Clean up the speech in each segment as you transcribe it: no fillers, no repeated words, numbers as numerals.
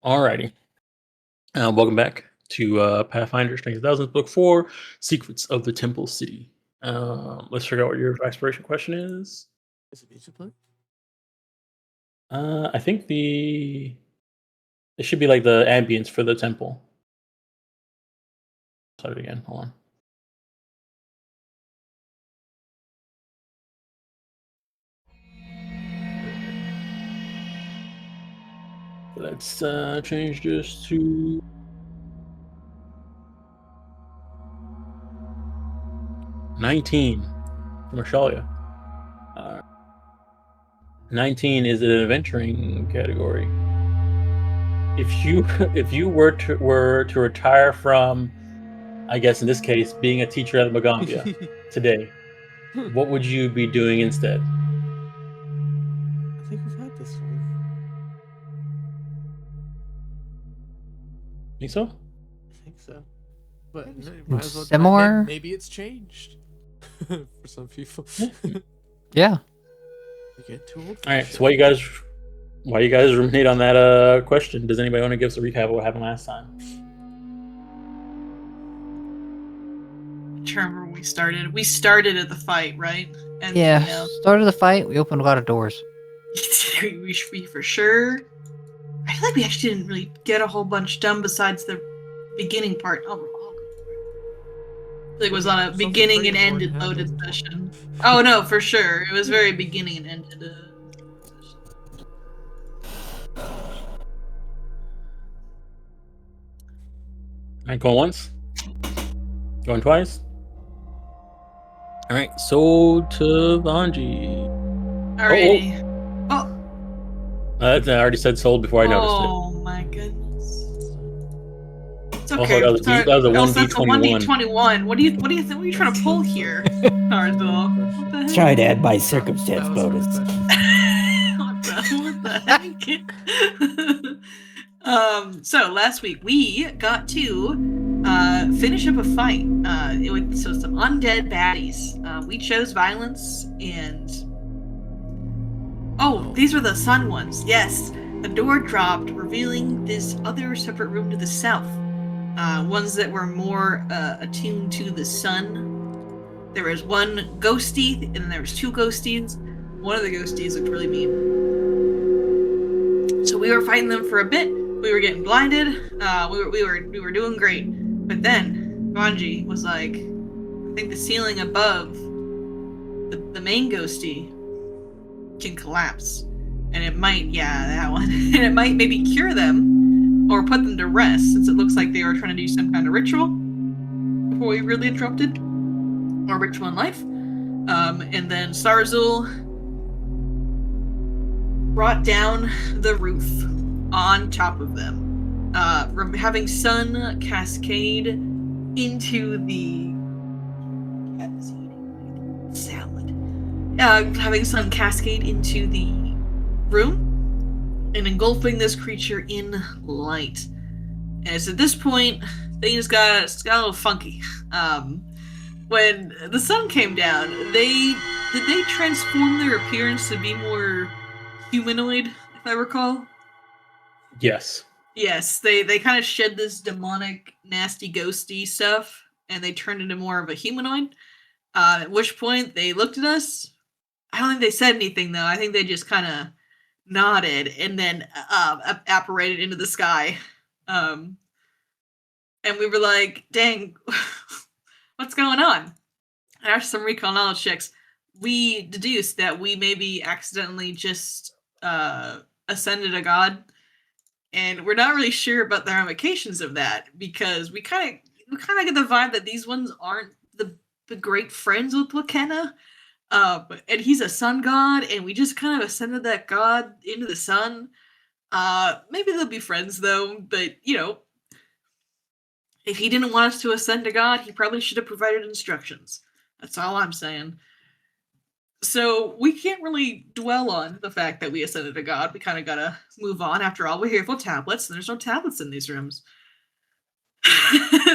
Alrighty. Welcome back to Pathfinder Strength of Thousands, Book 4, Secrets of the Temple City. Let's figure out what your expiration question is. Is it music play? I think it should be like the ambience for the temple. Start it again. Hold on. Let's change this to 19 from Ashalia. 19 is an adventuring category. If you were to retire from, I guess in this case, being a teacher at Magaambya today, what would you be doing instead? I think we've had this one. Think so? I think so. But might as well, similar. Maybe it's changed for some people. Yeah. We get too old. All right. So why you guys ruminate on that question? Does anybody want to give us a recap of what happened last time? I can't remember when we started. We started at the fight, right? And Yeah. Started the fight. We opened a lot of doors. we for sure. I feel like we actually didn't really get a whole bunch done besides the beginning part. I feel like it was on a beginning and ended loaded session. Oh no, for sure. It was very beginning and ended session. All right, going once. Going twice. All right, so to Vanji. Alrighty. I already said sold before I noticed it. Oh my goodness. It's Oh, okay. that was a 1d21. 1d21. What do you think? What are you trying to pull here, Tarzal? Try to add my circumstance bonus. what the heck? So last week we got to finish up a fight with some undead baddies. We chose violence and these were the sun ones. Yes, a door dropped, revealing this other separate room to the south. Ones that were more attuned to the sun. There was one ghosty, and then there was two ghosties. One of the ghosties looked really mean. So we were fighting them for a bit. We were getting blinded. We were doing great. But then Mwangi was like, I think the ceiling above the main ghosty can collapse, and it might, that one, and it might maybe cure them or put them to rest, since it looks like they were trying to do some kind of ritual before we really interrupted our ritual in life. And then Sarzul brought down the roof on top of them, having sun cascade into the having sun cascade into the room and engulfing this creature in light. And it's at this point things got a little funky. When the sun came down, did they transform their appearance to be more humanoid, if I recall? Yes. Yes, they kind of shed this demonic, nasty, ghosty stuff, and they turned into more of a humanoid. At which point they looked at us. I don't think they said anything, though. I think they just kind of nodded and then apparated into the sky. And we were like, dang, what's going on? After some recall knowledge checks, we deduced that we maybe accidentally just ascended a god. And we're not really sure about the ramifications of that, because we kind of get the vibe that these ones aren't the great friends with Walkena. And he's a sun god, and we just kind of ascended that god into the sun. Maybe they'll be friends, though, but, if he didn't want us to ascend a god, he probably should have provided instructions. That's all I'm saying. So we can't really dwell on the fact that we ascended a god. We kind of gotta move on. After all, we're here for tablets, and there's no tablets in these rooms.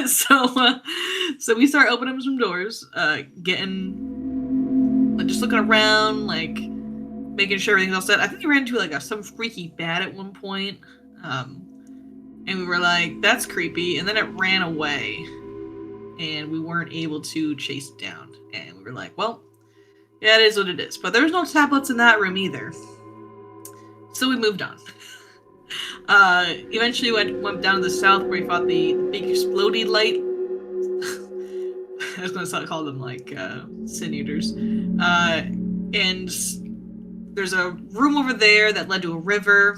So we start opening some doors, just looking around, like making sure everything's all set. I think we ran into some freaky bat at one point. And we were like, that's creepy. And then it ran away. And we weren't able to chase it down. And we were like, well, yeah, it is what it is. But there was no tablets in that room either. So we moved on. Eventually went down to the south where we fought the big explodey light. I was going to call them like sin eaters. And there's a room over there that led to a river.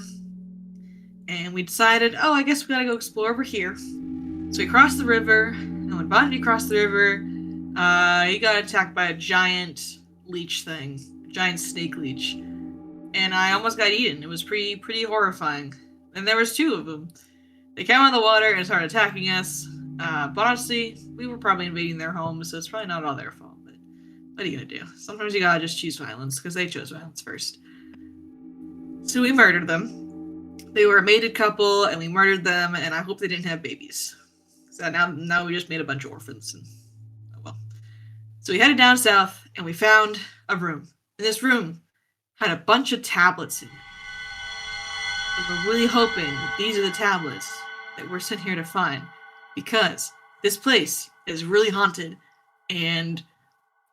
And we decided, oh, I guess we gotta go explore over here. So we crossed the river, and when Mwangi crossed the river, he got attacked by a giant leech thing, giant snake leech, and I almost got eaten. It was pretty horrifying. And there was 2 of them. They came out of the water and started attacking us. But honestly, we were probably invading their home, so it's probably not all their fault. But what are you gonna do? Sometimes you gotta just choose violence because they chose violence first. So we murdered them. They were a mated couple, and we murdered them, and I hope they didn't have babies. So now we just made a bunch of orphans, and oh well. So we headed down south, and we found a room. And this room had a bunch of tablets in it. And we're really hoping that these are the tablets that we're sent here to find, because this place is really haunted, and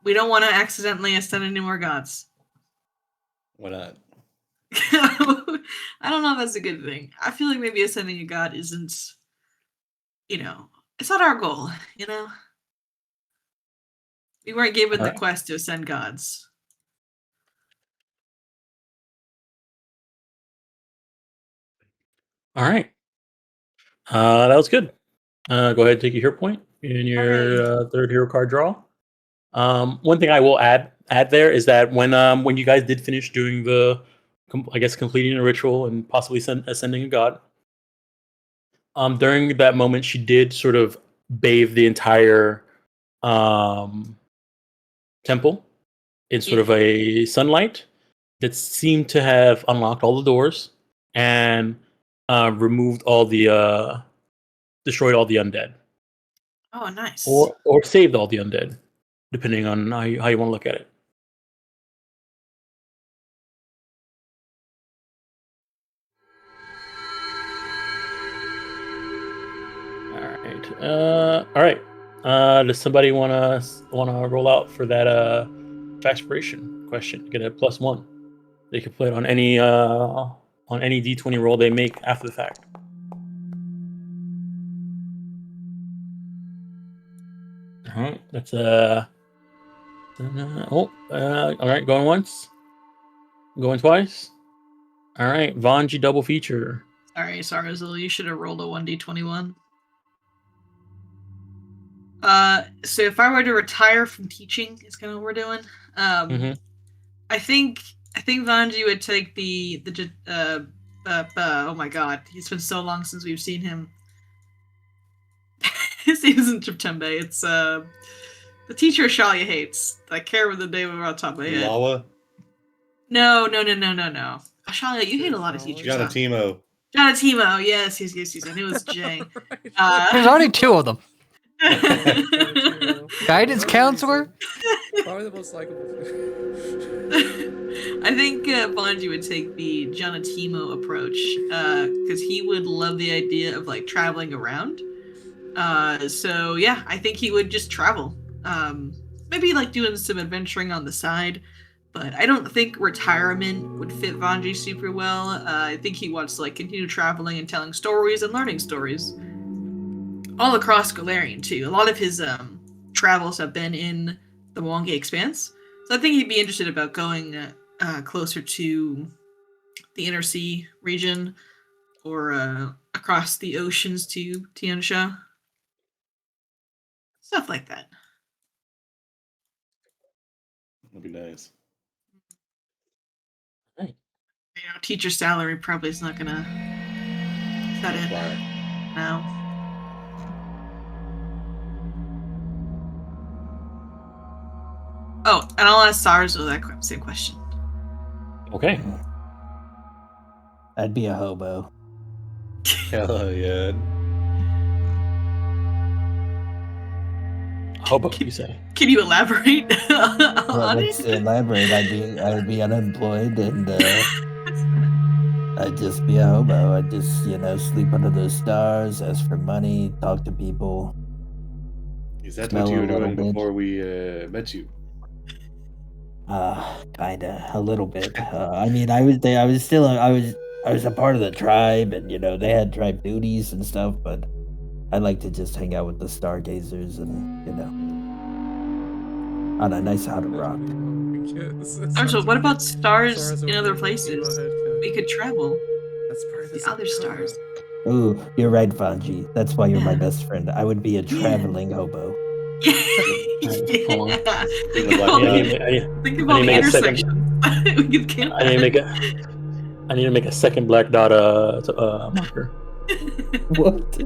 we don't want to accidentally ascend any more gods. Why not? I don't know if that's a good thing. I feel like maybe ascending a god isn't, it's not our goal, We weren't given the quest to ascend gods. All right. That was good. Go ahead and take your hero point in your third hero card draw. One thing I will add there is that when you guys did finish doing the, I guess, completing a ritual and possibly ascending a god, during that moment she did sort of bathe the entire temple in sort of a sunlight that seemed to have unlocked all the doors and removed all the destroyed all the undead. Oh, nice. Or saved all the undead, depending on how you want to look at it. All right. Does somebody wanna roll out for that aspiration question? Get a +1. They can play it on any D20 roll they make after the fact. All right. That's all right. Going once. Going twice. All right. Vanji double feature. Sorry, Sarazil, you should have rolled a 1d21. So if I were to retire from teaching, is kind of what we're doing. I think Vanji would take the oh my god, it's been so long since we've seen him. His name isn't Jatembe. It's the teacher Shalia hates. I can't remember the name off the top of my head. Lawa? No. Shalia, you hate a lot of teachers. Jatembe. Jatembe, yes. I knew it was Jay. There's only 2 of them. Guidance counselor? Probably the most likable. I think Vanji would take the Janatimo approach because he would love the idea of like traveling around. So yeah, I think he would just travel. Maybe like doing some adventuring on the side, but I don't think retirement would fit Vanji super well. I think he wants to like continue traveling and telling stories and learning stories. All across Galarian too. A lot of his travels have been in the Mwangi Expanse, so I think he'd be interested about going closer to the Inner Sea region or across the oceans to Tiansha. Stuff like that. That'd be nice. Right. Teacher salary probably is not gonna cut it. No. Oh, and I'll ask Sarzo that same question. Okay. I'd be a hobo. Hell yeah. Hobo, you say? Can you elaborate Well, on let's it? elaborate. I'd be unemployed and I'd just be a hobo. I'd just, sleep under the stars, ask for money, talk to people. Is that Smell what you a were little doing bit. before we met you? Kinda, a little bit. I mean, I was there. I was a part of the tribe, and they had tribe duties and stuff. But I like to just hang out with the stargazers, and on a nice hot rock. Also, what about stars Stars in over other the places? Emo We could travel. That's part of The this other stars. Ooh, you're right, Vanji. That's why you're my Yeah. best friend. I would be a traveling hobo. Hold on. Yeah. Being a Think black of all I dot. need the to make a second. intersections. We could camp I need to make at. I need to make a second black dot marker. What?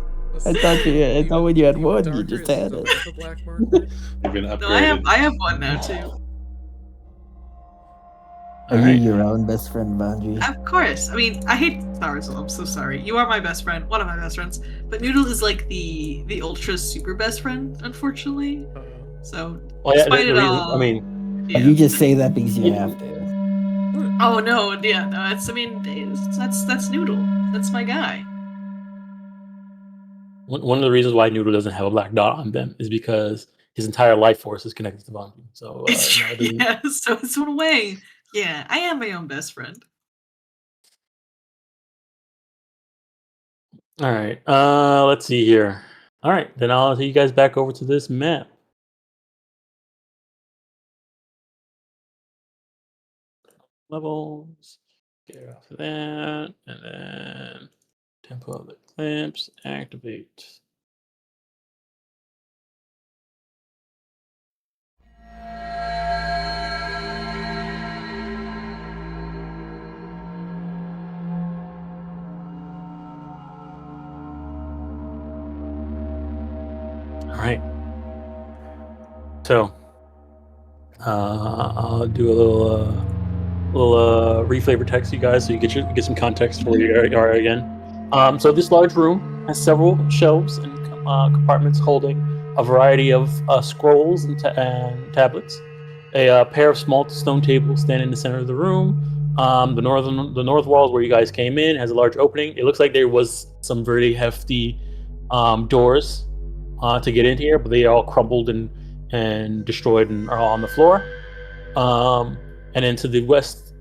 I thought when you had one, you darker just is had still it. with a black marker. You've been No, upgraded. I have one now too. Are you Alright. your own best friend, Vanji? Of course. I mean, I hate stars. I'm so sorry. You are my best friend, one of my best friends. But Noodle is like the ultra super best friend, unfortunately. So Well, yeah, despite the it reason, all, I mean, yeah. You just say that because you Yeah. have to. Oh no, yeah, no. That's Noodle. That's my guy. one of the reasons why Noodle doesn't have a black dot on them is because his entire life force is connected to Bungie. So It's it true. doesn't- Yeah. So it's in a way, yeah. I am my own best friend. All right. Let's see here. All right, then I'll take you guys back over to this map. Levels. Get off of that, and then tempo of the eclipse. Activate. All right. So, I'll do a little reflavor text, you guys, so you get some context for where you are again. So this large room has several shelves and compartments holding a variety of scrolls and tablets. A pair of small stone tables stand in the center of the room. The north wall where you guys came in has a large opening. It looks like there was some very hefty doors to get into here, but they all crumbled and destroyed and are all on the floor. And then to the west,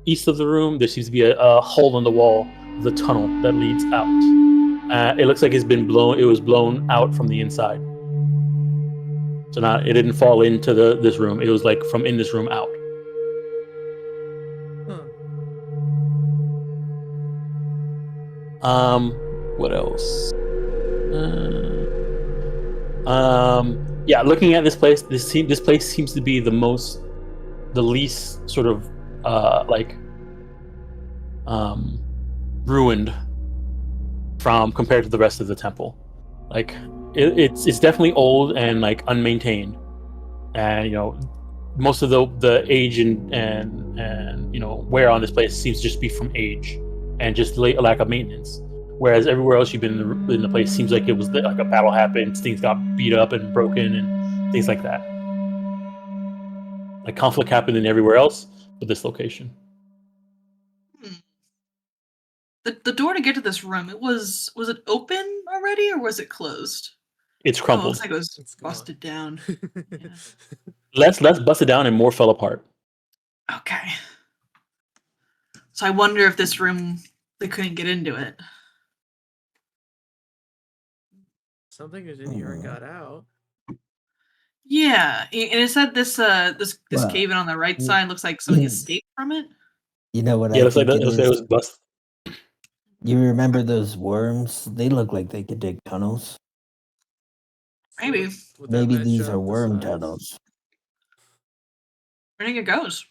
east of the room, there seems to be a hole in the wall of the tunnel that leads out. It looks like it's been blown. It was blown out from the inside. So it didn't fall into this room. It was like from in this room out. What else? Yeah, looking at this place, this place seems to be the least sort of ruined from compared to the rest of the temple. Like it's definitely old and like unmaintained, and most of the age and wear on this place seems to just be from age and just lack of maintenance. Whereas everywhere else you've been in the place seems like it was like a battle happened, things got beat up and broken and things like that. Like conflict happened in everywhere else, but this location. The door to get to this room, was it open already or was it closed? It's Oh, it crumpled. looks like it was It's gone. busted down. Yeah. Less busted down and more fell apart. Okay. So I wonder if this room, they couldn't get into it. Something is in here and got out. Yeah, and it said this Well, cave in on the right side looks like somebody escaped from it. You know what Yeah, I looks like think that. it Looks like it is? was busted. You remember those worms? They look like they could dig tunnels. Maybe. Would that Maybe match these up are the worm size? tunnels. I think it goes.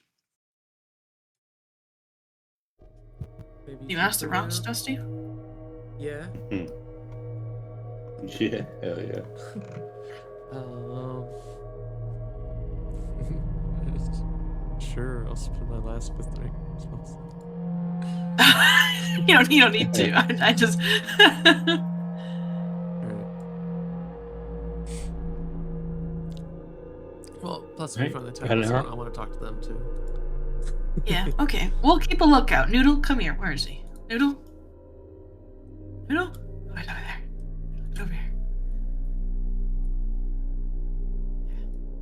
Maybe You keep asked it around, around? Dusty? Yeah. Yeah, hell yeah. Sure, I'll split my last with 3. you don't need to. I just Well, plus Right. from the Go ahead, temple, so Aaron. I want to talk to them too. Yeah, okay. We'll keep a lookout. Noodle, come here. Where is he? Noodle? Noodle? Oh, he's over there. Get over here.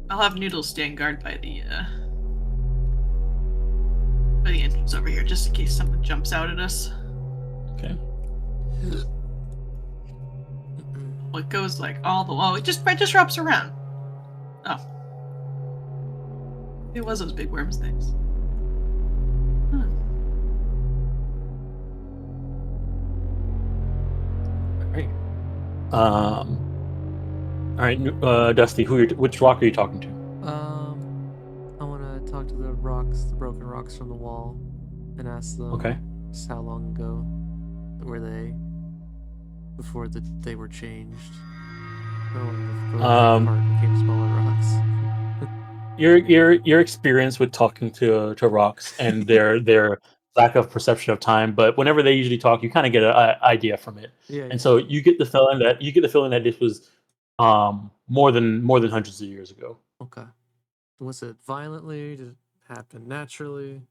I'll have Noodle stand guard by the entrance over here, just in case something jumps out at us. Okay. Well, it goes like all the way. It just wraps around. Oh. It was those big worms things. Huh. All right, Dusty. Which rock are you talking to? I want to talk to the rocks, the broken rocks from the wall, and ask them. Okay. Just how long ago were they before they were changed? Apart became smaller rocks. Your experience with talking to rocks and their lack of perception of time, but whenever they usually talk, you kind of get an idea from it. Yeah. And so you get the feeling that this was more than hundreds of years ago. Okay. Was it violently? Did it happen naturally?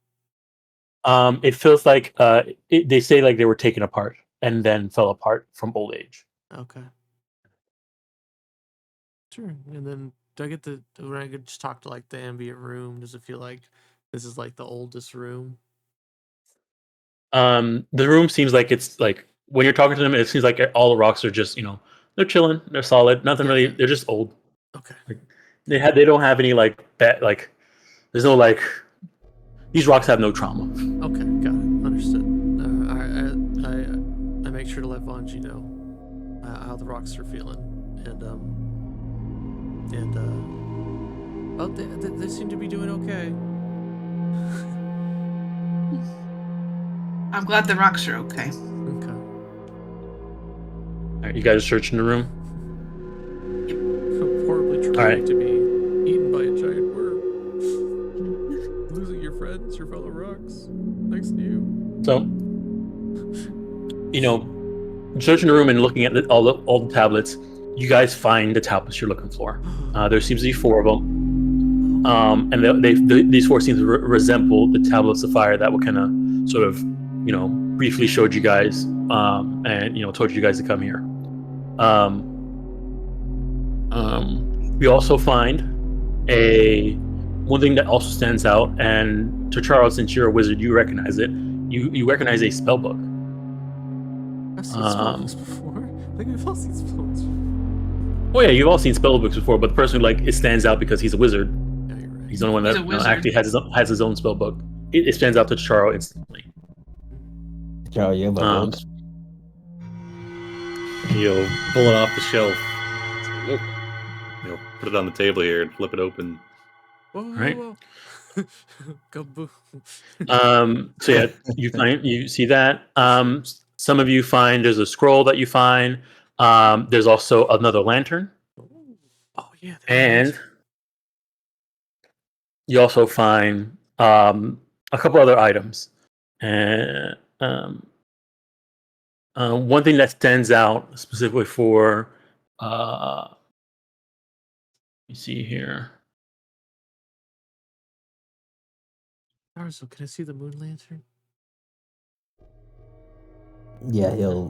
It feels like they say like they were taken apart and then fell apart from old age. Okay. Sure. And then when I could just talk to like the ambient room, does it feel like this is like the oldest room? The room seems like it's like when you're talking to them, it seems like all the rocks are just they're chilling, they're solid, nothing really. They're just old. Okay. Like, they don't have any like there's no like these rocks have no trauma. Okay, got it. Understood. I make sure to let Vanji know how the rocks are feeling, and they seem to be doing okay. I'm glad the rocks are okay. Okay. All right, you guys are searching the room. I'm horribly trying to be eaten by a giant worm. Losing your friends, your fellow rocks, next to you. So, searching the room and looking at all the tablets, you guys find the tablets you're looking for. There seems to be 4 of them, and these 4 seem to resemble the tablets of fire that Walkena sort of, briefly showed you guys, and told you guys to come here. We also find one thing that also stands out, and to Charles, since you're a wizard, you recognize it. You recognize a spell book. I've seen spellbooks before. I think we've all seen spellbooks. Oh yeah, you've all seen spell books before, but the person who it stands out because he's a wizard. Yeah, you're right. He's the only one that actually has his own spell book. It stands out to Charo instantly. Charo, you have a book? He'll pull it off the shelf. Look. Put it on the table here and flip it open. Whoa, Right. whoa. Go So yeah, you see that. Some of you find there's a scroll that you find. There's also another lantern. Oh yeah. And you also find a couple other items. And one thing that stands out specifically for you see here. So can I see the moon lantern? Yeah, he'll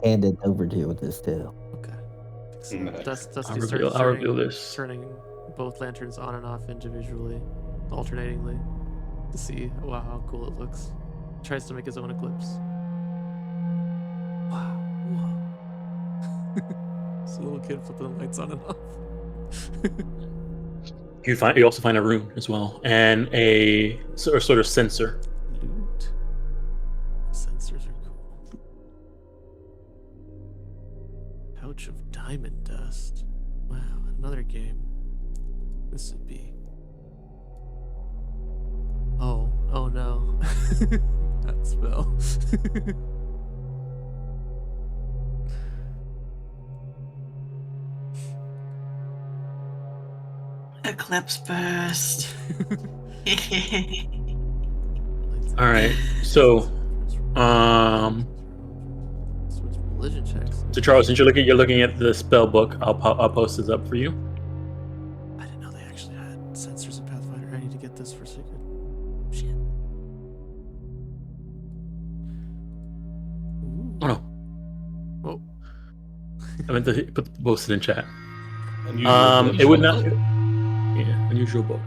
hand it over to you with his tail. Okay. Nice. Dusty I'll reveal this. turning both lanterns on and off individually, alternatingly, to see how cool it looks. Tries to make his own eclipse. Wow. It's a little kid flipping the lights on and off. You also find a rune as well, and a sort of sensor. Loot. Sensors are cool. Pouch of diamond dust. Wow, another game. This would be. Oh no. That spell. Eclipse burst. All right, so religion checks. So Charles, since you're looking at the spell book, I'll post this up for you. I didn't know they actually had sensors in Pathfinder. I need to get this for secret. Shit. I meant to post it in chat. Unusual It would book. not. Yeah, unusual book.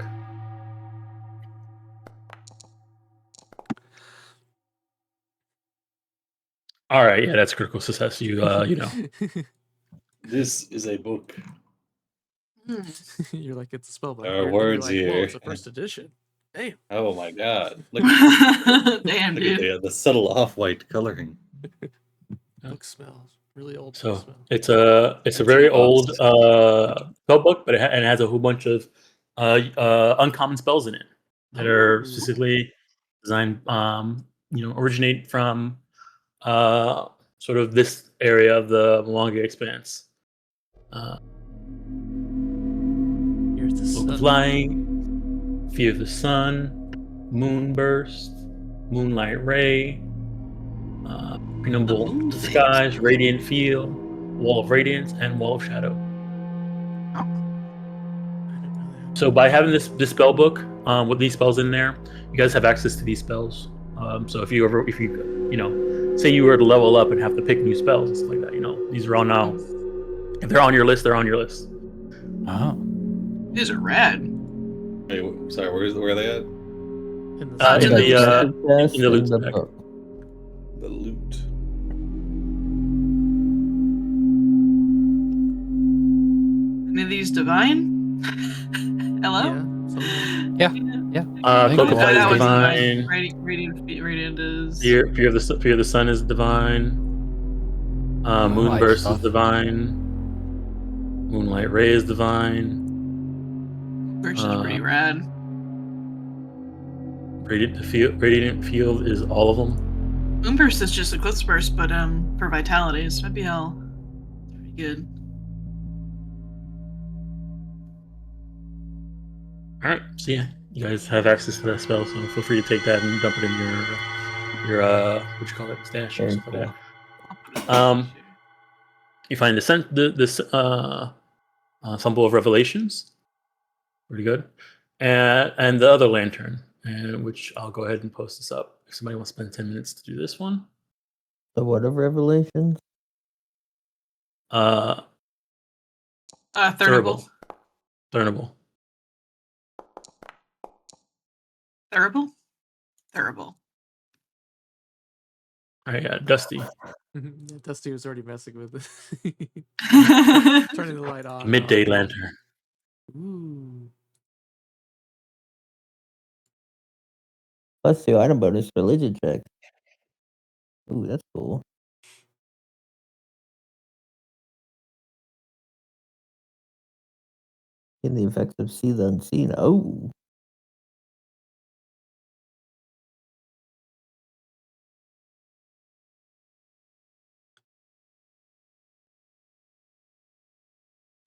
All right, yeah, that's critical success. You know. This is a book. You're like, it's a spell book. There are You're words like, whoa, here. it's a first edition. Damn. Oh my god! Look, Damn, look at dude. the subtle off-white coloring. Book smells really old. So book smell. it's a very old spell book, but it has a whole bunch of uncommon spells in it that are Ooh. specifically designed, originate from sort of this area of the Mwangi Expanse. Here's the Book of sun. Lying, Fear of the Sun, Moonburst, Moonlight Ray, Prenumbal moon Disguise, Radiant Field, Wall of Radiance, and Wall of Shadow. I didn't know that. So by having this spell book with these spells in there, you guys have access to these spells. So if you say you were to level up and have to pick new spells and stuff like that, these are all now. If they're on your list, they're on your list. Oh. These are rad. Hey, sorry, where are they at? In the In sun. the loot the spec. book. The loot. Any of these divine? Hello? Yeah. something. Yeah. Cloak of Cool. Light that is was divine. Radiant is. Fear of the Sun is divine. Moonburst stuff. is divine. Moonlight Ray is divine. Burst is pretty rad. Radiant Field is all of them. Moonburst is just eclipse burst, but for vitality, so maybe hell. It's pretty good. All right, so yeah, you guys have access to that spell, so feel free to take that and dump it in your what you call it, stash or Very stuff like cool. that. You find this Fumble of Revelations, pretty good, and the other lantern, and which I'll go ahead and post this up if somebody wants to spend 10 minutes to do this one. The what of Revelations? Thurible. Thurible. Thurible. All right, yeah, Dusty. Dusty was already messing with it. Thurible. Turning the light on. Midday Lantern. Ooh. Plus 2 item bonus religion check. Ooh, that's cool. In the effects of see the unseen. Oh.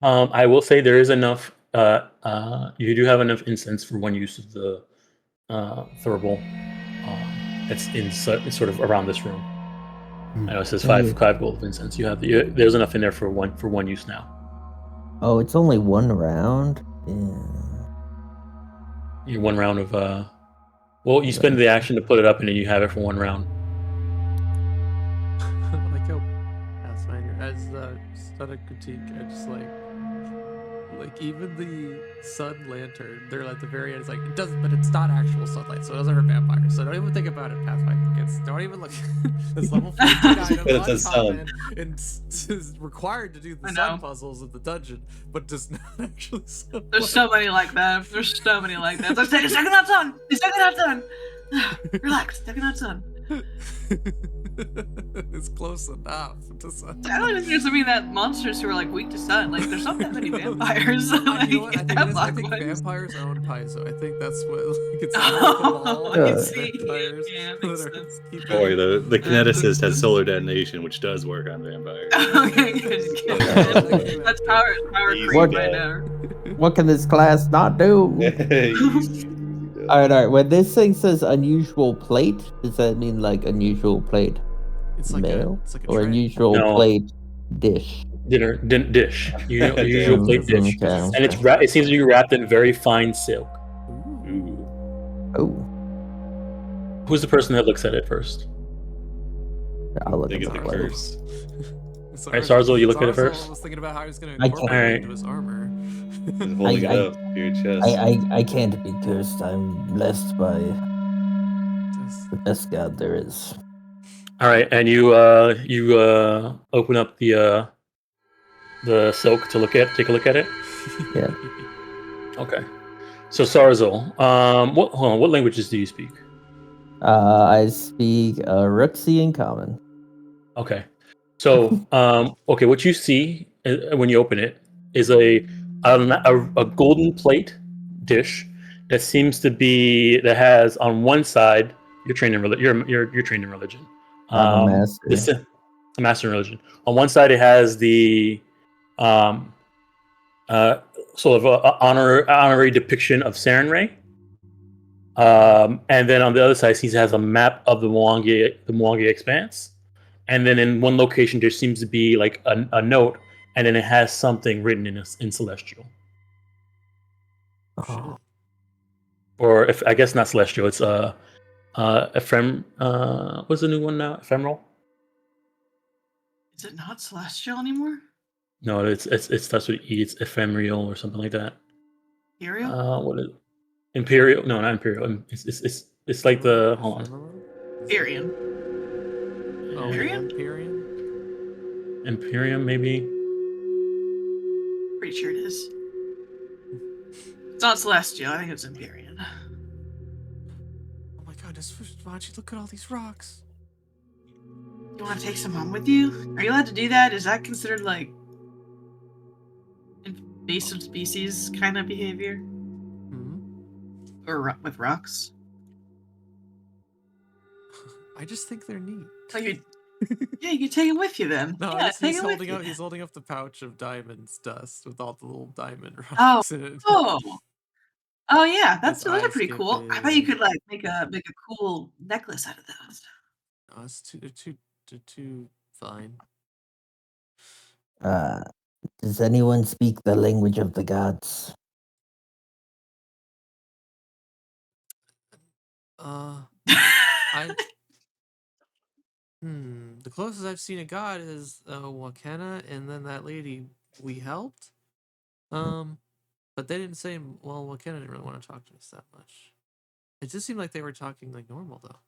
I will say there is enough. You do have enough incense for one use of the Thurible. It's sort of around this room. I know it says five gold of incense. There's enough in there for one use now. Oh, it's only one round? Yeah. You one round of you spend the action to put it up, and then you have it for one round. Like how Pathfinder, as the aesthetic critique, I just like even the sun lantern, they're like the very end, it's like, it doesn't, but it's not actual sunlight, so it doesn't hurt vampires. So don't even think about it, Pathfinder kids. Don't even look. It's level 14 item, It's a sun. uncommon, and is required to do the sun puzzles of the dungeon, but does not actually sunlight. There's so many like that. There's so many like that. It's like, take a second out sun. A second out sun. Relax. Second out sun. It's close enough to sun. I don't even think there's so many that monsters who are like weak to sun. Like there's not that many vampires. Like, You know what? I think vampires own Paizo. I think that's what it's I see. vampires. Yeah, that makes are sense. keeping- Boy, the kineticist has solar detonation, which does work on vampires. Okay, good. That's power Easy creep right go. now. What can this class not do? Alright. When this thing says unusual plate, does that mean like unusual plate It's like mail? it's like a Or tray. unusual No. plate dish? Dish. Usual plate dish. Okay. And it seems to be wrapped in very fine silk. Ooh. Oh, Who's the person that looks at it first? I'll look Think at of the the plate. curse. Alright, Sarzo, you look at it Sarzo first? was thinking about how he was going to I can't- incorporate it Alright. into his armor. He's holding it I- up to your chest. I can't be cursed. I'm blessed by the best god there is. All right, and you open up the silk to take a look at it. Yeah. Okay. So Sarzo, what languages do you speak? I speak Rooksy in common. Okay. So okay, what you see when you open it is a golden plate dish that seems to be that has on one side you're trained in you're trained in religion. I'm a master. A master in religion. On one side it has the sort of a honorary depiction of Sarenrae. And then on the other side, he has a map of the Mwangi Expanse. And then in one location, there seems to be like a note, and then it has something written in Celestial. Oh. Or if I guess not Celestial, it's what's the new one now? Ephemeral? Is it not celestial anymore? No, it starts with E. It's ephemeral or something like that. Imperial? What is Imperial? No, not Imperial. It's like the hold on. Imperium. Oh, Imperium? Imperium, maybe. Pretty sure it is. It's not celestial. I think it's Imperium. Oh my goodness, Mwangi, look at all these rocks. You want to take some home with you? Are you allowed to do that? Is that considered like invasive species kind of behavior? Or with rocks? I just think they're neat. Like yeah, you can take it with you then. No, yeah, take he's it with holding you. up. He's holding up the pouch of diamonds dust with all the little diamond Oh, rocks in it. oh yeah, His those are eyes pretty get cool. I bet you big. could like make a cool necklace out of those. Oh, it's too fine. Does anyone speak the language of the gods? The closest I've seen a god is Walkena, and then that lady we helped. But they didn't say. Well, Walkena didn't really want to talk to us that much. It just seemed like they were talking like normal, though.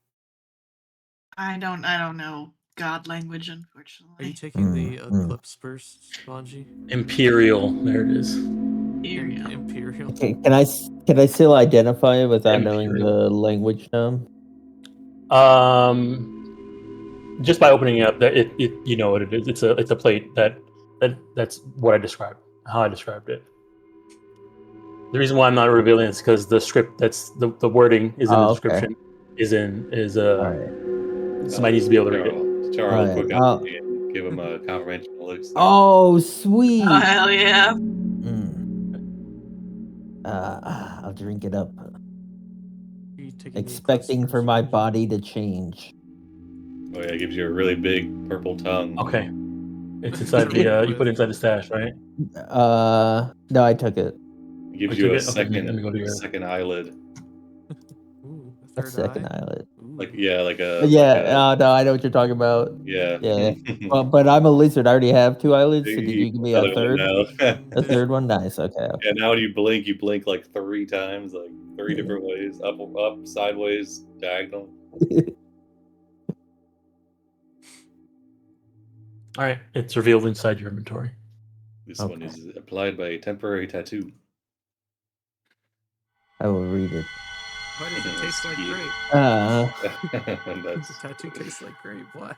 I don't know god language, unfortunately. Are you taking the eclipse burst, Mwangi? Imperial. There it is. Imperial. Okay, can I still identify it without knowing the language now? Just by opening it up, you know what it is. It's a plate that's what I described. How I described it. The reason why I'm not revealing is because the script that's the wording is in the description. Somebody needs to be able to read it. Charles, quick up and give him a confirmation look. Oh, sweet! Oh hell yeah! I'll drink it up. Expecting for my body to change. Oh yeah, it gives you a really big purple tongue. Okay, it's inside the. You put it inside the stash, right? No, I took it. It gives you a second eyelid. Ooh, A second eyelid. Like like a. Yeah. No, I know what you're talking about. Yeah. Yeah. Well, but I'm a lizard. I already have 2 eyelids. So did you give me a third? A third one? Nice. Okay. Yeah. Now when you blink like 3 times, like 3 different ways: up, sideways, diagonal. All right, it's revealed inside your inventory. This one is applied by a temporary tattoo. I will read it. Why does it taste like grape? That's The tattoo tastes like grape. Why?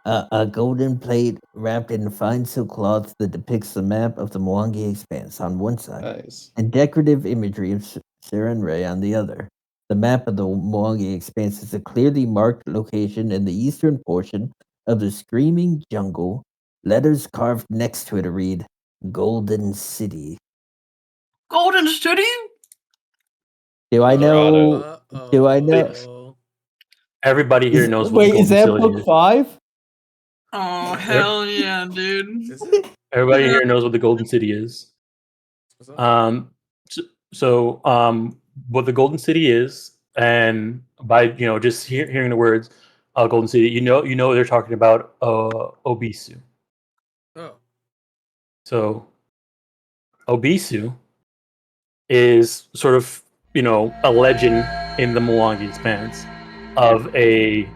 A golden plate wrapped in fine silk cloth that depicts the map of the Mwangi Expanse on one side, nice. and decorative imagery of Sarenrae on the other. The map of the Mwangi Expanse is a clearly marked location in the eastern portion of the Screaming Jungle. Letters carved next to it read Golden City. Golden City? Do I know? Do I know? Everybody here knows what Wait, the is Golden that City book is. 5? Oh hell yeah, dude! Everybody here knows what the Golden City is. So what the Golden City is, and by just hearing the words, Golden City, you know they're talking about Obisu. Oh. So Obisu is sort of, a legend in the Mwangi Expanse of a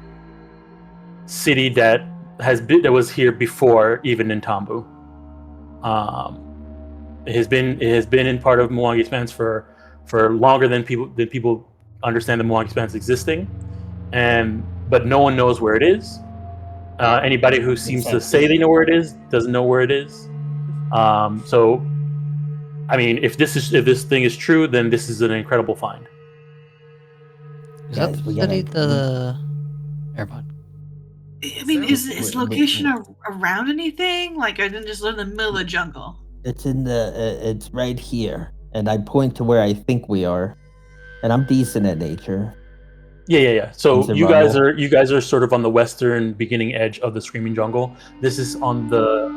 city that was here before even Ntambu. It has been in part of Mwangi Expanse for longer than people understand the Mwangi Expanse existing, but no one knows where it is. Anybody who seems to say they know where it is doesn't know where it is. So, I mean, if this thing is true, then this is an incredible find. Is that Guys, the we city? gotta- Never mind. I mean, is Wait, location wait. around anything? Like, I didn't just live in the middle of the jungle. It's in the. It's right here, and I point to where I think we are, and I'm decent at nature. Yeah. So And you guys survival. are sort of on the western beginning edge of the Screaming Jungle. This is on the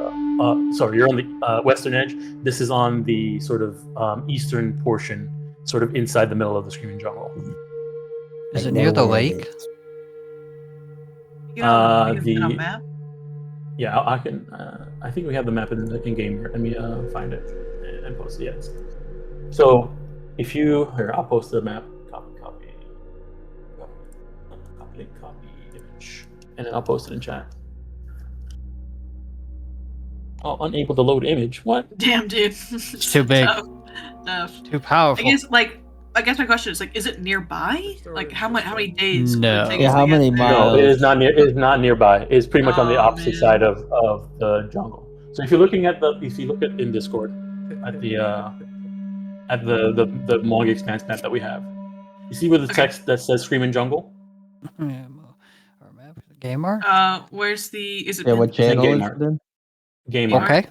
sorry, you're on the western edge. This is on the sort of eastern portion, sort of inside the middle of the Screaming Jungle. Is I it near know the where it lake? is. You know, you have it on The map. yeah, I can. I think we have the map in game. Let me find it and post it. Yes. So if you here, I'll post the map. Copy image, and then I'll post it in chat. Oh, unable to load image. What? Damn, dude. It's too big. Tough. Too powerful. I guess my question is like, is it nearby? Like, how many days would No. it take Yeah, us how to get many there? miles? No, it is not near. It is not nearby. It's pretty much on the Oh, opposite man. side of the jungle. So if you look at in Discord at the Mwangi Expanse map that we have, you see where the Okay. text that says "Screaming Jungle." Yeah, our map, gamer. Where's the? Is it? Yeah, what channel Game is Art. it in? Game Game Art. Okay.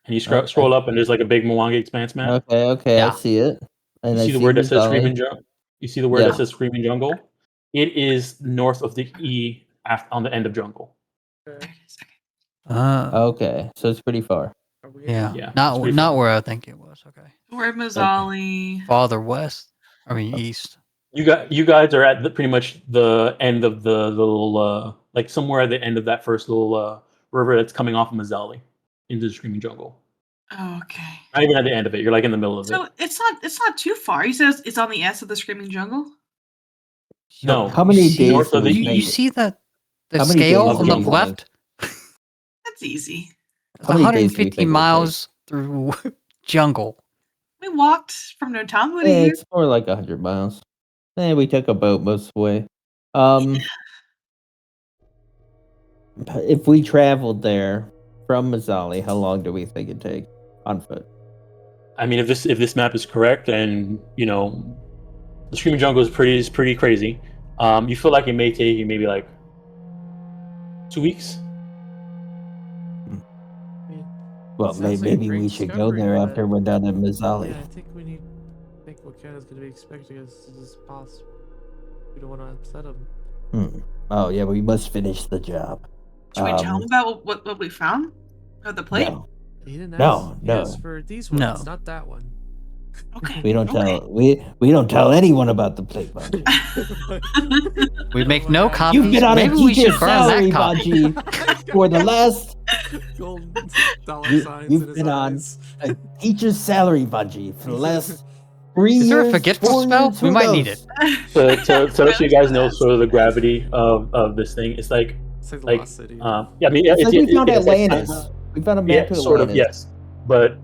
And you Okay. scroll up, and there's like a big Mwangi Expanse map. Okay, Yeah. I see it. And You I see the word that says Mzali. "Screaming Jungle." You see the word Yeah. that says "Screaming Jungle." It is north of the E on the end of jungle. Okay, so it's pretty far. Yeah. Yeah, it's Not pretty far. where I think it was. Okay. Where Mzali? Farther west. I mean east. You guys are at pretty much the end of the little like somewhere at the end of that first little river that's coming off of Mzali into the Screaming Jungle. Okay. Not even at the end of it. You're like in the middle of So it. it's not too far. He says it's on the S of the Screaming Jungle. No. How many see, days north do of we the You think? see the How many scale days on do the you think? left? That's easy. It's How many days do we 150 think it'll miles through jungle. We walked from Notambu to Eh, here. it's more like 100 miles. We took a boat most of the way. If we traveled there from Mzali, how long do we think it'd take on foot? I mean, if this map is correct, and the Screaming Jungle is pretty crazy. You feel like it may take you maybe like 2 weeks. Well, Sounds like a maybe great we should go discovery, there but- after we're done in Mzali. Yeah, I think Walkena's gonna be expecting us to just pause. We don't want to upset him. Oh yeah, we must finish the job. Should we tell him about what we found? At the plate? No, He didn't No, ask. no. He asked for these ones, No. not that one. Okay. we don't okay. tell we don't tell anyone about the plate Bungie. We make no copies. You've been on Maybe a we teacher should burn salary, that copy. Bungie, for the last. Gold dollar You- signs you've in his been on eyes. a teacher's salary, Bungie, for the last 3 years. Is there a forgetful 4 spell? years, We who might need knows? it. So that you guys know sort of the gravity of this thing. It's like It's like the like Lost City. yeah, I mean It's like we found it's like- Atlantis. We found a yeah, map to sort Atlantis. of, yes. But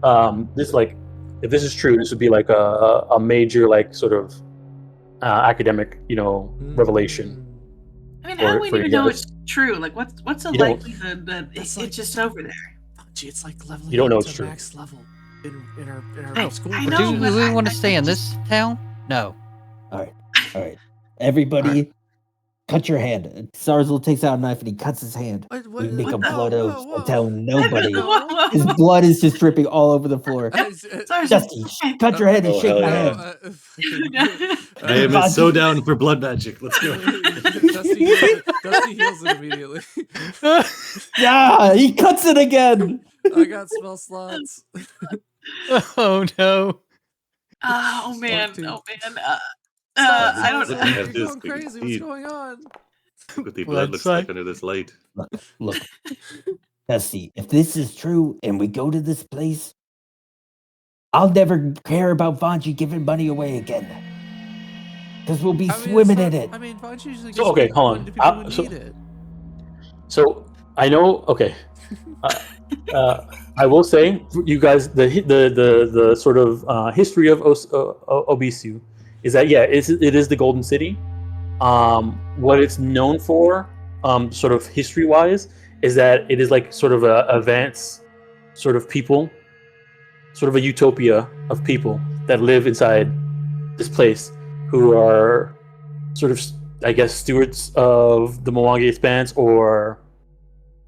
this like if this is true, this would be like a major like sort of academic revelation. I mean, how do we for even you know guys. it's true? Like, what's the You don't- likelihood that That's it's like- just over there? Gee, it's like leveling You don't know up it's to true. max level in our I- school. I Or know, do but we I- want to I stay in just- this town? No. All right. Everybody, cut your hand. Sarzel takes out a knife and he cuts his hand. We make a blood oath and tell nobody. His blood is just dripping all over the floor. Sorry, Dusty, cut your hand and Oh, shake hell my yeah. hand. I am so down for blood magic. Let's go. Dusty heals it immediately. Yeah, he cuts it again. I got spell slots. Oh no. Oh man, 14. oh man. Stop, I don't Look, know. I have You're this going big crazy. What's speed. going on? Look what the blood looks like under this light. Look. Now see, if this is true and we go to this place, I'll never care about Vanji giving money away again. Because we'll be swimming in it. I mean, Vanji usually So, gives okay, hold money on. to people who So- need it. So I know. Okay, I will say, you guys, the sort of history of Obisu is that it is the Golden City. What it's known for, sort of history wise, is that it is like sort of a advanced sort of people, sort of a utopia of people that live inside this place, who are sort of, I guess, stewards of the Mwangi Expanse, or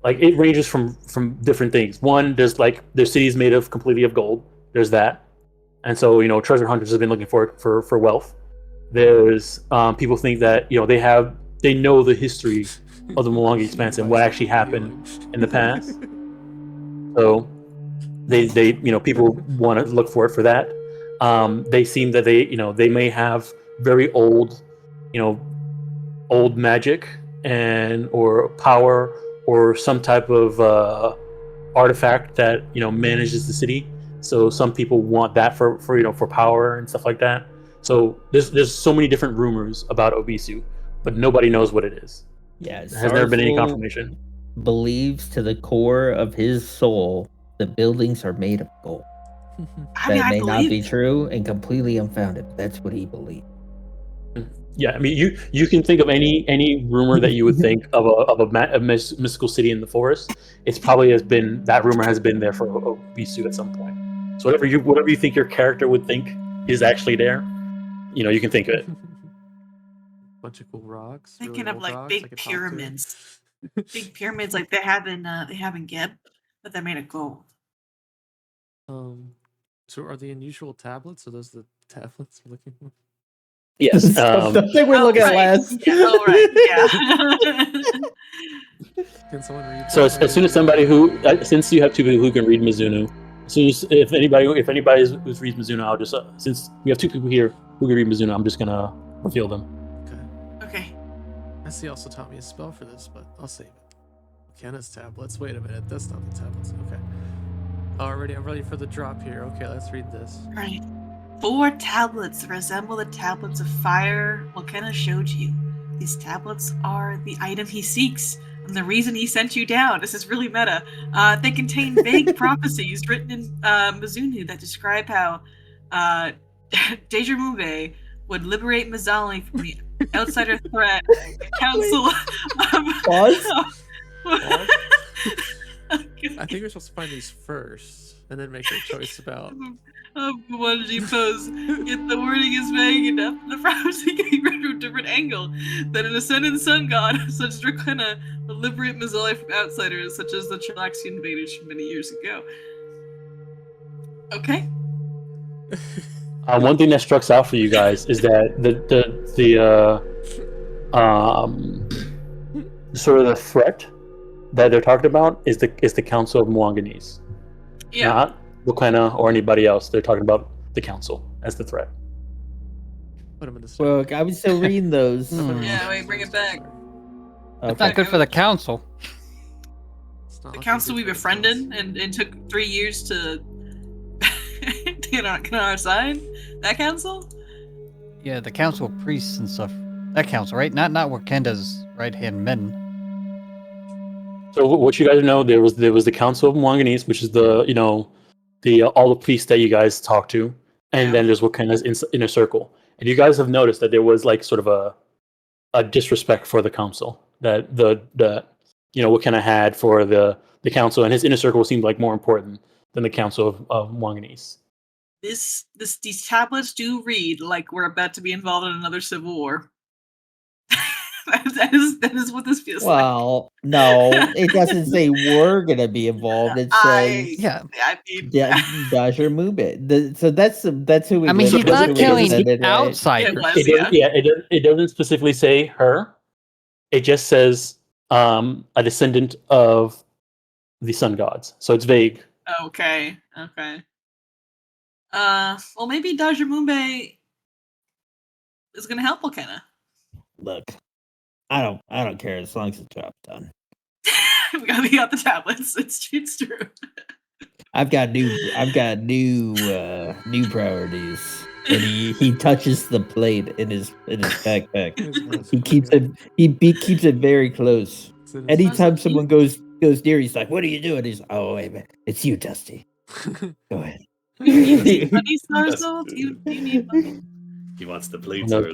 like it ranges from different things. One, there's cities made of completely of gold. There's that, and so treasure hunters have been looking for wealth. There's people think that they know the history of the Mwangi Expanse and what actually happened in the past. So they people want to look for it for that. They seem that they may have very old magic or power or some type of artifact that manages the city. So some people want that for power and stuff like that. So there's so many different rumors about Obisu, but nobody knows what it is. Yeah, There has never been any Sarful confirmation. believes to the core of his soul the buildings are made of gold. I mean, That I may not believe be true and completely unfounded, but that's what he believes. Yeah, I mean, you can think of any rumor that you would think of a mystical city in the forest. It's probably that rumor has been there for Obisu at some point. So whatever you think your character would think is actually there, you can think of it. Bunch of cool rocks. thinking really of old like rocks I big could talk to. pyramids. Big pyramids like they have in Geb, but they're made of gold. So are the unusual tablets? Are those the tablets we're looking for? Yes. The thing we look at right. last. Yeah, oh right, yeah. Can someone read? So that? as soon as somebody since you have two people who can read Mizuno, as soon as if anybody who reads Mizuno, I'll just since we have two people here who can read Mizuno, I'm just gonna reveal them. Okay. I see. Also taught me a spell for this, but I'll save it. Walkena's tablets. Wait a minute, that's not the tablets. Okay. I'm ready for the drop here. Okay, let's read this. Right. 4 tablets resemble the tablets of fire Walkena showed you. These tablets are the item he seeks, and the reason he sent you down. This is really meta. They contain vague prophecies written in Mizuno that describe how Dejamube would liberate Mzali from the outsider threat. Council. I think we're supposed to find these first, and then make a choice about. Mwangi pose. Yet the wording is vague enough. The prophecy can be read from a different angle. That an ascended sun god, such as Walkena, will liberate Mzali from outsiders, such as the Chilaxi invaders from many years ago. Okay. One thing that struck out for you guys is that the sort of the threat that they're talking about is the Council of Mwanganese, not Walkena or anybody else. They're talking about the Council as the threat. Put them in the. Well, I was still reading those. Yeah, wait, bring it back. It's not good for the council. The council we befriended and it took 3 years to get on our side. That council? Yeah, the council of priests and stuff. That council, right? Not Wakenda's right-hand men. So what you guys know, there was the Council of Mwanganese, which is the all the priests that you guys talk to, and then there's Wakena's inner circle. And you guys have noticed that there was like sort of a disrespect for the council that Walkena had for the council, and his inner circle seemed like more important than the Council of Mwanganese. These tablets do read like we're about to be involved in another civil war. that is what this feels like. Well, no, it doesn't say we're gonna be involved. It says I mean, Dajer Mube. So that's who we. I mean, go he's to. not That's who we killing presented, right? outsiders. It doesn't specifically say her. It just says a descendant of the sun gods. So it's vague. Okay. Well, maybe Dajamumbe is gonna help Walkena. Look, I don't care as long as the job's done. We got the tablets. It's true. I've got new priorities. And he touches the plate in his backpack. He keeps it keeps it very close. Anytime someone goes near, he's like, "What are you doing?" He's like, "Oh wait, man. It's you, Dusty. Go ahead." Money, Starzel? Do you need money? He wants the plate, No, sir.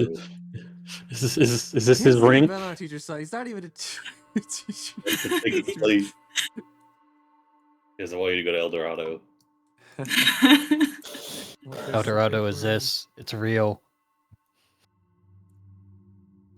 is this his ring? Been on a teacher's side. He's not even a teacher. Take the plate. There's a way to go to El Dorado. El Dorado is this. It's real.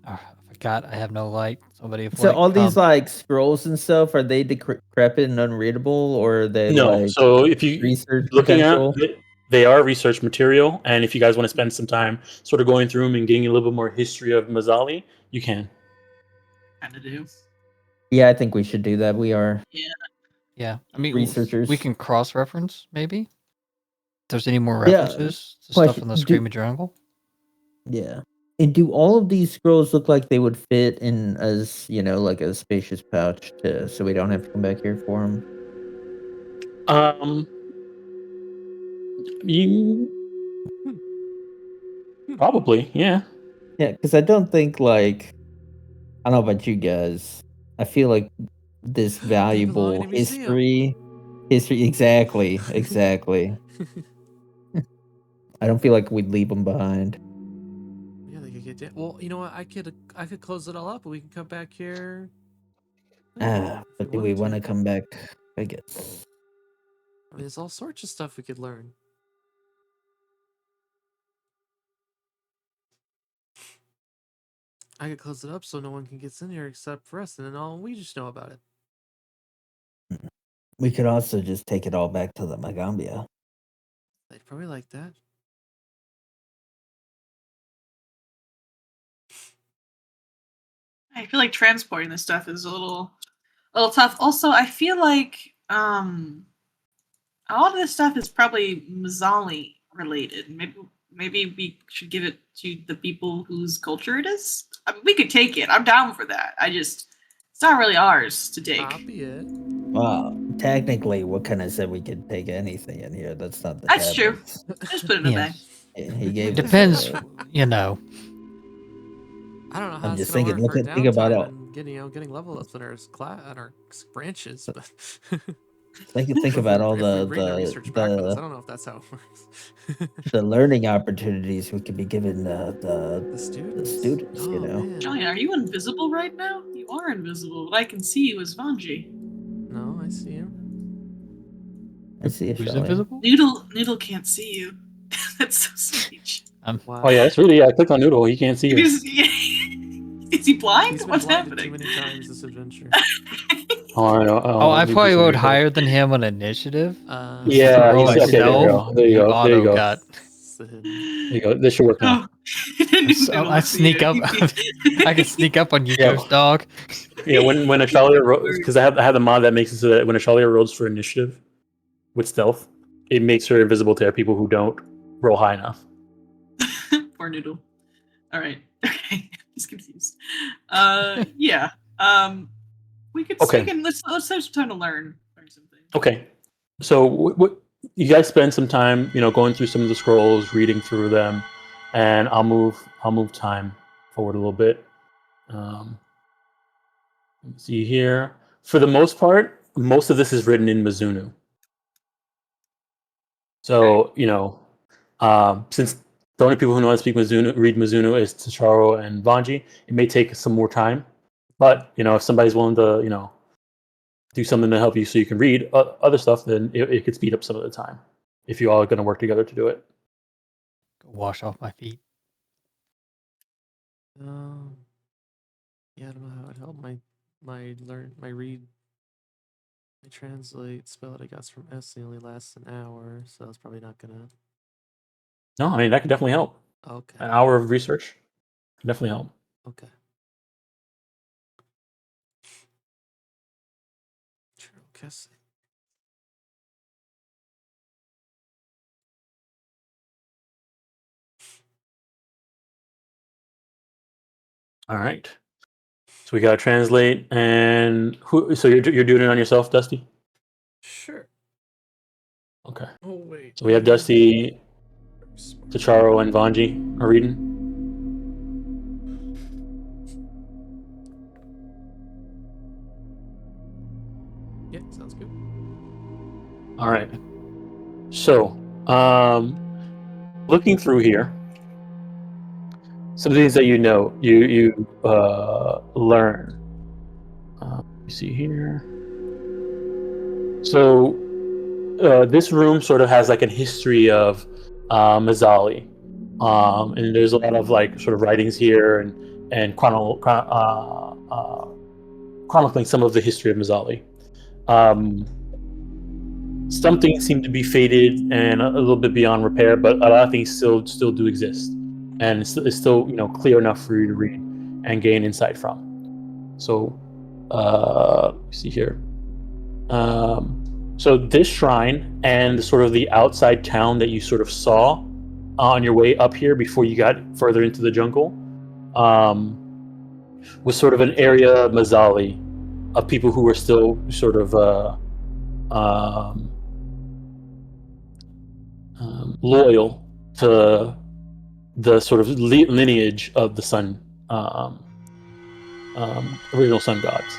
I forgot I have no light. Somebody So all these like scrolls and stuff, are they decrepit and unreadable, or are they No. like So if you research looking potential? at they are research material, and if you guys want to spend some time sort of going through them and getting a little bit more history of Mzali, you can. Kind of do. Yeah, I think we should do that. We are Yeah, I mean, researchers. we can cross-reference maybe. If there's any more Yeah, references to stuff question, in the Screaming Jungle. Yeah. And do all of these scrolls look like they would fit in as, like a spacious pouch so we don't have to come back here for them? You probably, yeah. Yeah, because I don't think I don't know about you guys. I feel like this valuable history, exactly. I don't feel like we'd leave them behind. Yeah, they could get down. Well, you know what? I could close it all up, and we can come back here. But do we want to come back? I guess. I mean, there's all sorts of stuff we could learn. I could close it up so no one can get in here except for us, and then all we just know about it. We could also just take it all back to the Magaambya. They'd probably like that. I feel like transporting this stuff is a little tough. Also, I feel like a lot of this stuff is probably Mzali related. Maybe we should give it to the people whose culture it is. I mean, we could take it. I'm down for that. It's not really ours to take. Copy it. Well, technically, Walkena said we could take anything in here. That's not the That's tablets. true. Just put it in a bag. He gave Depends, us, I don't know how I'm it's just gonna thinking, work for think about downtime all. and getting level ups in our branches, but Think about all if we bring the research back with us, I don't know if that's how it works. the learning opportunities we could be giving the students. Oh, man. Julian, are you invisible right now? You are invisible, but I can see you as Vanji. No, I see him. I see it. Who's invisible? Noodle can't see you. That's so strange. Wow. Oh yeah, it's really. I clicked on Noodle. He can't see you. Is he blind? He's been What's blinded happening? too many times this adventure. Oh, I probably rode higher than him on initiative. Yeah, roll okay, there you go. There you go. There auto you go. got. There you go. This should work now. So I sneak up. I can sneak up on you, Yeah. Ghost Dog. Yeah, when Ashalia rolls, because I have the mod that makes it so that when Ashalia rolls for initiative with stealth, it makes her invisible to people who don't roll high enough. Poor Noodle. All right. Okay. Just confused. Yeah. We could. Okay. Let's have some time to learn something. Okay. So what you guys spend some time, going through some of the scrolls, reading through them, and I'll move time forward a little bit. Let me see here. For the most part, most of this is written in Mizunu. So, since the only people who know how to speak read Mizunu is Tasharo and Vanji, it may take some more time. But, if somebody's willing to, do something to help you so you can read other stuff, then it could speed up some of the time if you all are going to work together to do it. Wash off my feet. Yeah, I don't know how it helped my read. My translate spell that I got from Essie only lasts an hour, so that's probably not gonna. No, I mean, that could definitely help. Okay. An hour of research can definitely help. Okay. True, Cassie. All right. So we gotta translate, and who? So you're doing it on yourself, Dusty? Sure. Okay. Oh wait. So we have Dusty, Tacharo, and Vanji are reading. Yeah, sounds good. All right. So, looking through here, some things that you learn. You see here. So, this room sort of has like a history of Mzali, and there's a lot of like sort of writings here and chronicling some of the history of Mzali. Some things seem to be faded and a little bit beyond repair, but a lot of things still do exist, and it's still clear enough for you to read and gain insight from. So, see here. So this shrine and sort of the outside town that you sort of saw on your way up here before you got further into the jungle, was sort of an area of Mzali of people who were still sort of loyal to the sort of lineage of the sun, original sun gods.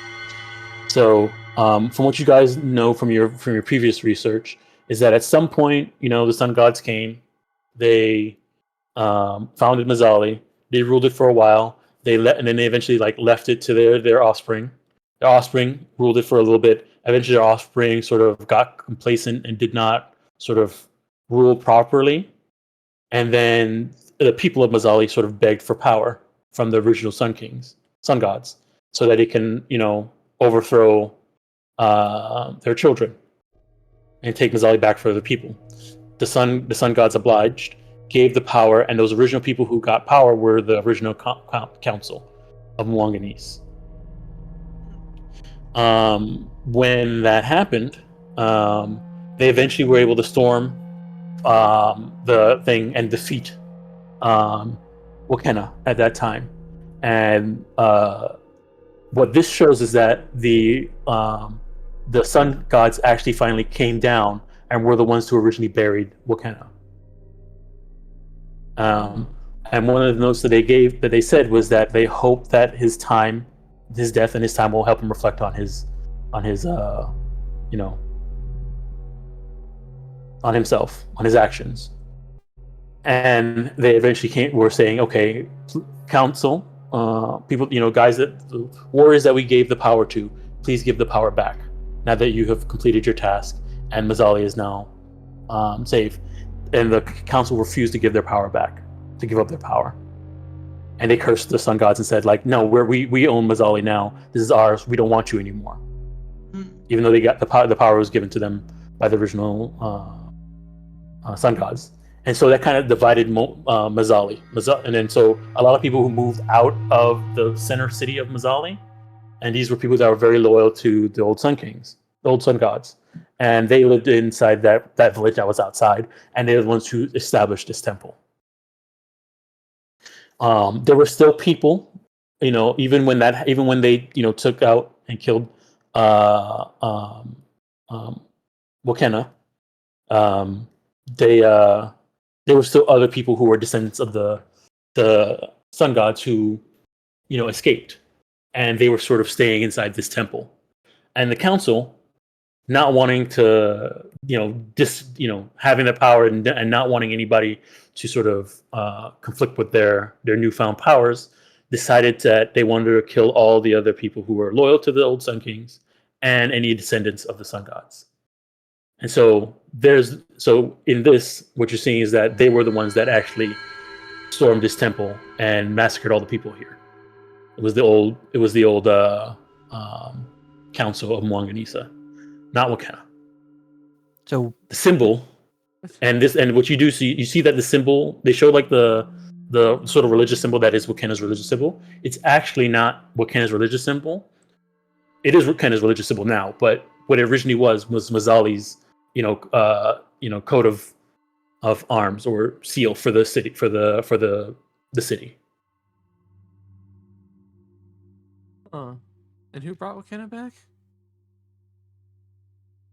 So, from what you guys know from your previous research, is that at some point, the sun gods came, they founded Mzali, they ruled it for a while, and then they eventually left it to their offspring. Their offspring ruled it for a little bit. Eventually, their offspring sort of got complacent and did not sort of rule properly. And then the people of Mzali sort of begged for power from the original sun gods, so that it can, overthrow their children and take Mzali back for the people. The sun gods obliged, gave the power, and those original people who got power were the original council of Mwangi. When that happened, they eventually were able to storm the thing and defeat Walkena at that time. And what this shows is that the sun gods actually finally came down and were the ones who originally buried Walkena. And one of the notes that they said was that they hope that his death and his time will help him reflect on his on himself, on his actions. And they eventually were saying, okay, council, people, guys, warriors that we gave the power to, please give the power back now that you have completed your task and Mzali is now safe. And the council refused to give their power back, to give up their power. And they cursed the sun gods and said, no, we own Mzali now. This is ours. We don't want you anymore. Even though they got the power was given to them by the original sun gods. And so that kind of divided Mzali. And then so a lot of people who moved out of the center city of Mzali, and these were people that were very loyal to the old sun gods. And they lived inside that village that was outside, and they're the ones who established this temple. There were still people, even when they took out and killed Walkena, there were still other people who were descendants of the sun gods who escaped, and they were sort of staying inside this temple. And the council, not wanting to having the power and not wanting anybody to sort of conflict with their newfound powers, decided that they wanted to kill all the other people who were loyal to the old sun kings and any descendants of the sun gods. And so in this, what you're seeing is that they were the ones that actually stormed this temple and massacred all the people here. It was the old council of Mwangi, not Walkena. So the symbol, and what you do see, you see that the symbol they show the sort of religious symbol that is Walkena's religious symbol. It's actually not Walkena's religious symbol. It is Walkena's religious symbol now, but what it originally was Mzali's coat of arms or seal for the city, for the city. And who brought Walkena back?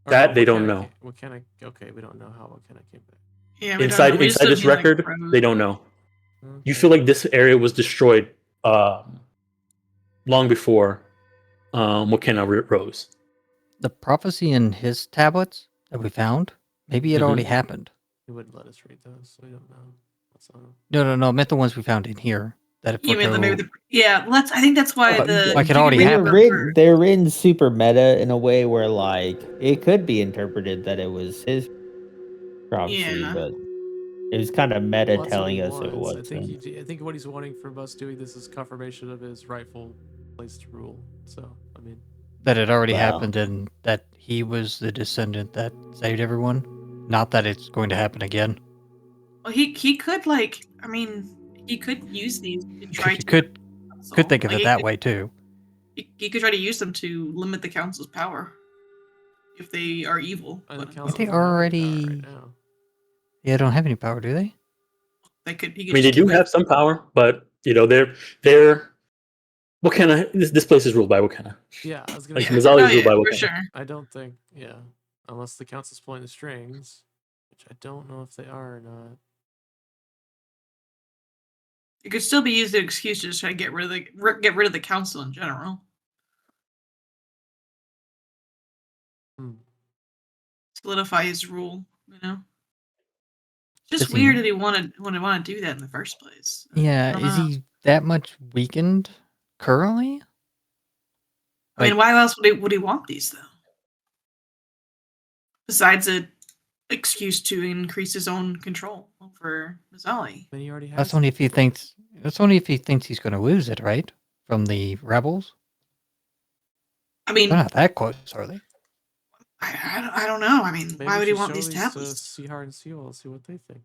That they don't know. Walkena. Okay, we don't know how Walkena came back. Yeah, we don't know. Inside We just inside know this he, like, record, froze. they don't know. You Okay. feel like this area was destroyed long before Walkena rose. The prophecy in his tablets that we found, maybe it already happened. He wouldn't let us read those, so we don't know. What's on them. No. I meant the ones we found in here. That You mean maybe yeah, well, I think that's why Like it already they're happened. written, they're written super meta in a way where like it could be interpreted that it was his prophecy, Yeah. but it was kind of meta Well, that's what telling he us it wants. wasn't. I think what he's wanting from us doing this is confirmation of his rightful place to rule. So, I mean, that it already Wow. happened and that he was the descendant that saved everyone. Not that it's going to happen again. Well, he could, like, I mean, he could use these to try You to could council. think of Like, it that way too. He could try to use them to limit the council's power if they are evil. I think But council they doesn't have any power already- right now. Yeah, they don't have any power, do they? he could I mean, they just do keep have some power, but they're Walkena. This place is ruled by Walkena. Yeah, I was gonna Like say. Mzali is ruled by for Walkena. sure. I don't think. Yeah, unless the council's pulling the strings, which I don't know if they are or not. It could still be used as an excuse to just try to get rid of the council in general. Solidify his rule, you know. It's just Is he- weird that he wanted to do that in the first place. I Yeah, don't is know. he that much weakened currently? I mean, Like- why else would he want these though? Besides a excuse to increase his own control over Mzali. Then he already has. That's only if he thinks. That's only if he thinks he's going to lose it, right? From the rebels. I mean, They're not that close, are they? I don't know. I mean, Maybe why would we he should want show these to tablets? Seahart and Seawall, see what they think.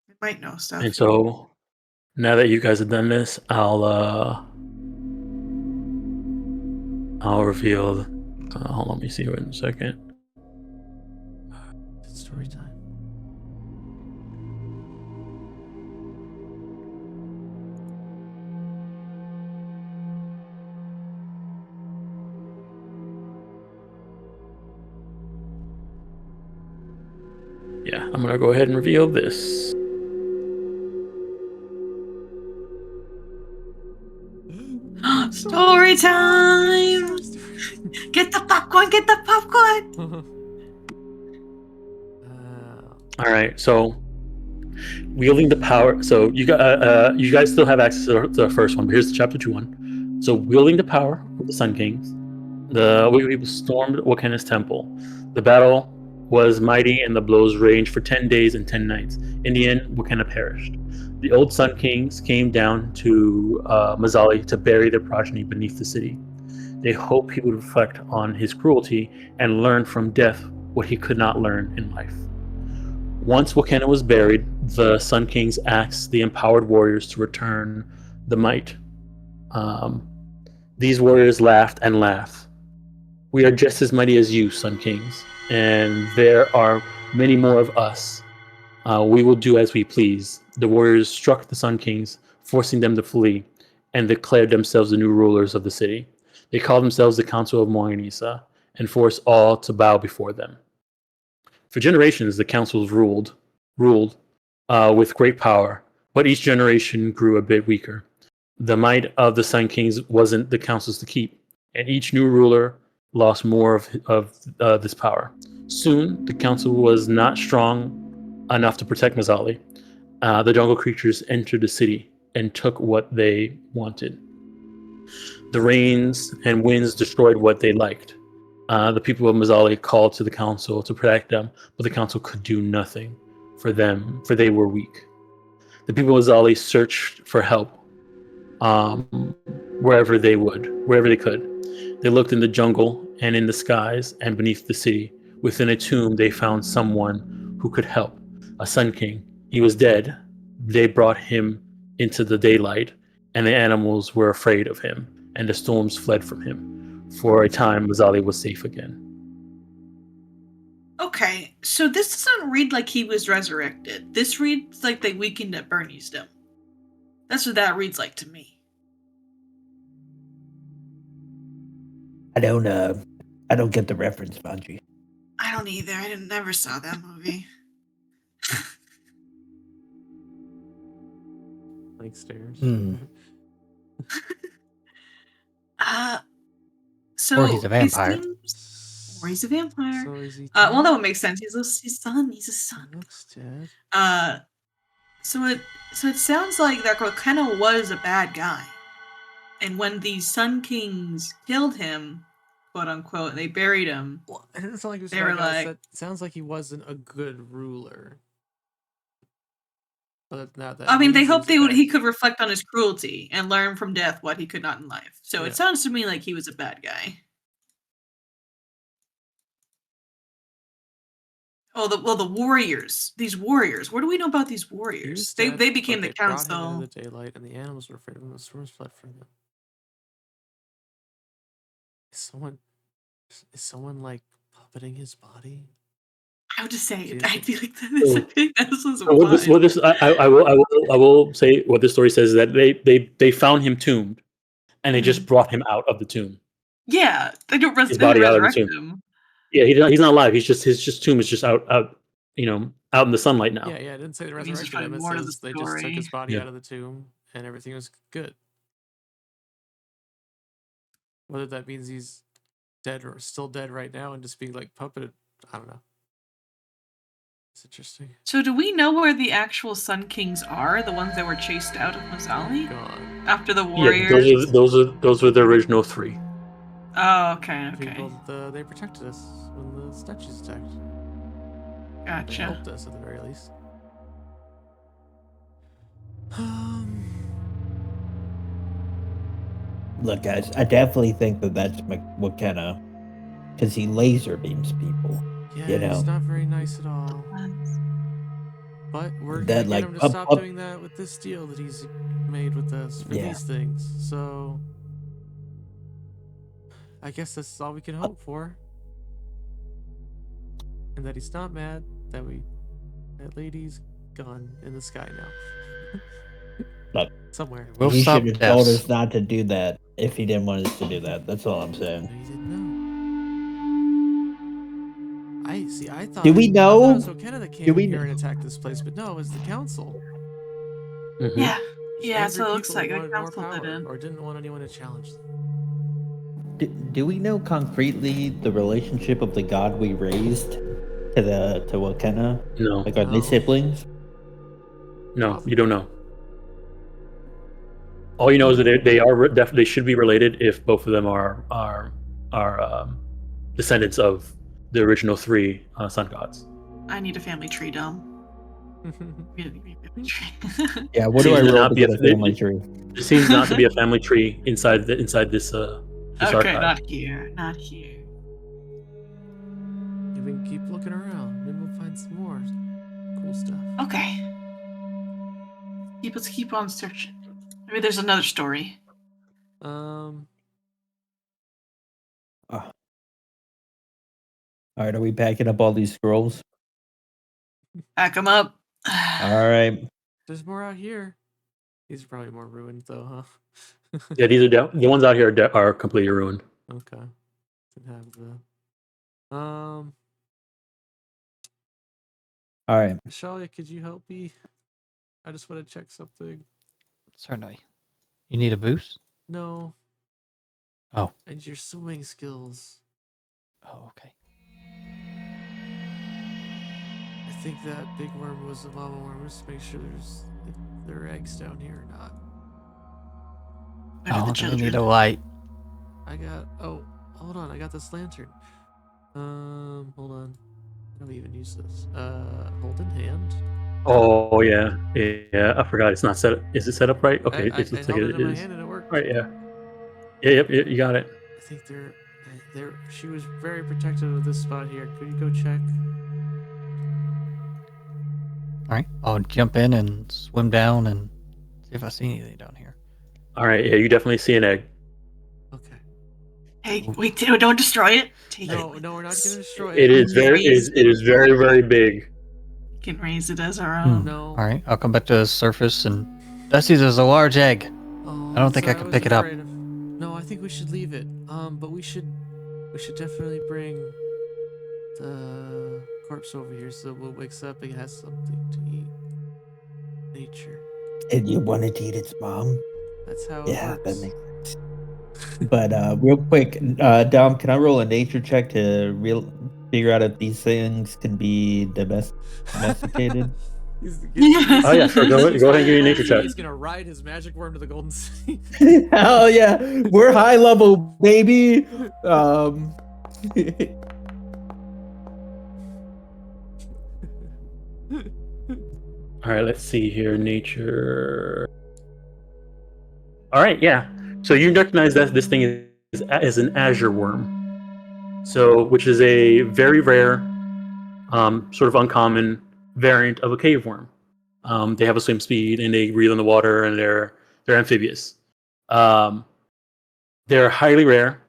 They might know stuff. And so now that you guys have done this, I'll reveal. Hold on, let me see it in a second. It's story time. Yeah, I'm gonna go ahead and reveal this. Story time! Get the popcorn! Get the popcorn! All right, so wielding the power. So you guys still have access to the first one, but here's the chapter 2 one. So wielding the power of the Sun Kings, the Wicked people stormed Walkena's temple. The battle was mighty, and the blows ranged for 10 days and 10 nights. In the end, Walkena perished. The old Sun Kings came down to Mzali to bury their progeny beneath the city. They hoped he would reflect on his cruelty and learn from death what he could not learn in life. Once Walkena was buried, the Sun Kings asked the empowered warriors to return the might. These warriors laughed and laughed. We are just as mighty as you, Sun Kings, and there are many more of us. We will do as we please. The warriors struck the Sun Kings, forcing them to flee, and declared themselves the new rulers of the city. They called themselves the Council of Mwangi and forced all to bow before them. For generations, the councils ruled with great power, but each generation grew a bit weaker. The might of the Sun Kings wasn't the councils to keep, and each new ruler lost more of this power. Soon, the council was not strong enough to protect Mzali. The jungle creatures entered the city and took what they wanted. The rains and winds destroyed what they liked. The people of Mzali called to the council to protect them, but the council could do nothing for them, for they were weak. The people of Mzali searched for help wherever they could. They looked in the jungle and in the skies and beneath the city. Within a tomb, they found someone who could help, a Sun King. He was dead. They brought him into the daylight, and the animals were afraid of him, and the storms fled from him. For a time, Mzali was safe again. Okay, so this doesn't read like he was resurrected. This reads like they weakened at Bernie's dome. That's what that reads like to me. I don't get the reference, Mwangi. I don't either. I never saw that movie. Like stairs. Hmm. So Or he's a vampire. Or he's a vampire. So is he Well, that dead? would make sense. He's his son. He's a He son. looks dead. So it sounds like that Walkena was a bad guy, and when the Sun Kings killed him, quote unquote, they buried him. Well, it doesn't sound like he was a They bad were guy. like- That sounds like he wasn't a good ruler. But not that I mean, they means hoped was a bad he guy. could reflect on his cruelty and learn from death what he could not in life. So Yeah. it sounds to me like he was a bad guy. Oh, the warriors. These warriors. What do we know about these He warriors? was They dead, became but the they brought him council. into the daylight, and the animals were afraid of him. The storms fled from him. Is someone like puppeting his body? I would just say Do you I think- feel like that is. Oh. I think this was What this I will say what this story says is that they found him tombed, and they just brought him out of the tomb. Yeah, they don't His body out of the resurrect tomb. him. Yeah, he's not alive. His tomb is just out out in the sunlight now. Yeah, it didn't say they That means there's resurrected him. It probably more to the says they just took his story. body Yeah. out of the tomb, and everything was good. Whether that means he's dead or still dead right now and just being like puppeted, I don't know. It's interesting. So do we know where the actual Sun Kings are? The ones that were chased out of Mzali Gone. after the Yeah, warriors? those were the original 3. Oh, okay, okay, People, they protected us when the statues attacked. They gotcha. helped us at the very least. Look, guys, I definitely think that that's Walkena, because he laser beams people. Yeah, You know. it's not very nice at all. But we're That, gonna like, get him to up- stop up- doing that with this deal that he's made with us for Yeah. these things. So I guess that's all we can hope for. And that he's not mad that lady's gone in the sky now. Look. Somewhere. We'll He stop should have told deaths. us not to do that if he didn't want us to do that. That's all I'm No, saying. you didn't know. I thought. Do we I thought know? it was Walkena that came Do we here kn- and attacked this place, but no, it was the council. Mhm. Yeah, Just yeah. So angry it looks people like who the wanted more council power, did it. or didn't want anyone to challenge them. Do we know concretely the relationship of the god we raised to Walkena? No, Like, are they No. siblings? no, you don't know. All you know is that they are definitely should be related if both of them are descendants of the original 3 sun gods. I need a family tree, Dom. Really need a family tree. Yeah, what do I Seems to roll not to be a- get a family tree? There seems not to be a family tree inside this this Okay, archive. not here, not here. You can keep looking around. Maybe we'll find some more cool stuff. Okay. Let's keep on searching. Maybe there's another story. All right, are we packing up all these scrolls? Back them up. All right. There's more out here. These are probably more ruined, though, huh? Yeah, these are the ones out here are completely ruined. Okay. Didn't have the. All right. Shalia, could you help me? I just want to check something. Certainly. You need a boost? No. Oh. And your swimming skills. Oh, okay. I think that big worm was a mama worm. Just make sure if there are eggs down here or not. Maybe Oh, the you children. need a light. I got. Oh, hold on. I got this lantern. Hold on. I don't even use this. Hold in hand. Oh yeah. I forgot. It's not set up. Is it set up right? Okay, I it looks like held it it in my is. hand and it worked. Right. Yeah. Yep. You got it. I think they're. She was very protective of this spot here. Could you go check? All right. I'll jump in and swim down and see if I see anything down here. All right. Yeah, you definitely see an egg. Okay. Hey, wait! Don't destroy it. Take No, it. no, we're not gonna destroy It is very. It is very very big. We can raise it as our Hmm. own. No. All right. I'll come back to the surface and Dusty, there's a large egg. Oh, I don't think that's I what can was pick it up. afraid of. No, I think we should leave it. But we should definitely bring the corpse over here so when it wakes up it has something to eat. Nature. And you wanted to eat its mom? That's how Yeah, it that works. makes sense. But real quick, Dom, can I roll a nature check to figure out if these things can be domesticated? Oh yeah, sure. Go ahead and give me a nature check. He's gonna ride his magic worm to the golden sea. Hell yeah, we're high level, baby. All right, let's see here. Nature. All right, yeah. So you recognize that this thing is an azure worm, so which is a very rare, sort of uncommon variant of a cave worm. They have a swim speed and they breathe in the water and they're amphibious. They're highly rare.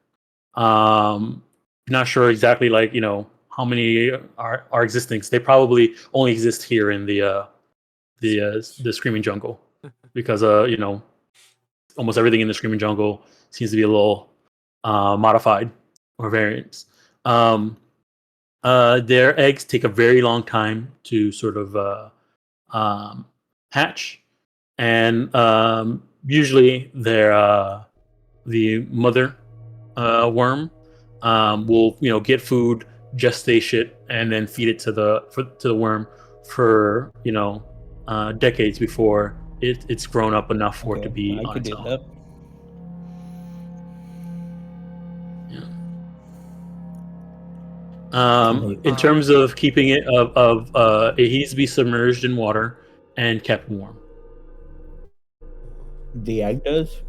Not sure exactly how many are existing. They probably only exist here in the Screaming Jungle because almost everything in the Screaming Jungle seems to be a little modified or variants. Their eggs take a very long time to sort of hatch, and usually the mother worm will get food, gestate it, and then feed it to the worm for decades before it's grown up enough for it to be I on could its do own. that. In terms of keeping it, it needs to be submerged in water and kept warm. The egg does.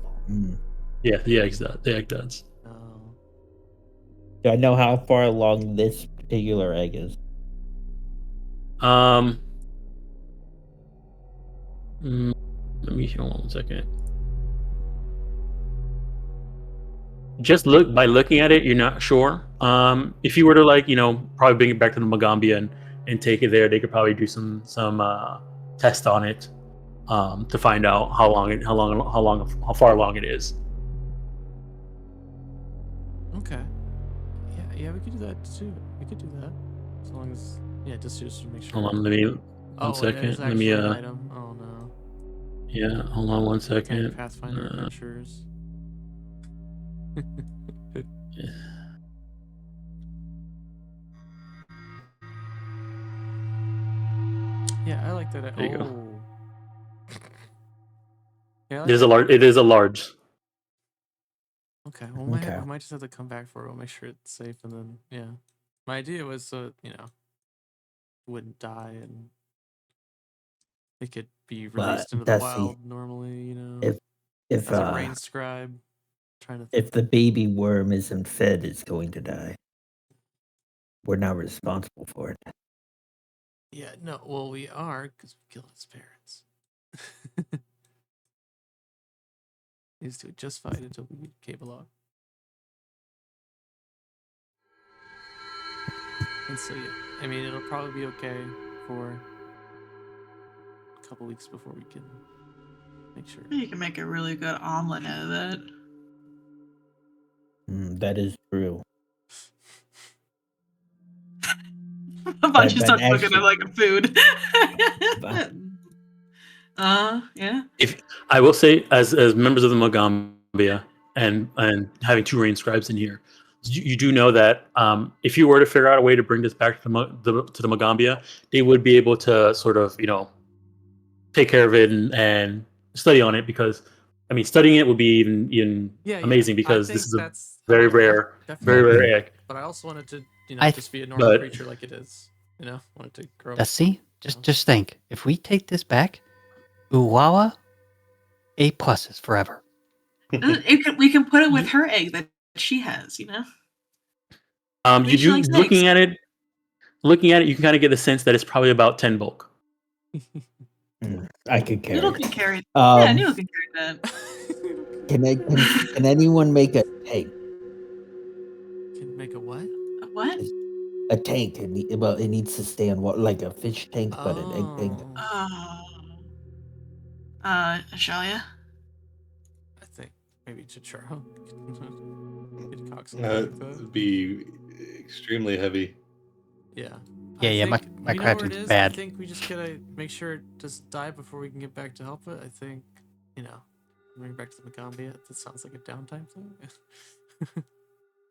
Yeah, the egg does. Oh. Do I know how far along this particular egg is? Let me hold on 1 second. Just looking at it, you're not sure. If you were to probably bring it back to the Magaambya and take it there, they could probably do some test on it to find out how far along it is. Okay. Yeah, we could do that too. We could do that as long as just to make sure. Hold on, let me one second. It is Let me actually an item. Oh no. Yeah, hold on 1 second. Pathfinder adventures. Yeah, I like that. There you go. Yeah, I like It is that. a large. It is a large. Okay, well, we might just have to come back for it. We'll make sure it's safe, and then my idea was wouldn't die and it could be released into the wild normally. If as a rain scribe, trying to. If the baby worm isn't fed, it's going to die. We're not responsible for it. Yeah, no. Well, we are because we killed its parents. Needs to just fight until we cable off. And so I mean, it'll probably be okay for a couple weeks before we can make sure. You can make a really good omelet out of that. That is true. I thought you started looking at like a food. Yeah. If I will say, as members of the Magaambya and having 2 rain scribes in here, you do know that if you were to figure out a way to bring this back to the Magaambya, they would be able to sort of take care of it and study on it, because I mean studying it would be even amazing because this is a very rare egg. But I also wanted to just be a normal creature like it is. Wanted to grow. See, just think, if we take this back, Uwawa, A+ is forever. We can put it with her egg that she has. You do looking at it, you can kind of get the sense that it's probably about 10 bulk. I could carry. Noodle can carry it. Yeah, Noodle can carry that. Can anyone make a tank? Can make a what? A what? A tank. It needs to stay on water, like a fish tank, but an egg tank. Ashalia? I think maybe Chicharo. Could cock something That like that. would be extremely heavy. Yeah. Yeah, my we know where it crafting's is. bad. I think we just gotta make sure it doesn't die before we can get back to help it. I think, bring it back to the Magaambya. That sounds like a downtime thing.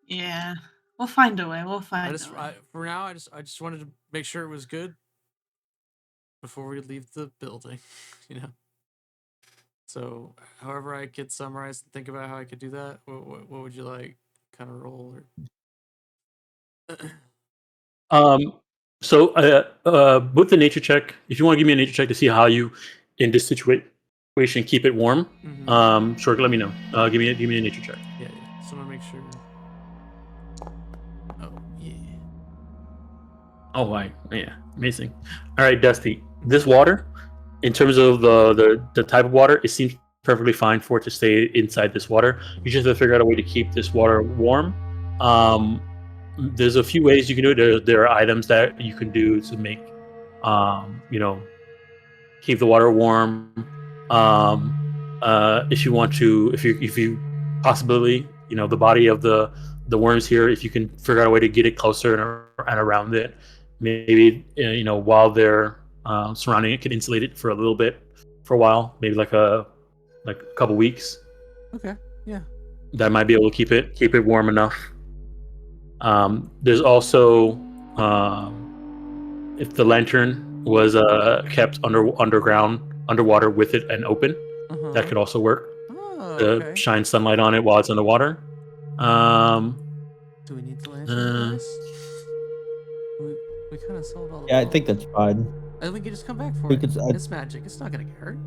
Yeah. We'll find a way. We'll find a way. For now, I just wanted to make sure it was good before we leave the building, So, however I could summarize and think about how I could do that, what would you like? Kind of roll or? So with the nature check, if you want to give me a nature check to see how you, in this situation, keep it warm, sure, let me know. Give me a nature check. Yeah. So I'm gonna make sure. Oh yeah. Oh, right. Yeah, amazing. All right, Dusty. This water, in terms of the type of water, it seems perfectly fine for it to stay inside this water. You just have to figure out a way to keep this water warm. There's a few ways you can do it. There are items that you can do to make, keep the water warm. If you want to, if you possibly, the body of the worms here, if you can figure out a way to get it closer and around it, maybe while they're surrounding it, can insulate it for a little bit, for a while, maybe like a couple weeks. Okay. Yeah. That might be able to keep it warm enough. There's also if the lantern was kept underwater with it and open, that could also work. Okay. Shine sunlight on it while it's underwater. Do we need the lantern? We kind of solved all the Yeah, I problems. think that's fine. And we can just come back for Because it. It's magic. It's not gonna get hurt.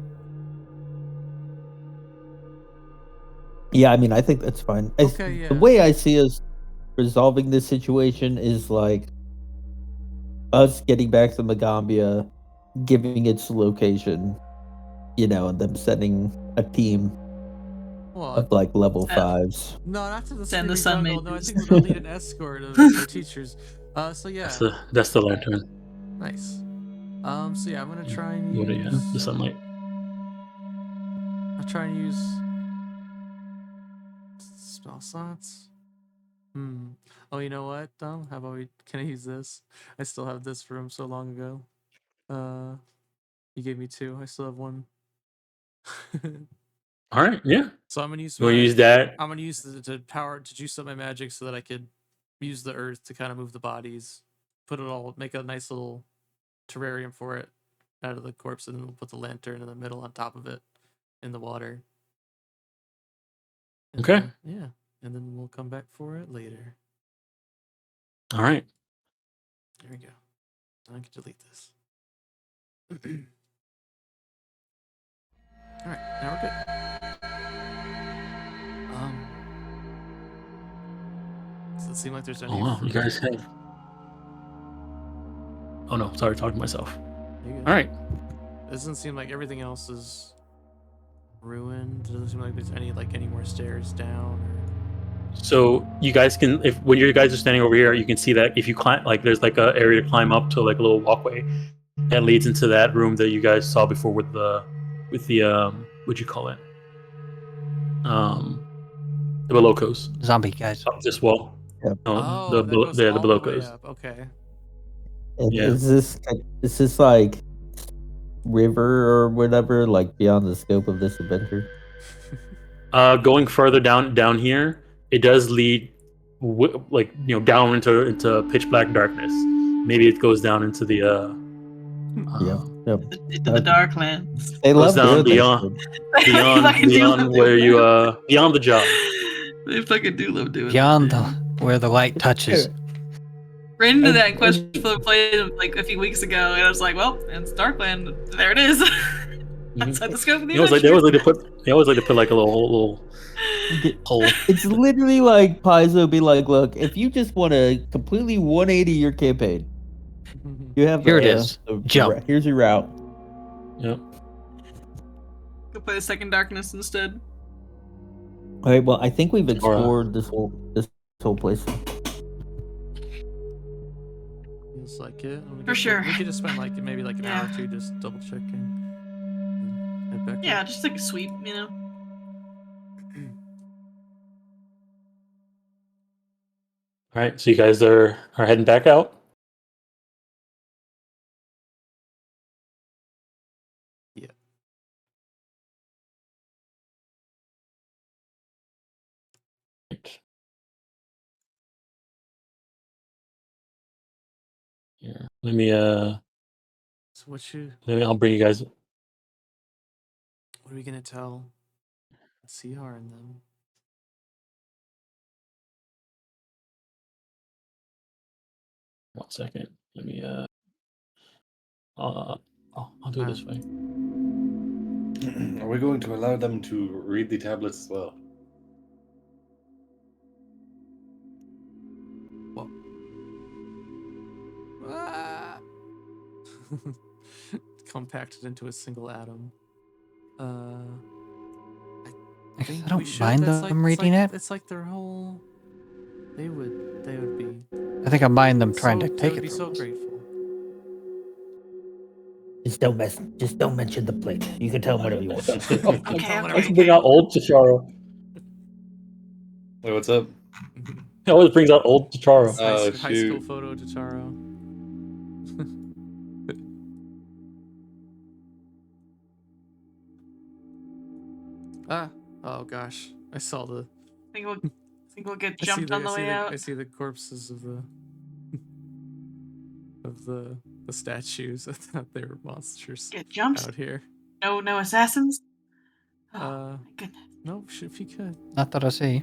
Yeah, I mean, I think that's fine. Okay, yeah. The way I see us resolving this situation is like us getting back to Magaambya, giving its location, and them sending a team of like level 5s. No, not to the Send the Screaming sun Jungle. No, I mages. think we'll need an escort of our teachers. So yeah. That's the lantern. Nice. So yeah, I'm gonna try and What do you use have? The sunlight. I'll try and use spell slots. Oh, you know what, Dom? How about can I use this? I still have this from so long ago. You gave me 2. I still have 1. All right, yeah. So I'm gonna use We'll use that. I'm gonna use the power to juice up my magic so that I could use the earth to kind of move the bodies, make a nice little terrarium for it out of the corpse, and then we'll put the lantern in the middle on top of it in the water. And Okay. yeah, and then we'll come back for it later. All right. There we go. I can delete this. All right, now we're good. Does it seem like there's any? Oh wow, you guys have. Oh no, sorry, talking to myself. All right. It doesn't seem like everything else is ruined. It doesn't seem like there's any more stairs down. So you guys can, when you guys are standing over here, you can see that if you climb, there's a area to climb up to, a little walkway that leads into that room that you guys saw before with the what'd you call it? The Belocos. Zombie guys. Up this wall. Yeah. The Belocos. Okay. And Yeah. is this like river or whatever, beyond the scope of this adventure? Going further down here, it does lead down into pitch black darkness. Maybe it goes down into the Into the dark lands. They goes love down doing beyond where you beyond the job. They fucking do love doing Beyond that. where the light touches. Ran into that in Quest for the Play a few weeks ago, and I was like, well, it's Darkland. There it is. Outside the scope of the adventure. They always like to put a little hole. It's literally like Paizo be like, look, if you just want to completely 180 your campaign, you have Here it is. Jump. Here's your route. Yep. Go play the Second Darkness instead. All right. Well, I think we've explored this whole place. Feels like it. For sure. We could just spend maybe an hour or two just double checking. Head back Yeah, up. just like a sweep, you know. All right, so you guys are heading back out. Yeah. Here, let me So I'll bring you guys. what are we gonna tell CR and them? One second. Let me I'll do it this way. Are we going to allow them to read the tablets as well? Well. Ah! Compacted into a single atom. I guess think I don't we should. mind That's them reading it. It's like their whole. They would be. I think I mind them trying to They take would it be from so us. grateful. Just don't mention the plate. You can tell them whatever you want. Okay, I can bring out old Tacharo. Wait, what's up? It always brings out old Tacharo. Oh, High school shoot. photo to Taro. Oh gosh, I saw the. Think we'll get I see jumped the, on the I see way the, out. I see the corpses of the statues. I thought they were monsters Get jumped? out here. No assassins? Oh, Uh, my goodness. no, if you could. Not that I see.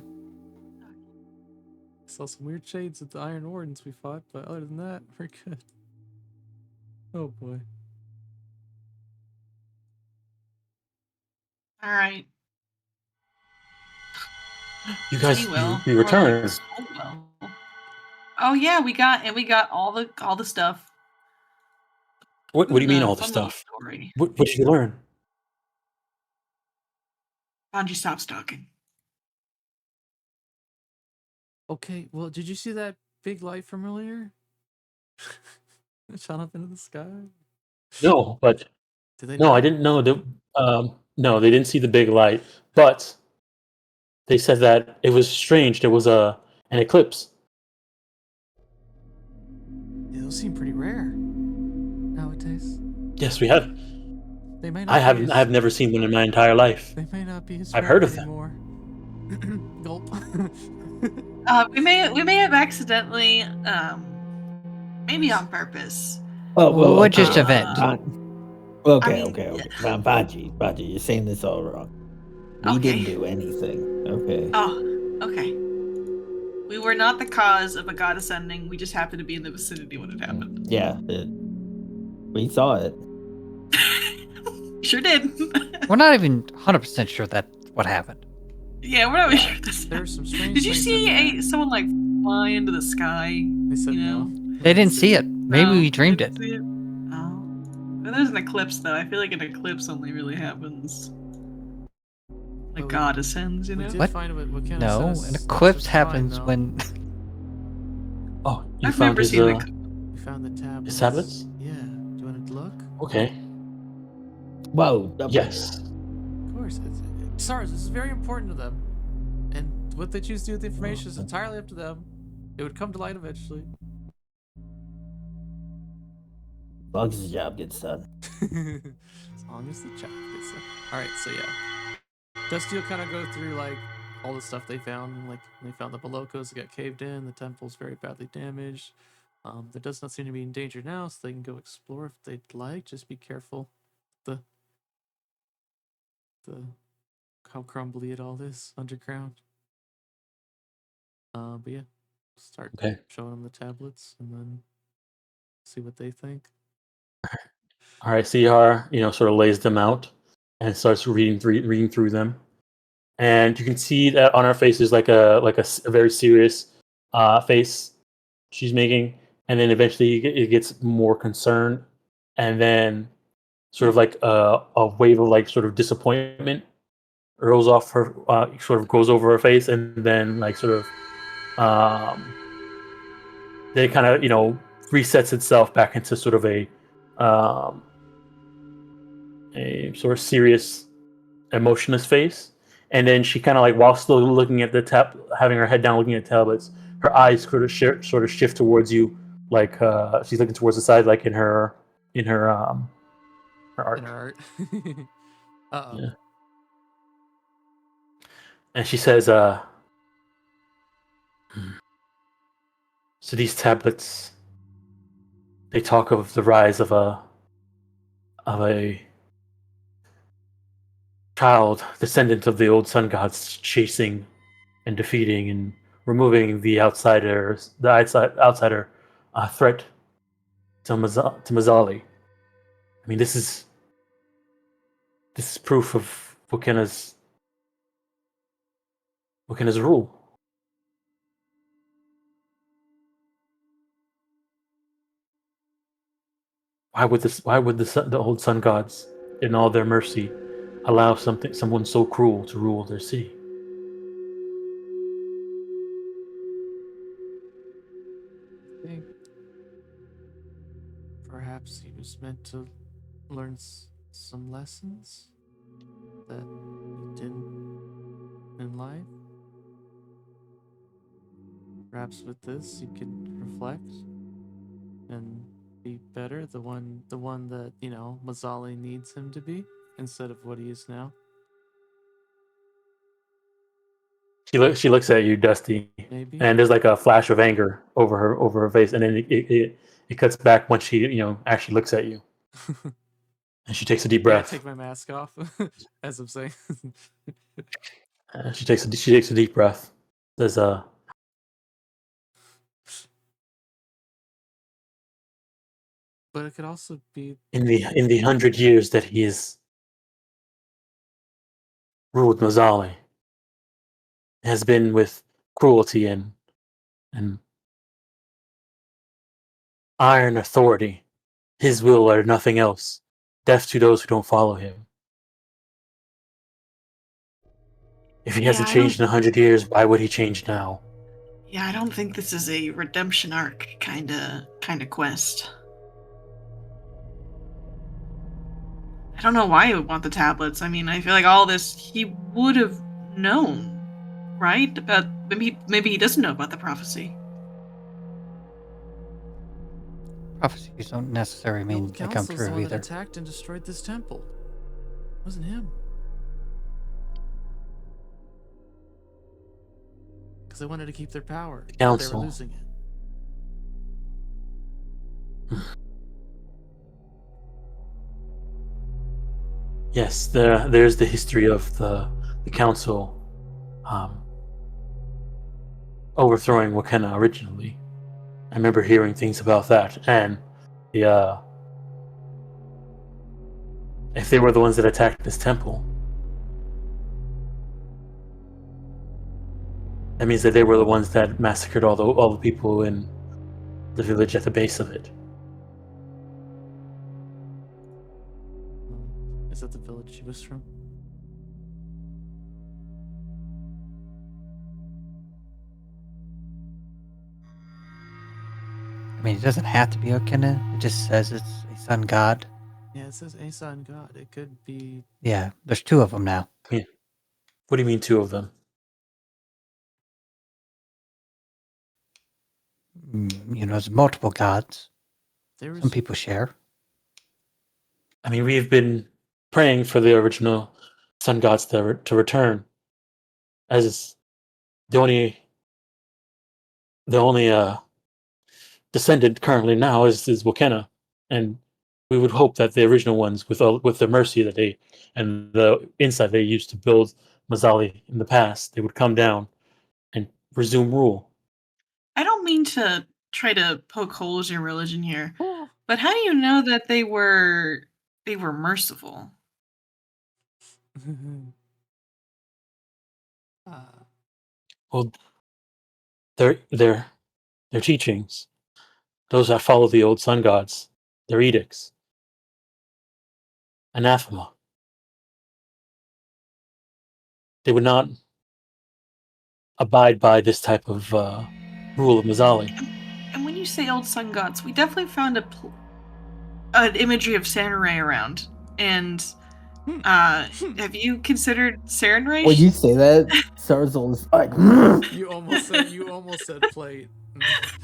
I saw some weird shades at the Iron Wardens we fought, but other than that, we're good. Oh boy. All right. You guys, Well, you returned. well. Oh yeah, we got all the stuff. What do you mean all the Fun little stuff? story. What did you learn? Bungie, stop stalking. Okay, well, did you see that big light from earlier? It shot up into the sky. No, but Did they? no, Not? I didn't know that. No, they didn't see the big light, but they said that it was strange. There was an eclipse. Yeah, those seem pretty rare nowadays. Yes, we have. They may not. I have never seen one in my entire life. They may not be as I've rare heard of them. anymore. Gulp. We may have accidentally, maybe on purpose. Well, just a vent. Okay. mean, Baji, you're saying this all wrong. We Okay. didn't do anything. Okay. Oh, okay. We were not the cause of a goddess ending. We just happened to be in the vicinity when it happened. Yeah. We saw it. Sure did. We're not even 100% sure that's what happened. Yeah, we're not sure this. There are some strange. Did you things see in there. someone like fly into the sky? They said you no. know? They didn't see it. Maybe No, we dreamed didn't it. see Oh. Well, there's an eclipse though. I feel like an eclipse only really happens like But goddess ends, you We know? did What? find what Kenna No, says an is eclipse just fine, happens though. when. Oh, you I've found never his seen the We found the tablets. his tablets? Yeah. Do you want to look? Okay. Whoa. Yes. Of course. SARS, this is very important to them. And what they choose to do with the information is entirely up to them. It would come to light eventually. As long as the job gets done. As long as the job gets done. Alright, so yeah. Does Steel kind of go through like all the stuff they found? Like they found the Balokos that got caved in, the temple's very badly damaged. There does not seem to be in danger now, so they can go explore if they'd like. Just be careful. The how crumbly it all is underground. But yeah, start Okay. showing them the tablets and then see what they think. All right. CR, sort of lays them out and starts reading through them, and you can see that on her face is like a very serious face she's making, and then eventually it gets more concerned, and then sort of like a wave of like sort of disappointment rolls off her, sort of goes over her face, and then like sort of it kind of resets itself back into sort of a a sort of serious, emotionless face, and then she kind of like while still looking at the having her head down, looking at tablets, her eyes sort of shift towards you, like she's looking towards the side, like in her her art. In her art. Uh-oh. Yeah. And she says, so these tablets, they talk of the rise of a child, descendant of the old sun gods, chasing and defeating and removing the outsider threat to Mzali. I mean, this is proof of Walkena's rule. Why would the old sun gods, in all their mercy, allow someone so cruel to rule their city? I think perhaps he was meant to learn some lessons that he didn't in life. Perhaps with this he could reflect and be better, the one that, you know, Mzali needs him to be, instead of what he is now. She looks at you, Dusty, Maybe. and there's like a flash of anger over her face, and then it cuts back when she actually looks at you, and she takes a deep Yeah, I breath. take my mask off as I'm saying. She takes a deep breath. Says, But it could also be in the 100 years that he has ruled Mzali, has been with cruelty and iron authority, his will or nothing else, death to those who don't follow him. If he hasn't changed in 100 years, why would he change now? Yeah, I don't think this is a redemption arc kind of quest. I don't know why he would want the tablets. I mean, I feel like all this he would have known, right? About maybe he doesn't know about the prophecy. Prophecies don't necessarily mean Old they come Council's the true one that either. attacked and destroyed this temple. It wasn't him. Because they wanted to keep their power. But they were Council. losing it. Yes, there's the history of the council overthrowing Walkena originally. I remember hearing things about that, and if they were the ones that attacked this temple, that means that they were the ones that massacred all the people in the village at the base of it. Is that the village she was from? I mean, it doesn't have to be Walkena. It just says it's a sun god. Yeah, it says a sun god. It could be. Yeah, there's two of them now. What do you mean, two of them? There's multiple gods. Some people share. I mean, we've been praying for the original sun gods to return, as the only descendant currently now is Walkena, and we would hope that the original ones, with the mercy that they and the insight they used to build Mzali in the past, they would come down and resume rule. I don't mean to try to poke holes in your religion here, but how do you know that they were merciful? Well, their teachings, those that follow the old sun gods, their edicts, anathema. They would not abide by this type of rule of Mzali. And when you say old sun gods, we definitely found an imagery of samurai around, and Have you considered Sarenrae? When you say that, Sarzel is like, You almost said plate.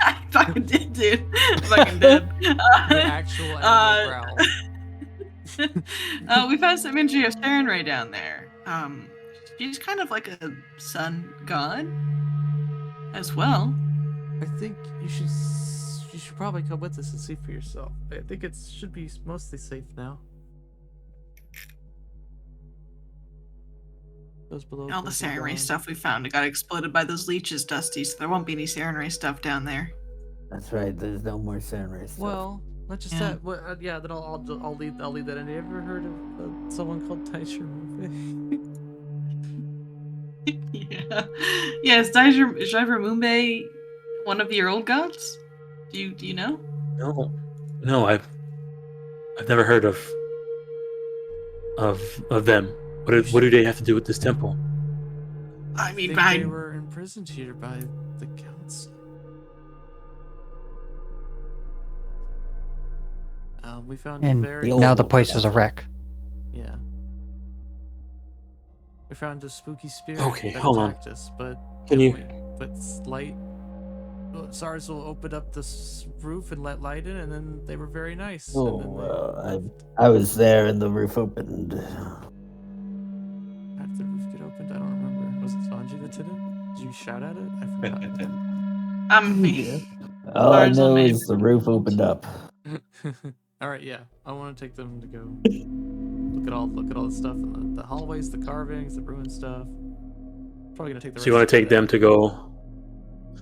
I fucking did, dude. I fucking did. The actual animal growl. We found some imagery of Sarenrae down there. She's kind of like a sun god as well. I think you should probably come with us and see for yourself. I think it should be mostly safe now. Those below. All the Sarenrae stuff we found got exploded by those leeches, Dusty, so there won't be any Sarenrae stuff down there. that's right. There's no more Sarenrae stuff. Well, let's just Yeah. yeah. Then I'll leave that in. Have you ever heard of someone called Taishiru? Yeah, is Driver Mumbe one of your old gods? Do you know? No, I've never heard of them. What do they have to do with this temple? I mean, They were imprisoned here by the council. We found And very now the place is a wreck. yeah. We found a spooky spirit Okay, that hold on. attacked us, but Can you? SARS will open up this roof and let light in, and then they were very nice. Oh, and then well, I was there and the roof opened. how did the roof get opened? I don't remember. Was it Sanji that did it? Did you shout at it? I forgot. All I Sarzel know made is the roof opened up. All right, yeah. I want to take them to go look at all the stuff in the hallways, the carvings, the ruined stuff. Probably gonna take the. So you want to take them to go?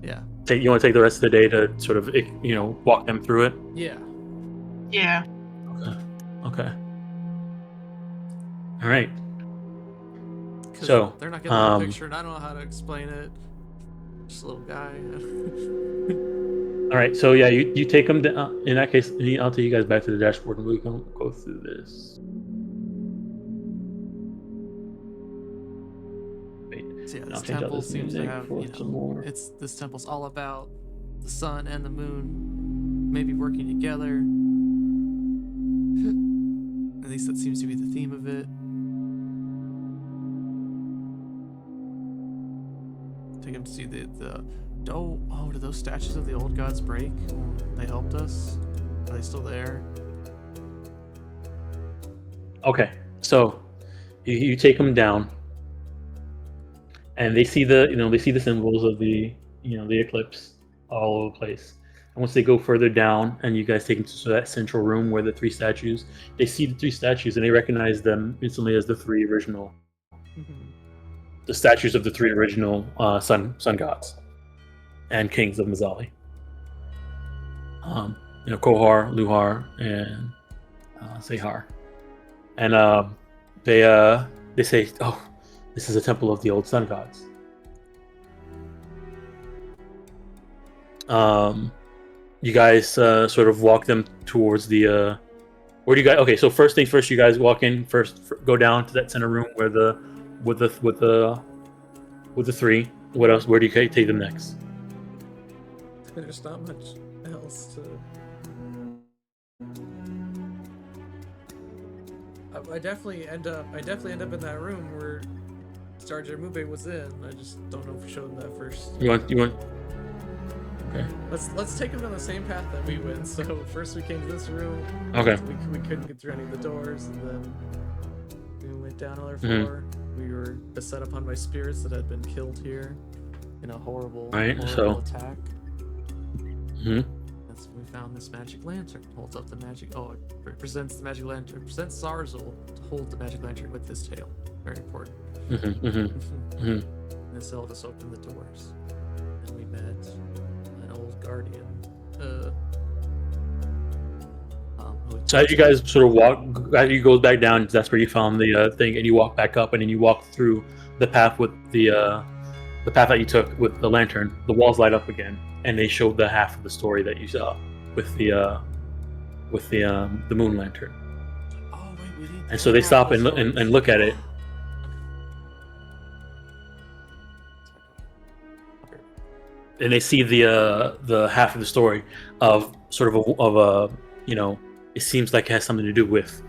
Yeah. You want to take the rest of the day to sort of walk them through it? Yeah. Yeah. Okay. All right. 'Cause So, they're not getting the picture, and I don't know how to explain it. Just a little guy. All right. So yeah, you take them. In that case, I'll take you guys back to the dashboard and we can go through this. Wait. So yeah, I'll this change out temple this seems to music have, for some more. this temple's all about the sun and the moon maybe working together. At least that seems to be the theme of it. Take him to see the do those statues of the old gods break? They helped us? Are they still there? Okay. So you take them down, and they see the symbols of the the eclipse all over the place. And once they go further down, and you guys take them to that central room where the three statues, they see the three statues and they recognize them instantly as the three original, the statues of the three original sun gods and kings of Mzali. Kohar, Luhar, and Sehar. And they say, "Oh, this is a temple of the old sun gods." You guys sort of walk them towards the. Where do you guys? Okay, so first things first, you guys walk in first. Go down to that center room where with the three. What else? Where do you take them next? There's not much else to. I definitely end up in that room where Sergeant Mube was in. I just don't know if we showed him that first. You want? Okay. Let's take him down the same path that we went. So first we came to this room. Okay. We couldn't get through any of the doors, and then we went down another floor. We were beset upon by spirits that had been killed here in a horrible attack. And so we found this magic lantern. Holds up the magic. Oh, it represents the magic lantern. It represents Sarzel to hold the magic lantern with his tail. Very important. And this helped us open the doors, and we met an old guardian. So as you guys sort of walk, as you go back down, that's where you found the thing, and you walk back up, and then you walk through the path with the path that you took with the lantern. The walls light up again, and they showed the half of the story that you saw with the moon lantern. Oh wait, we didn't. And so they stop and look at it. And they see the half of the story of sort of a it seems like it has something to do with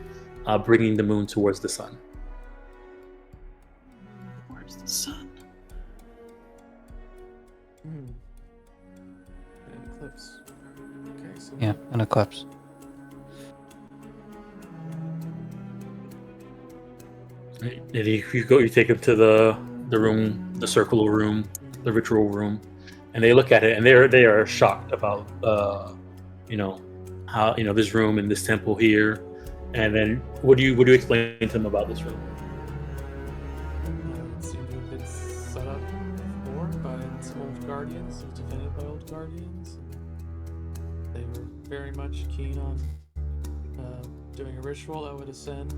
bringing the moon towards the sun. Where's the sun? An eclipse. Okay, so Yeah, an eclipse. Right. And you take them to the room, the circular room, the ritual room, and they look at it and they are shocked about how this room and this temple here. And then what do you explain to them about this room? it seemed to have been set up before by some old guardians, it was defended by old guardians. They were very much keen on doing a ritual that would ascend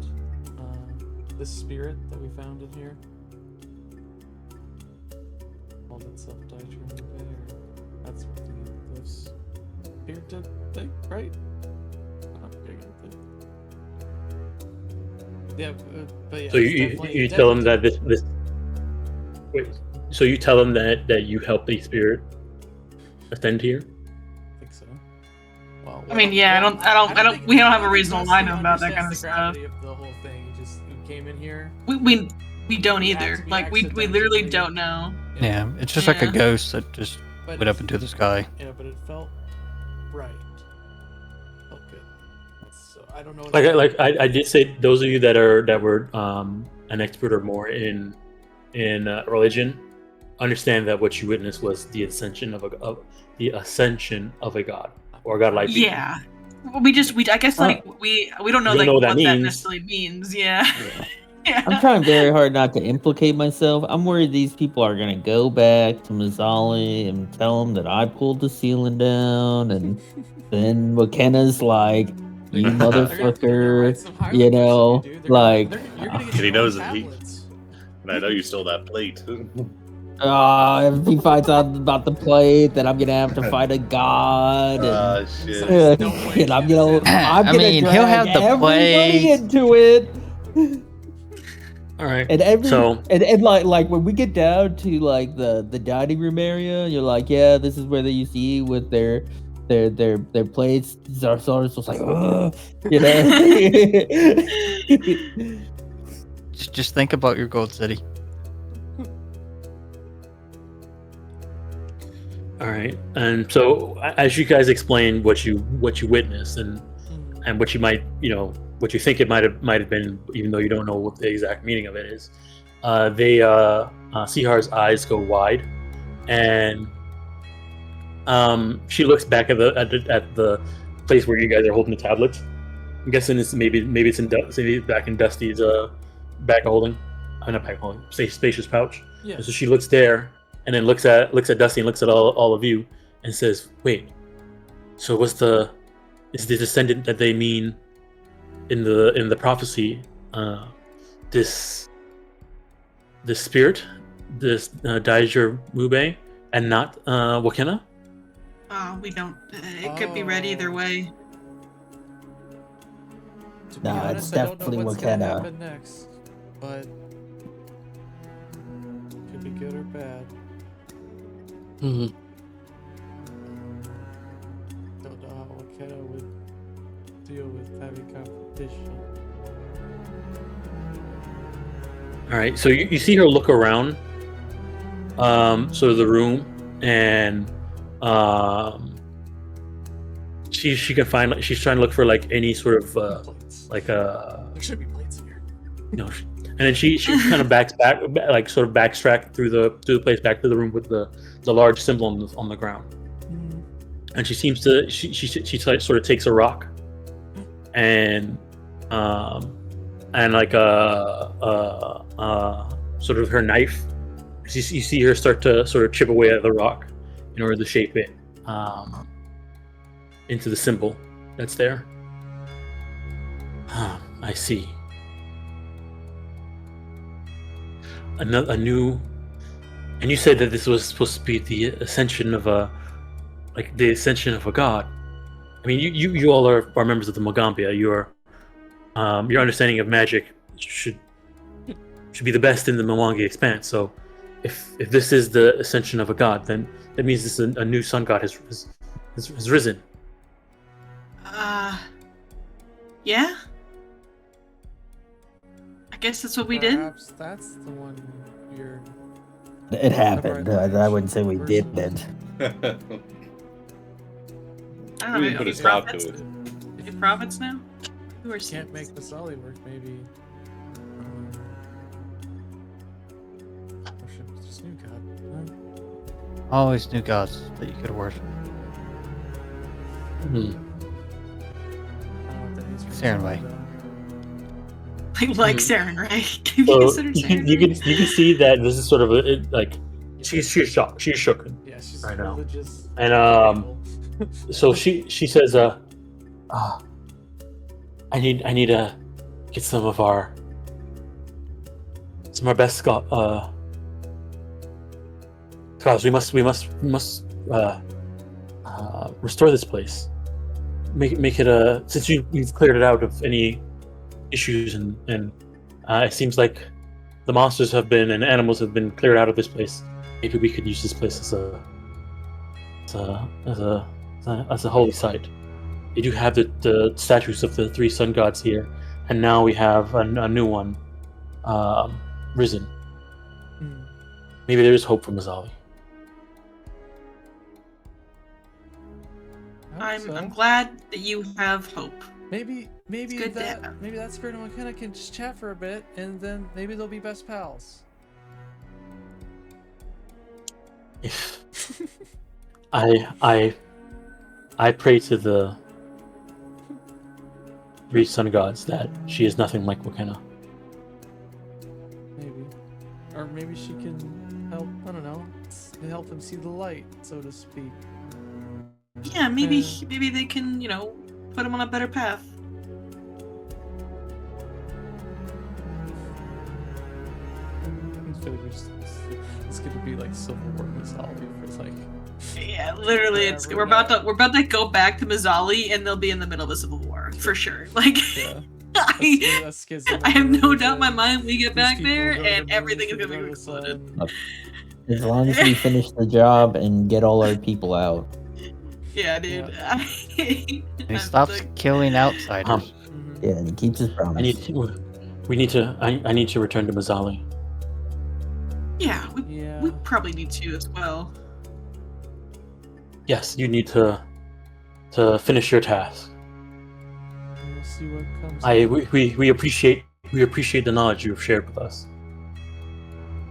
this spirit that we found in here. Called itself Jatembe, or that's what the eclipse appeared to think, right? I'm big into it. Yeah, but yeah. So you tell them that this wait. So you tell them that you helped the spirit ascend here. I think so. Well, I mean, yeah, we don't have a reason to lie to him about that kind of the stuff. gravity of the whole thing. He came in here. We don't either. Like we literally don't know. Yeah, it's just like a Yeah. ghost that just But went up into the sky. Yeah, but it felt right. Felt good. So I don't know. I did say those of you that were an expert or more in religion understand that what you witnessed was the ascension of a god or a godlike being. Yeah. Well, I guess like we don't know You don't like know what that what that means. necessarily means. Yeah. Yeah. I'm trying very hard not to implicate myself. I'm worried these people are gonna go back to Mzali and tell them that I pulled the ceiling down, and then Wakena's like, "You motherfucker," you know, like. And he knows that and I know you stole that plate. If he finds out about the plate, then I'm gonna have to fight a god. And, Shit. and I'm gonna he'll have drag the everybody plate. into it. All right. And So- like when we get down to like the dining room area, you're like, yeah, this is where they used to eat with their plates. Zarsaurus was like, ugh, you know. Just think about your gold city. All right. And so as you guys explain what you witnessed and what you might, what you think it might have been, even though you don't know what the exact meaning of it is, Sihar's eyes go wide, and she looks back at the place where you guys are holding the tablets. I'm guessing it's maybe it's back in Dusty's bag of holding, not bag of holding, spacious pouch. Yeah. And so she looks there, and then looks at Dusty and looks at all of you, and says, "Wait, so is the descendant that they mean in the prophecy this spirit, this Jatembe, and not Walkena?" We don't. It could be read either way. To be Nah, honest, it's I don't know definitely what's gonna Walkena. happen next, but could be good or bad. Mm-hmm. Don't know how Walkena would deal with having competition. All right, so you see her look around, sort of the room, and she can find, like, she's trying to look for like any sort of Plates. like There should be plates in here. and then she kind of backtrack through the place back to the room with the large symbol on the ground, and she seems to she sort of takes a rock, and like sort of her knife. You see her start to sort of chip away at the rock in order to shape it into the symbol that's there. I see. A new, and you said that this was supposed to be the ascension of a god. I mean, you all are members of the Magaambya. Your understanding of magic should be the best in the Mwangi Expanse. So, if this is the ascension of a god, then that means this a new sun god has risen. Yeah. guess that's what we did. Perhaps that's the one you're. It happened. I wouldn't say we Person. did it. I don't We know. didn't put a Any stop profits? to it. Any profits now? Who are Can't make Mzali work, maybe. Oh shit, it's new god. Always new gods that you could worship. Hmm. I don't know what that means for Saren Mzali, way. though. I like Mhm. Saren, right? Can you So consider you Saren? can see that this is sort of like she's shocked. She's shook. Yeah, she's I know. religious. And so she says, I need to get some of our best scholars. We must restore this place. Make it since you've cleared it out of any issues and it seems like the monsters have been and animals have been cleared out of this place. Maybe we could use this place as a holy site. We do have the statues of the three sun gods here, and now we have a new one risen. Hmm. Maybe there is hope for Mzali. I hope so. I'm glad that you have hope. Maybe good to have. maybe that spirit and Walkena can just chat for a bit, and then maybe they'll be best pals. If I pray to the three sun gods that she is nothing like Walkena. Maybe, or maybe she can help. I don't know. Help them see the light, so to speak. Yeah, maybe they can, put him on a better path. I feel like it's gonna be like Civil War Mzali for like. Yeah, literally, we're about to go back to Mzali, and they'll be in the middle of a civil war for sure. Like, Yeah. I have no doubt in my mind we get back there, and everything is gonna be exploded. As long as we finish the job and get all our people out. Yeah, dude. Yeah. And he stops killing outsiders. Yeah, and he keeps his promise. I need to return to Mzali. Yeah, we Yeah. probably need to as well. Yes, you need to finish your task. We'll see what comes. We appreciate the knowledge you've shared with us.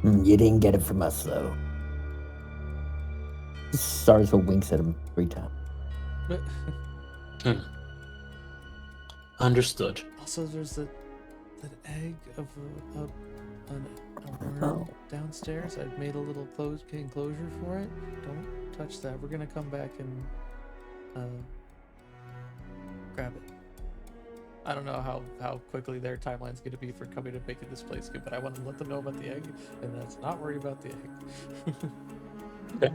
You didn't get it from us, though. Sarzo winks at him 3 times. Understood. Also, there's that egg of a worm downstairs. I've made a little enclosure for it. Don't touch that. We're gonna come back and grab it. I don't know how quickly their timeline's gonna be for coming and making this place good, but I want to let them know about the egg, and let's not worry about the egg. Okay.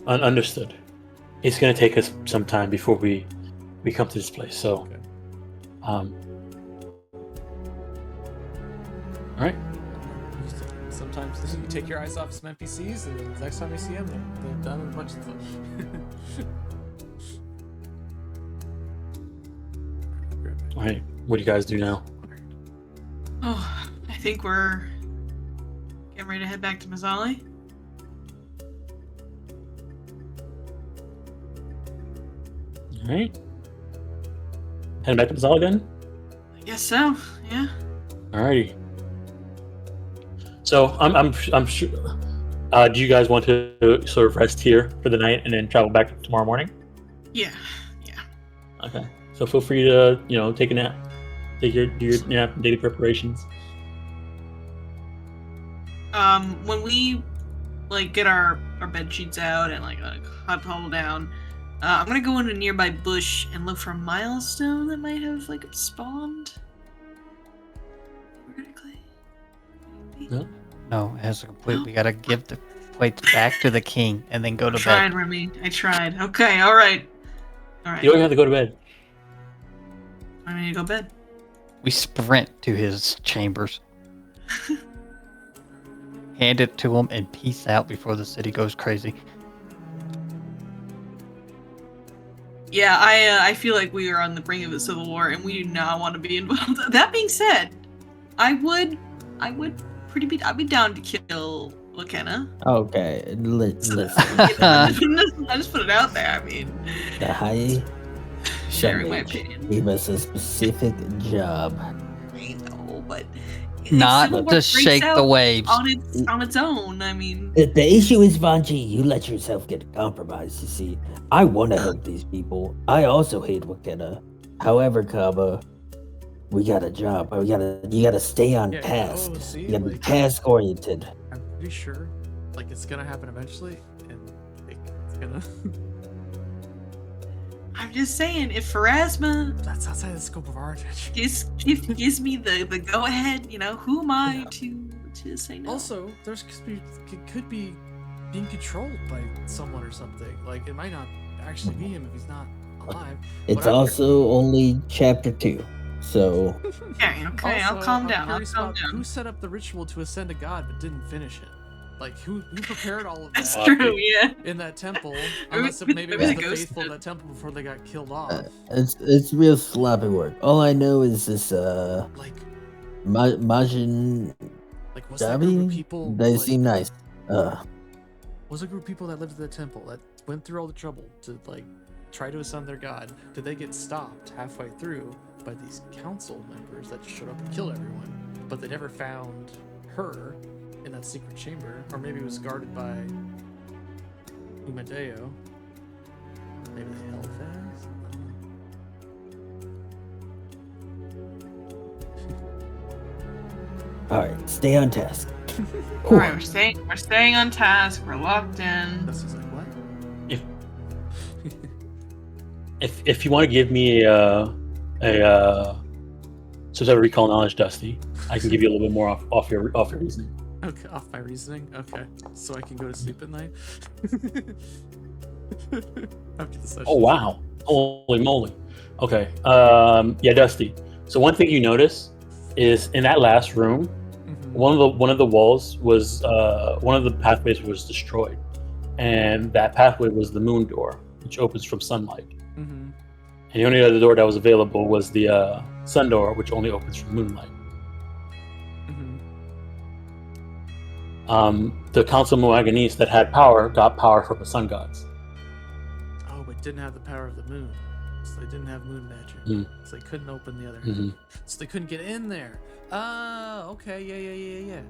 Understood. It's gonna take us some time before we come to this place. So, Okay. All right. Sometimes you take your eyes off some NPCs, and then the next time you see them, they're done with a bunch of stuff. All right. What do you guys do now? Oh, I think we're getting ready to head back to Mzali. All right. Heading back to Mzali then. I guess so. Yeah. Alrighty. So I'm sure. Do you guys want to sort of rest here for the night and then travel back tomorrow morning? Yeah. Okay. So feel free to take a nap, do your nap, daily preparations. When we get our bed sheets out and huddle down, I'm gonna go in a nearby bush and look for a milestone that might have spawned. Theoretically. No? No, it has a complete. We gotta give the plates back to the king and then go to I tried, bed. Remy. I tried. Okay. All right. You don't have to go to bed. I need to go to bed. We sprint to his chambers, hand it to him, and peace out before the city goes crazy. Yeah, I feel like we are on the brink of a civil war, and we do not want to be involved. That being said, I'd be down to kill Walkena. Okay, listen. I just put it out there. I mean, The High sharing my Sun-Mage opinion. gave us a specific job. I know, but if Not Civil War to breaks shake the out waves. on its own. I mean, The issue is, Vanji, you let yourself get compromised, you see. I want to help these people. I also hate Wakena. However, Kaba, we got a job. You gotta stay on task. see, You gotta be like, task oriented. I'm pretty sure, like, it's gonna happen eventually, and like, it's gonna. I'm just saying, if Pharasma That's outside the scope of our attention. gives me the go ahead, who am I to say no? Also, it could be being controlled by someone or something. Like, it might not actually be him if he's not alive. It's Whatever. also only chapter 2, so Okay, I'll Also, calm I'm down. I'll curious calm about down. who set up the ritual to ascend to God but didn't finish it. Like, who prepared all of that That's true, yeah. in that temple? Maybe- Unless maybe it maybe was the the ghost faithful of did. that temple before they got killed off. it's real sloppy work. All I know is this Like, Majin like was that group of Dabi. people? They like, seem nice. Was a group of people that lived at the temple that went through all the trouble to like try to ascend their god? Did they get stopped halfway through by these council members that just showed up and killed everyone? But they never found her in that secret chamber, or maybe it was guarded by Umadeo. Maybe the Hellfast? All right, stay on task. All right, we're staying on task. We're locked in. This is like what? If you want to give me some sort of recall knowledge, Dusty, I can give you a little bit more off your reasoning. Okay, off my reasoning. Okay, so I can go to sleep at night. After the session. Oh wow! Holy moly! Okay, yeah, Dusty. So one thing you notice is in that last room, Mhm. one of the walls was one of the pathways was destroyed, and that pathway was the moon door, which opens from sunlight. Mhm. And the only other door that was available was the sun door, which only opens from moonlight. Mhm. The Council of Mwangi that had power got power from the sun gods. Oh, but didn't have the power of the moon. So they didn't have moon magic. Mm. So they couldn't open the other Mhm. So they couldn't get in there. Ah, okay, yeah.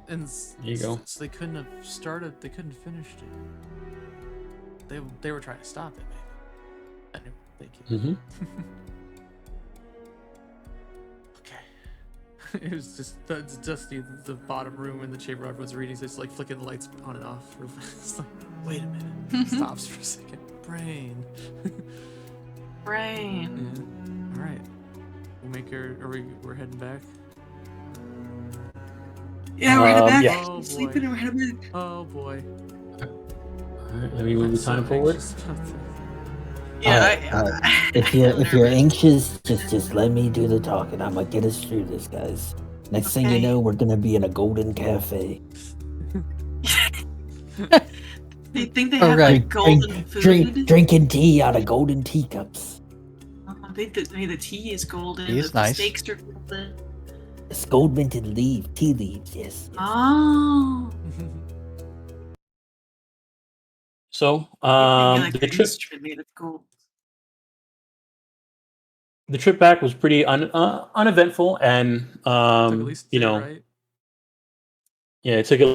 And There you go. So they couldn't have started, they couldn't have finished it. They were trying to stop it, maybe. I knew. Thank you. Mm-hmm. Okay. It was just the bottom room in the chamber everyone's reading, so it's like flicking the lights on and off real fast. It's like, wait a minute. Stops for a second. Brain. Brain. Yeah. Alright. We'll make we're heading back. Yeah, we're headed back. Yeah. Oh, Sleeping boy. and we're headed back. Oh boy. All right, let me move the time forward. anxious about this. Yeah, Alright, I, If you're anxious, just let me do the talking. I'm gonna get us through this, guys. Next thing you Okay. know, we're gonna be in a golden cafe. they think they have Alright. like golden food. Drinking tea out of golden teacups. I think that the tea is golden. Tea is the nice. steaks are golden. It's gold minted tea leaves. Yes. Oh. So, Like the the trip instrument made of gold. the trip back was pretty uneventful, and Took at least a day, right? yeah, it took a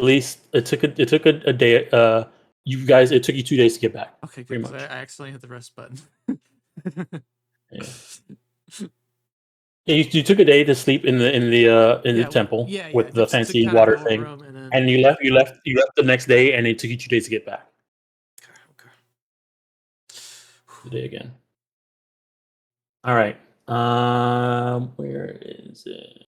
day. You guys, it took you 2 days to get back. Okay, Pretty good. 'Cause much. I accidentally hit the rest button. Yeah. Yeah, you took a day to sleep in the temple with the fancy water thing, and you left the next day, and it took you 2 days to get back. Okay. The day again. All right. Where is it?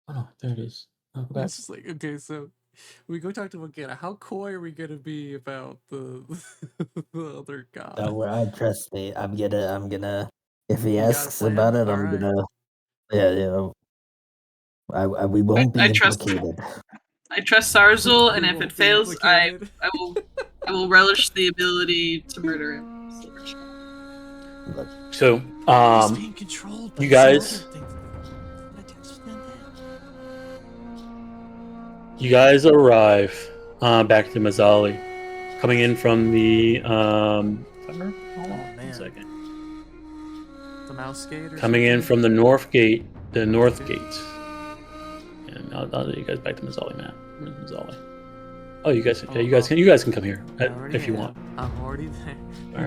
Oh no, there it is. Oh, go back. It's just like, okay, so we go talk to Walkena. How coy are we gonna be about the the other god? Don't worry, trust me. I'm gonna. If he You got a asks plan? about it, I'm Alright. gonna. Yeah. We won't be I trust- implicated. I trust Sarzul, and We if won't it be fails, I implicated. will relish the ability to murder him. So, He's being controlled by you guys- some other thing. I don't understand that. you guys arrive back to Mzali, coming in from the hold on man. one second. The mouse gate or Coming in something? from the north gate, And I'll let you guys back to Mzali map. Where's Mzali? Oh, you guys can come here I already if you am. want. I'm already there. All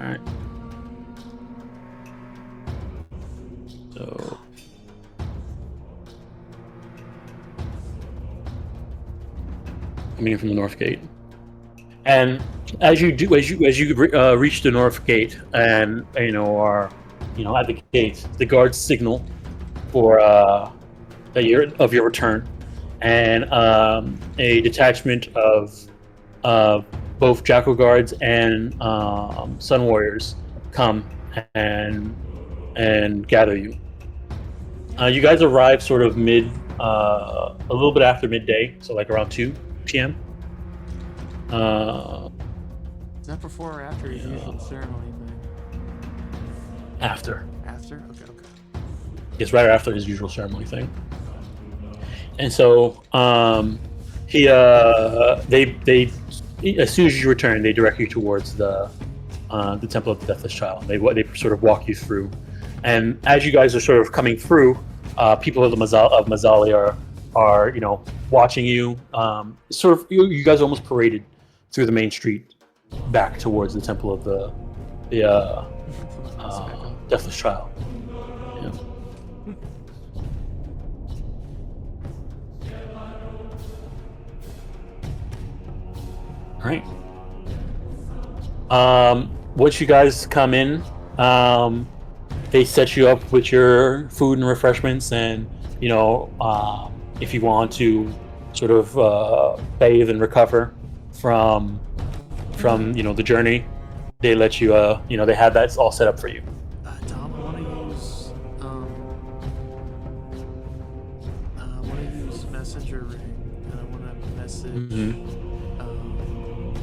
right. So, coming in from the north gate, and as you reach the north gate, and are at the gate, the guards signal for of your return, and a detachment of both Jackal guards and Sun Warriors come and gather you. You guys arrive sort of a little bit after midday, so like around 2 p.m. Is that before or after his usual ceremony thing? After. After? Okay. It's right after his usual ceremony thing. And so they as soon as you return, they direct you towards the Temple of the Deathless Child. They sort of walk you through, and as you guys are sort of coming through, people of Mzali are watching you. Sort of you guys almost paraded through the main street back towards the Temple of the Deathless Child. Yeah. All right. Once you guys come in, they set you up with your food and refreshments, and if you want to sort of bathe and recover from the journey, they let you. They have that all set up for you. Dom, I want to use messenger ring, and I want to message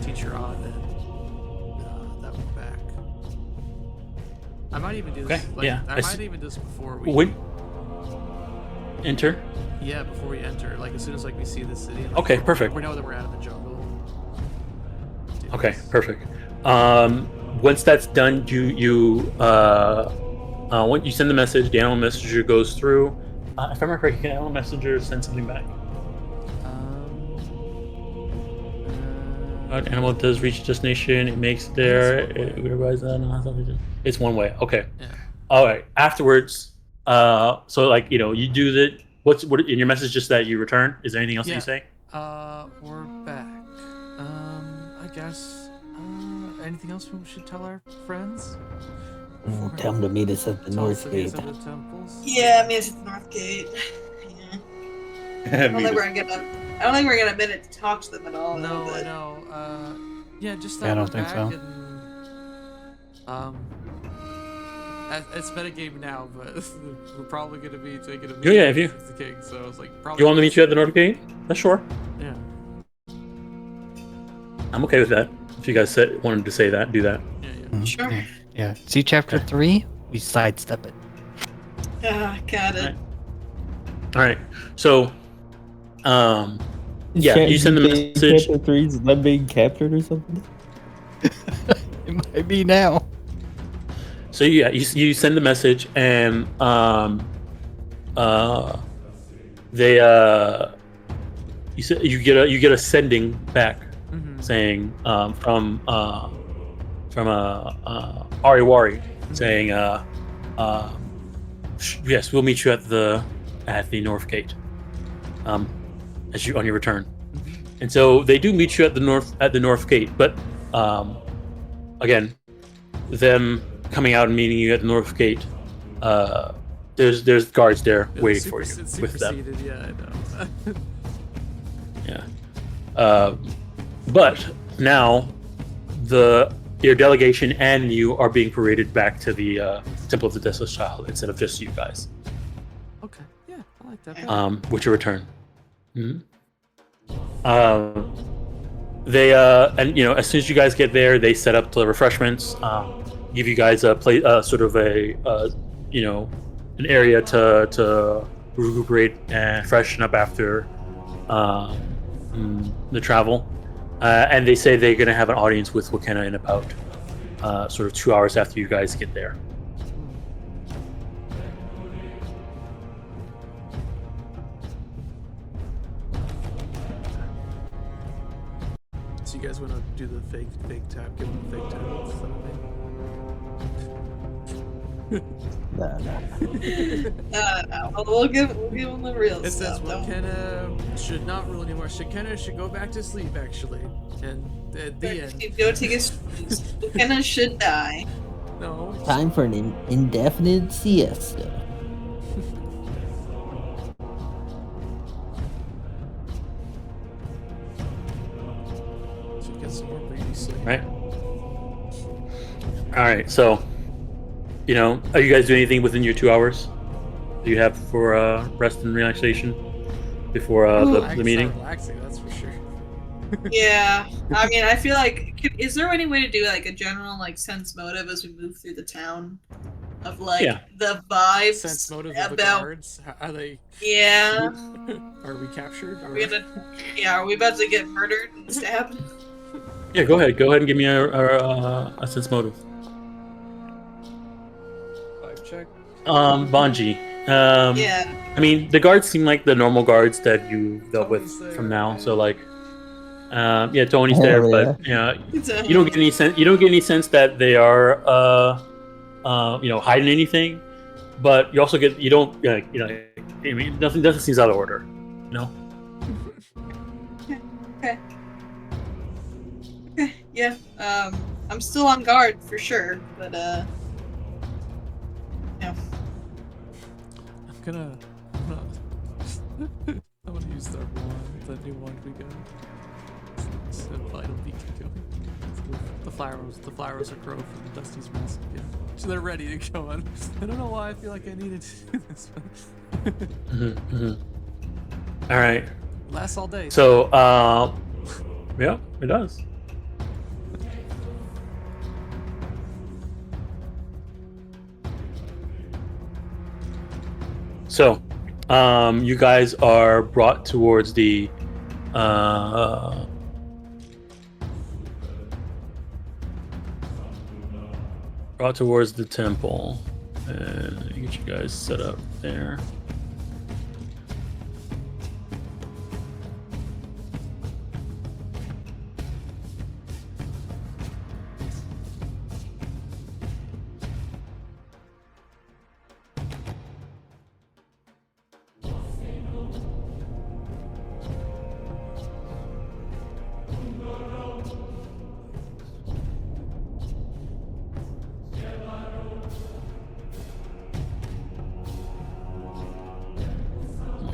Teacher Odd and that one back. I might even do this. Okay, yeah. I might even do this before we Enter. Yeah, before we enter, like as soon as we see the city. Okay, perfect. We know that we're out of the jungle. Okay, perfect. Once that's done, when you send the message, the animal messenger goes through. If I remember correctly, can animal messenger send something back? Animal does reach destination. It makes it there. It's one way. Okay. Yeah. All right. Afterwards, you do that. What in your message? Just that you return. Is there anything else that you say? We're back. I guess. Anything else we should tell our friends? Tell them to meet us at the North Gate. Yeah, I mean, it's at the North Gate. Yeah. I don't think we're gonna minute to talk to them at all. No, but... I know. Yeah, just that. Yeah, I don't we're think back so. And, it's metagame now, but we're probably gonna be taking a Yeah, if you- with the king. So I was like, probably. You want me to meet you at the North Gate? Sure. Yeah. I'm okay with that. If you guys wanted to say that, do that. Yeah. Sure. Yeah. See chapter 3? We sidestep it. Got it. All right. So, you send the message. Chapter 3 is them being captured or something? It might be now. So you send the message, and you get a sending back saying from Ariwari saying yes, we'll meet you at the North Gate on your return. And so they do meet you at the North Gate, but again, them coming out and meeting you at the North Gate, there's guards there waiting for you with them. Yeah, I know. Yeah. But now your delegation and you are being paraded back to the Temple of the Deathless Child instead of just you guys. Okay. Yeah. like that. Which you return. Mhm. They and as soon as you guys get there, they set up the refreshments. Give you guys a play, sort of a an area to recuperate and freshen up after the travel. And they say they're going to have an audience with Walkena in about sort of 2 hours after you guys get there. So you guys want to do the fake tap? Give them the fake tap. Nah. We'll give them the real It says stuff. don't- Walkena should not rule anymore. Walkena should go back to sleep, actually. And at the end. Go take a snooze. Walkena should die. No. Time for an indefinite siesta. Should get some more breathing sleep. Right. All right. So, are you guys doing anything within your 2 hours? Do you have for rest and relaxation before the meeting? Relaxing, that's for sure. Yeah, I mean, I feel like, is there any way to do like a general sense motive as we move through the town, of the vibes Sense motive of the about? guards. Are they? Yeah, Are we captured? are we about to get murdered and stabbed? Yeah. Go ahead. Go ahead and give me a sense motive. 5 check. Banji. Yeah. I mean, the guards seem like the normal guards that you dealt with Tony's there. from now. So Tony's there, Hell but you don't get any sense. You don't get any sense that they are, hiding anything. But you also get I mean, nothing seems out of order. Okay. Yeah. I'm still on guard for sure, but yeah. I'm gonna use the new wand we got. So vital beacon going. The flowers are grown from Dusty's mask again. So they're ready to go on. I don't know why I feel like I needed to do this, but All right. lasts all day. So, yeah, it does. So, you guys are brought towards the temple, and get you guys set up there.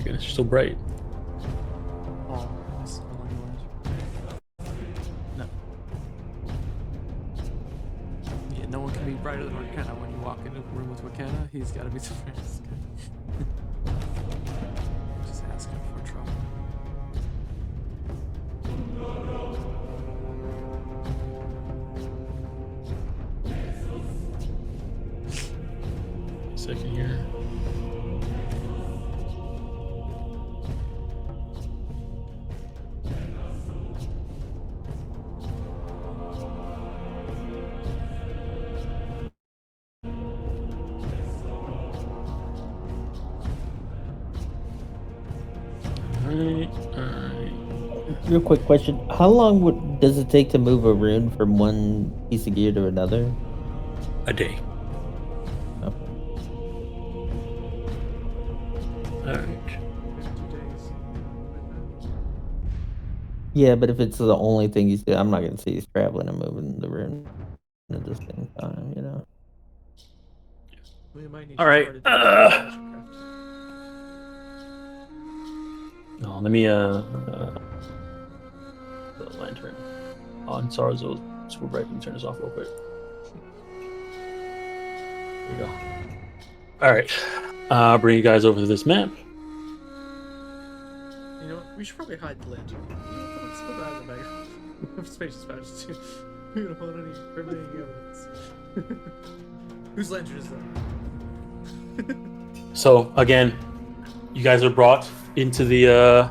It's so bright. Oh, it's all yours. No. Yeah, no one can be brighter than Walkena. When you walk into a room with Walkena, he's got to be the brightest guy. Just asking for trouble. Second here. Alright. Real quick question: how long does it take to move a rune from one piece of gear to another? A day. Oh. Alright. 2 days. Yeah, but if it's the only thing he's doing, I'm not gonna say he's traveling and moving the rune at the same time. We might need All right, to start a magic craft. Oh, let me the lantern on Sarzo super bright. Let me turn this off real quick. There we go. All right, bring you guys over to this map. We should probably hide the lantern. Let's put that in the bag of spacious pouches too. We don't want any remaining evidence. Whose lantern is that? So again, you guys are brought into the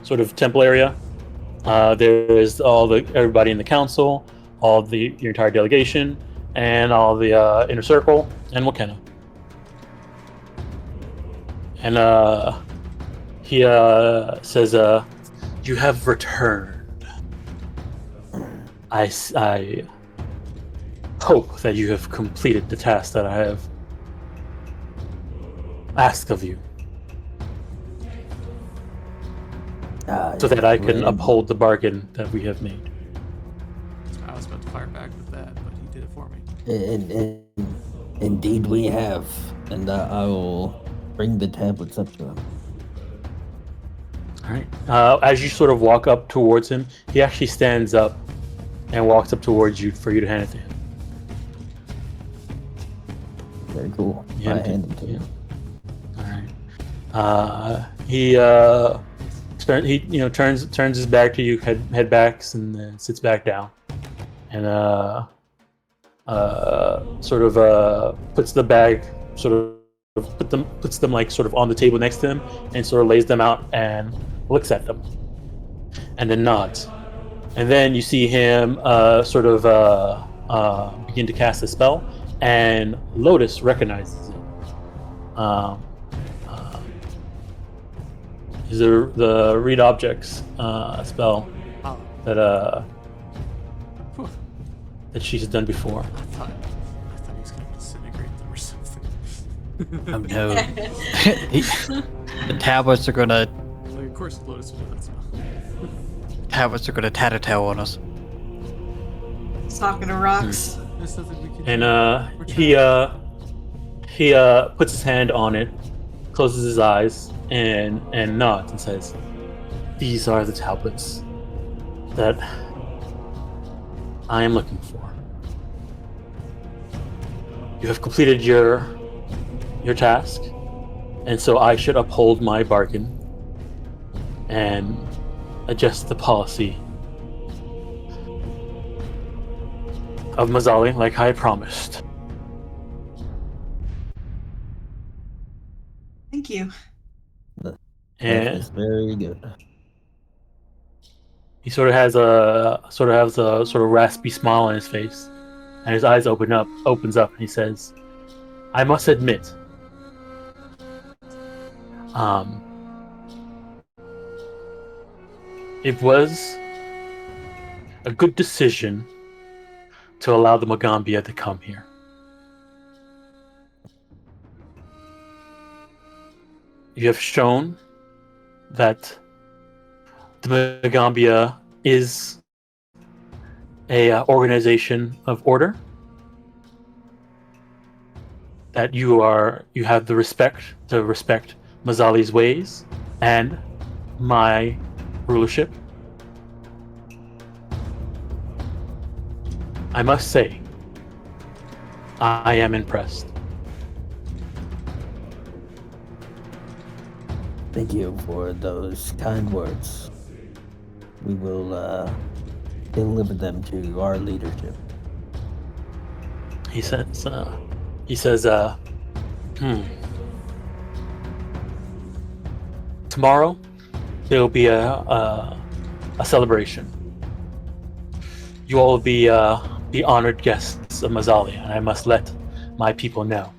sort of temple area. There is everybody in the council, your entire delegation, and all the inner circle, and Walkena. And he says, "You have returned. I hope that you have completed the task that I have asked of you, so that I can uphold the bargain that we have made." I was about to fire back with that, but he did it for me. Indeed, we have, and I will bring the tablets up to him. All right. As you sort of walk up towards him, he actually stands up and walks up towards you for you to hand it to him. Very cool. I hand it to him. All right. He turns his back to you, head backs, and then sits back down, and sort of puts the bag puts them like sort of on the table next to him, and sort of lays them out and looks at them, and then nods, and then you see him sort of begin to cast a spell, and Lotus recognizes it. Is the read objects spell that she's done before. I thought he was gonna disintegrate them or something. Oh no. The tablets are gonna Like, of course, Lotus would do that spell. tattletale on us. Talking to rocks. There's nothing we can do. And he puts his hand on it, closes his eyes, and nods and says, "These are the tablets that I am looking for. You have completed your task, and so I should uphold my bargain and adjust the policy of Mzali like I promised." Thank you. That And is very good. he sort of has a sort of raspy smile on his face, and his eyes opens up, and he says, "I must admit, it was a good decision to allow the Magaambya to come here. You have shown that the Magaambya is a organization of order, that you have the respect to respect Mzali's ways and my rulership. I must say, I am impressed." Thank you for those kind words. We will deliver them to our leadership. He says, tomorrow there will be a celebration. You all will be honored guests of Mzali, and I must let my people know.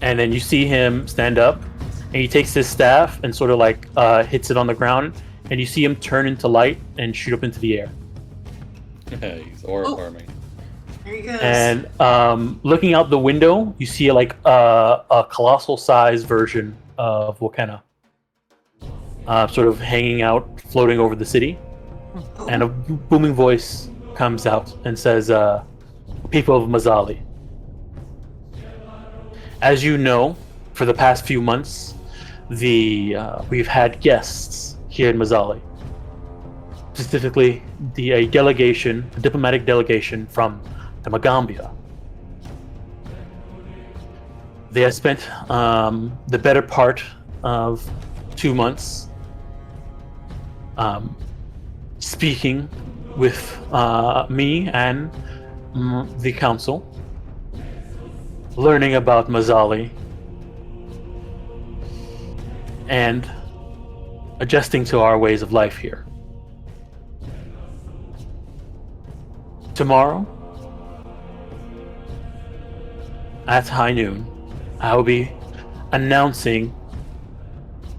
And then you see him stand up, and he takes his staff and sort of like hits it on the ground, and you see him turn into light and shoot up into the air. Yeah, he's aura farming. There he goes. And looking out the window, you see like a colossal-sized version of Walkena, sort of hanging out, floating over the city. And a booming voice comes out and says, "People of Mzali, as you know, for the past few months, we've had guests here in Mzali. Specifically, a diplomatic delegation from the Magaambya. They have spent the better part of 2 months speaking with me and the council, learning about Mzali, and adjusting to our ways of life here. Tomorrow, at high noon, I will be announcing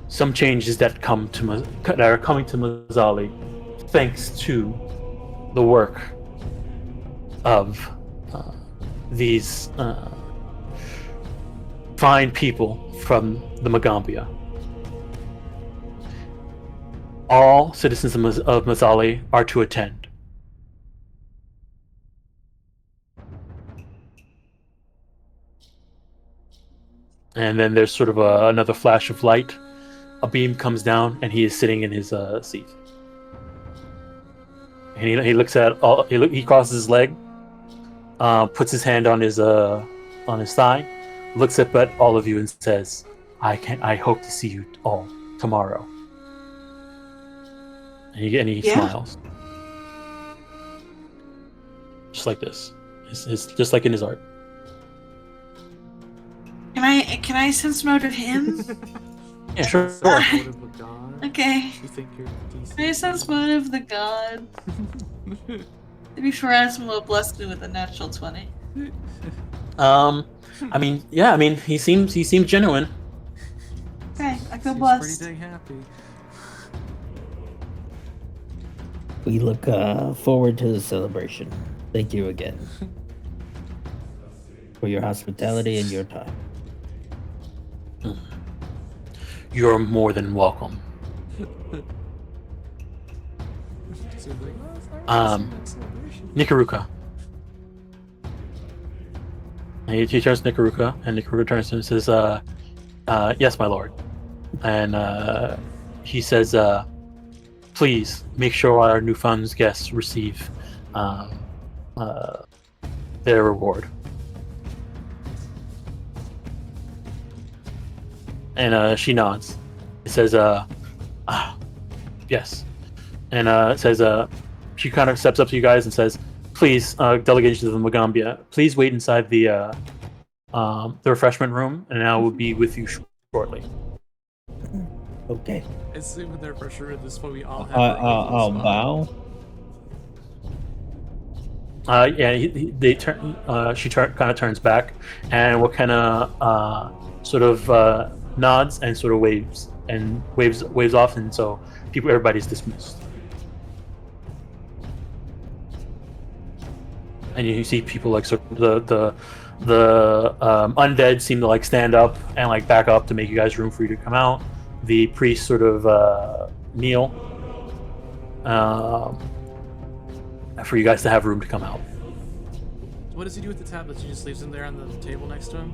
some changes that are coming to Mzali, thanks to the work of these fine people from the Magaambya. All citizens of Mzali are to attend. And then there's sort of another flash of light. A beam comes down, and he is sitting in his seat. And he looks at he crosses his leg, puts his hand on his thigh, looks up at all of you and says, I hope to see you all tomorrow." And he smiles, just like this. Just like in his art. Can I sense motive him? Yeah, sure. Motive of God. Okay. You think you're decent? Can I sense motive the god? To be fair, Asmo blessed me with a natural 20. I mean, he seems genuine. Okay, I feel Seems blessed. pretty dang happy. We look forward to the celebration. Thank you again for your hospitality and your time. You're more than welcome. So like, oh, it's not really a celebration. Nikaruka. And he turns to Nikaruka, and Nikaruka turns to him and says, "Yes, my lord." And he says, "Please make sure our newfound guests receive their reward." And she nods. It says, "Yes." And it says, she kind of steps up to you guys and says, "Please, delegation to the Magaambya, please wait inside the refreshment room, and I will be with you shortly." Okay. Assuming they're for sure at this point we all have. I'll bow. Yeah, they turn. She kind of turns back, and Walkena sort of nods and sort of waves off, and so everybody's dismissed. And you see people like sort of the undead seem to like stand up and like back up to make you guys room for you to come out. The priest sort of kneel for you guys to have room to come out. What does he do with the tablets? He just leaves them there on the table next to him?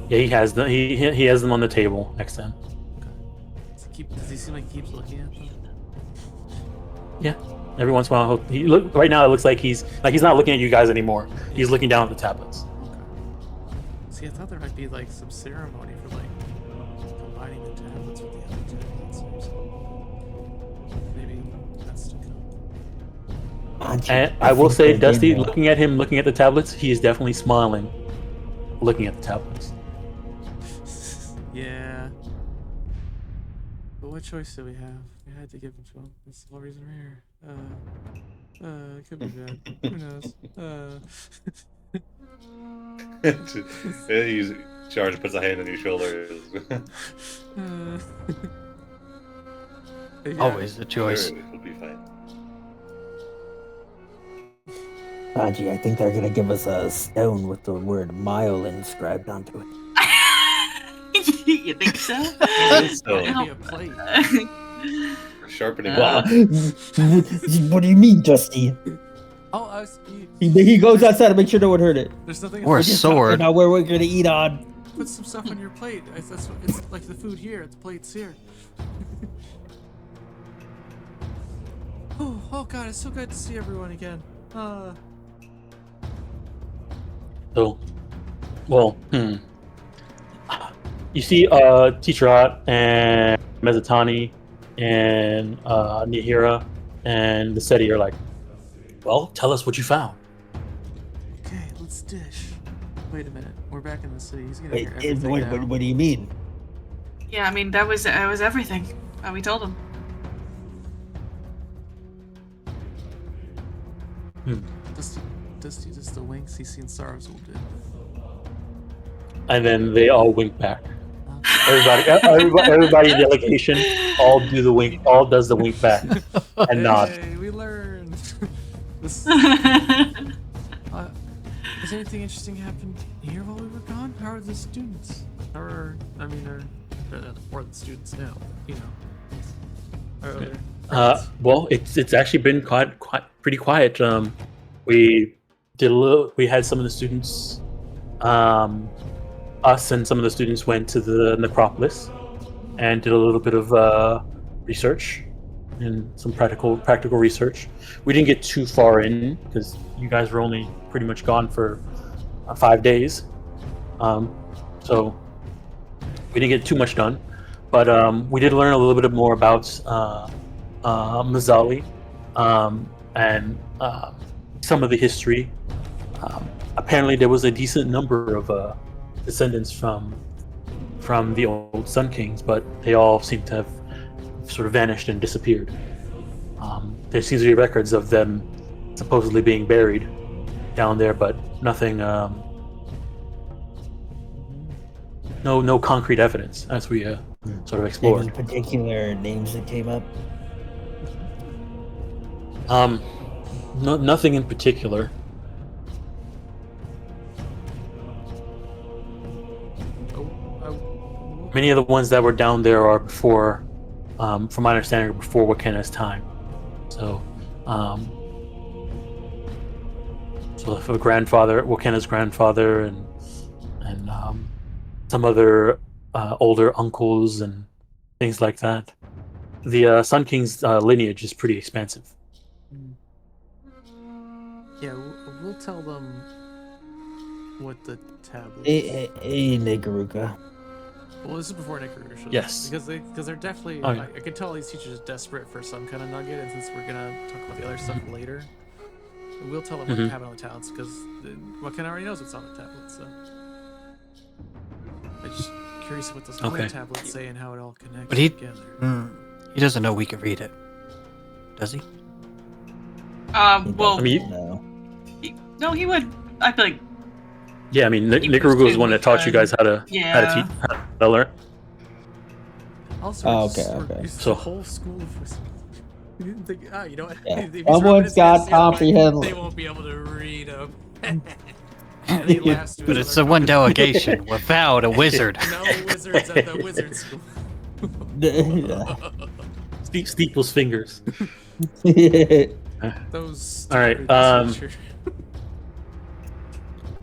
Yeah, he has them. He has them on the table next to him. Does he seem like he keeps looking at them? Yeah. Every once in a while, right now it looks like he's not looking at you guys anymore. He's looking down at the tablets. Okay. See, I thought there might be like some ceremony for like combining the tablets with the other tablets or something. Maybe that's to come. And I will say, Dusty, looking at the tablets, he is definitely smiling, looking at the tablets. Yeah. But what choice do we have? We had to give him to him. That's the whole reason we're here. It could be bad. Who knows? He's Charge puts a hand on your shoulder. Yeah. Always a choice. It'll be fine. Haji, I think they're gonna give us a stone with the word mile inscribed onto it. You think so? So, Maybe a plate. sharpening. What do you mean, Dusty? Oh, I was. He goes outside to make sure no one heard it. There's nothing. Or a else. sword. Now where we're gonna eat on. Put some stuff on your plate. It's like the food here. The plate's here. Oh God! It's so good to see everyone again. So, well, you see Teacherot and Mezatani and Nihira and the SETI are like, well, tell us what you found. Okay, let's dish. Wait a minute. We're back in the city. He's gonna Wait, hear everything now. what do you mean? Yeah, I mean that was everything. We told him. Dusty just the winks. He's seen Sarves will do. And then they all wink back. Everybody in the delegation all do the wink. All does the wink back and nod. Hey, we learned. Has anything interesting happened here while we were gone? How are the students? Or the students now. You know. Well, it's actually been pretty quiet. We had some of the students. Us and some of the students went to the necropolis and did a little bit of research and some practical research. We didn't get too far in because you guys were only pretty much gone for 5 days, so we didn't get too much done. But we did learn a little bit more about Mzali and some of the history. Apparently, there was a decent number of descendants from the old Sun Kings, but they all seem to have sort of vanished and disappeared. There seems to be records of them supposedly being buried down there, but nothing. No concrete evidence as we sort of explored. Any particular names that came up? Nothing in particular. Many of the ones that were down there are before, from my understanding, are before Walkena's time. So, for Walkena's grandfather, and some other older uncles and things like that. The Sun King's lineage is pretty expansive. Yeah, we'll tell them what the tablet. Hey, Nikaruka. Well, this is before Nikaruka. Yes. Because they're definitely. Oh, yeah. I can tell these teachers are desperate for some kind of nugget, and since we're gonna talk about the other stuff later, we'll tell them what happened on the tablets, because Walkena already knows what's on the tablet. So I'm just curious what those other tablets say and how it all connects But he doesn't know we can read it, does he? Well, I mean, no, he would. I feel like. Yeah, I mean, Nikaruga was the one that taught you guys how to learn. Also, okay. So the whole school of wisdom. You didn't think, you know what? Yeah. Someone's got comprehend. They won't be able to read them. But it's the one delegation without a wizard. No wizards at the wizard school. Steeple's fingers. Those. All right. All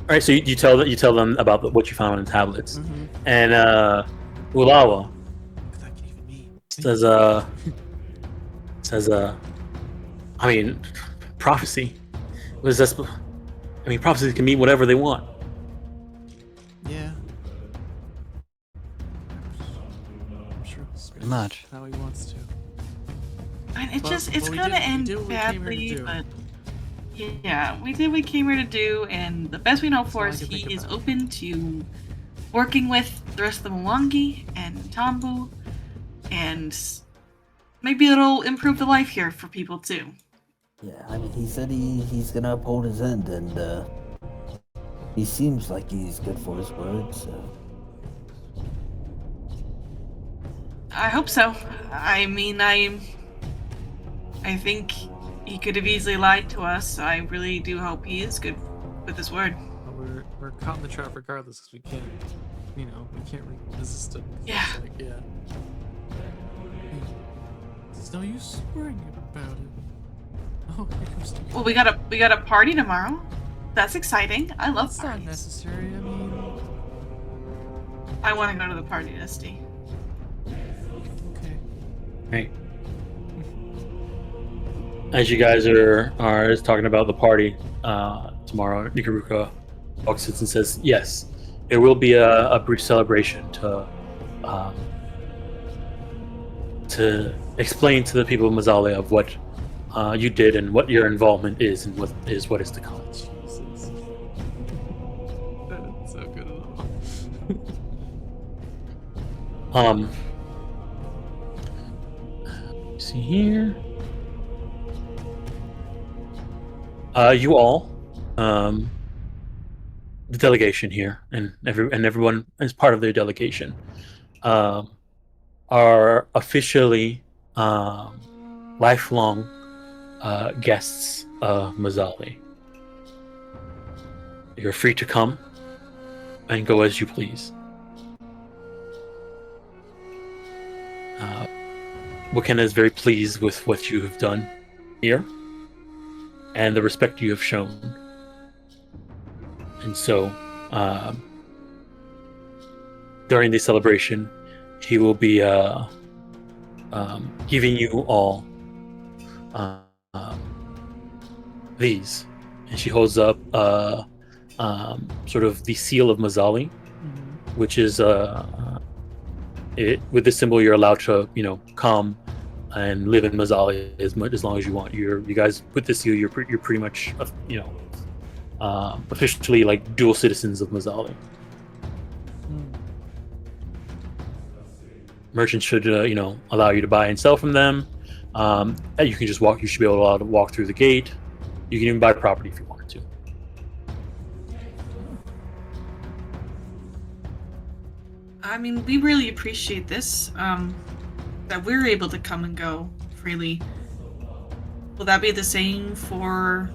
right. So you tell them about what you found on the tablets, and Ulawa says I mean, prophecy. What is this? I mean, prophecies can mean whatever they want. Yeah. I'm sure Pretty much. how he wants to. And it's gonna end badly, but yeah, we did what we came here to do, and the best we know for is he is open to working with the rest of the Mwangi and Tambu, and maybe it'll improve the life here for people too. Yeah, I mean, he said he's gonna uphold his end, and he seems like he's good for his word, so. I hope so. I mean, I think he could have easily lied to us, so I really do hope he is good with his word. Well, we're caught in the trap regardless, because we can't resist it. Yeah. There's no use worrying about it. Oh, here comes Steve. Well, we got a party tomorrow. That's exciting. I love That's parties. not necessary. I mean, I want to go to the party, Dusty. okay. Right. As you guys are talking about the party tomorrow, Nikaruka walks in and says, "Yes, there will be a brief celebration to to explain to the people of Mzali of what you did and what your involvement is and what is to come. Jesus. That's so good at all. See here. You all, the delegation here, and everyone as part of their delegation, are officially lifelong guests of Mzali. You're free to come and go as you please. Walkena is very pleased with what you have done here and the respect you have shown. And so, during the celebration, he will be giving you all these. And she holds up sort of the seal of Mzali, which is with this symbol you're allowed to come and live in Mzali as long as you want. You guys with this seal, you're pretty much officially like dual citizens of Mzali. Merchants should allow you to buy and sell from them. You can just walk. You should be able to walk through the gate. You can even buy property if you wanted to. I mean, we really appreciate this, that we're able to come and go freely. Will that be the same for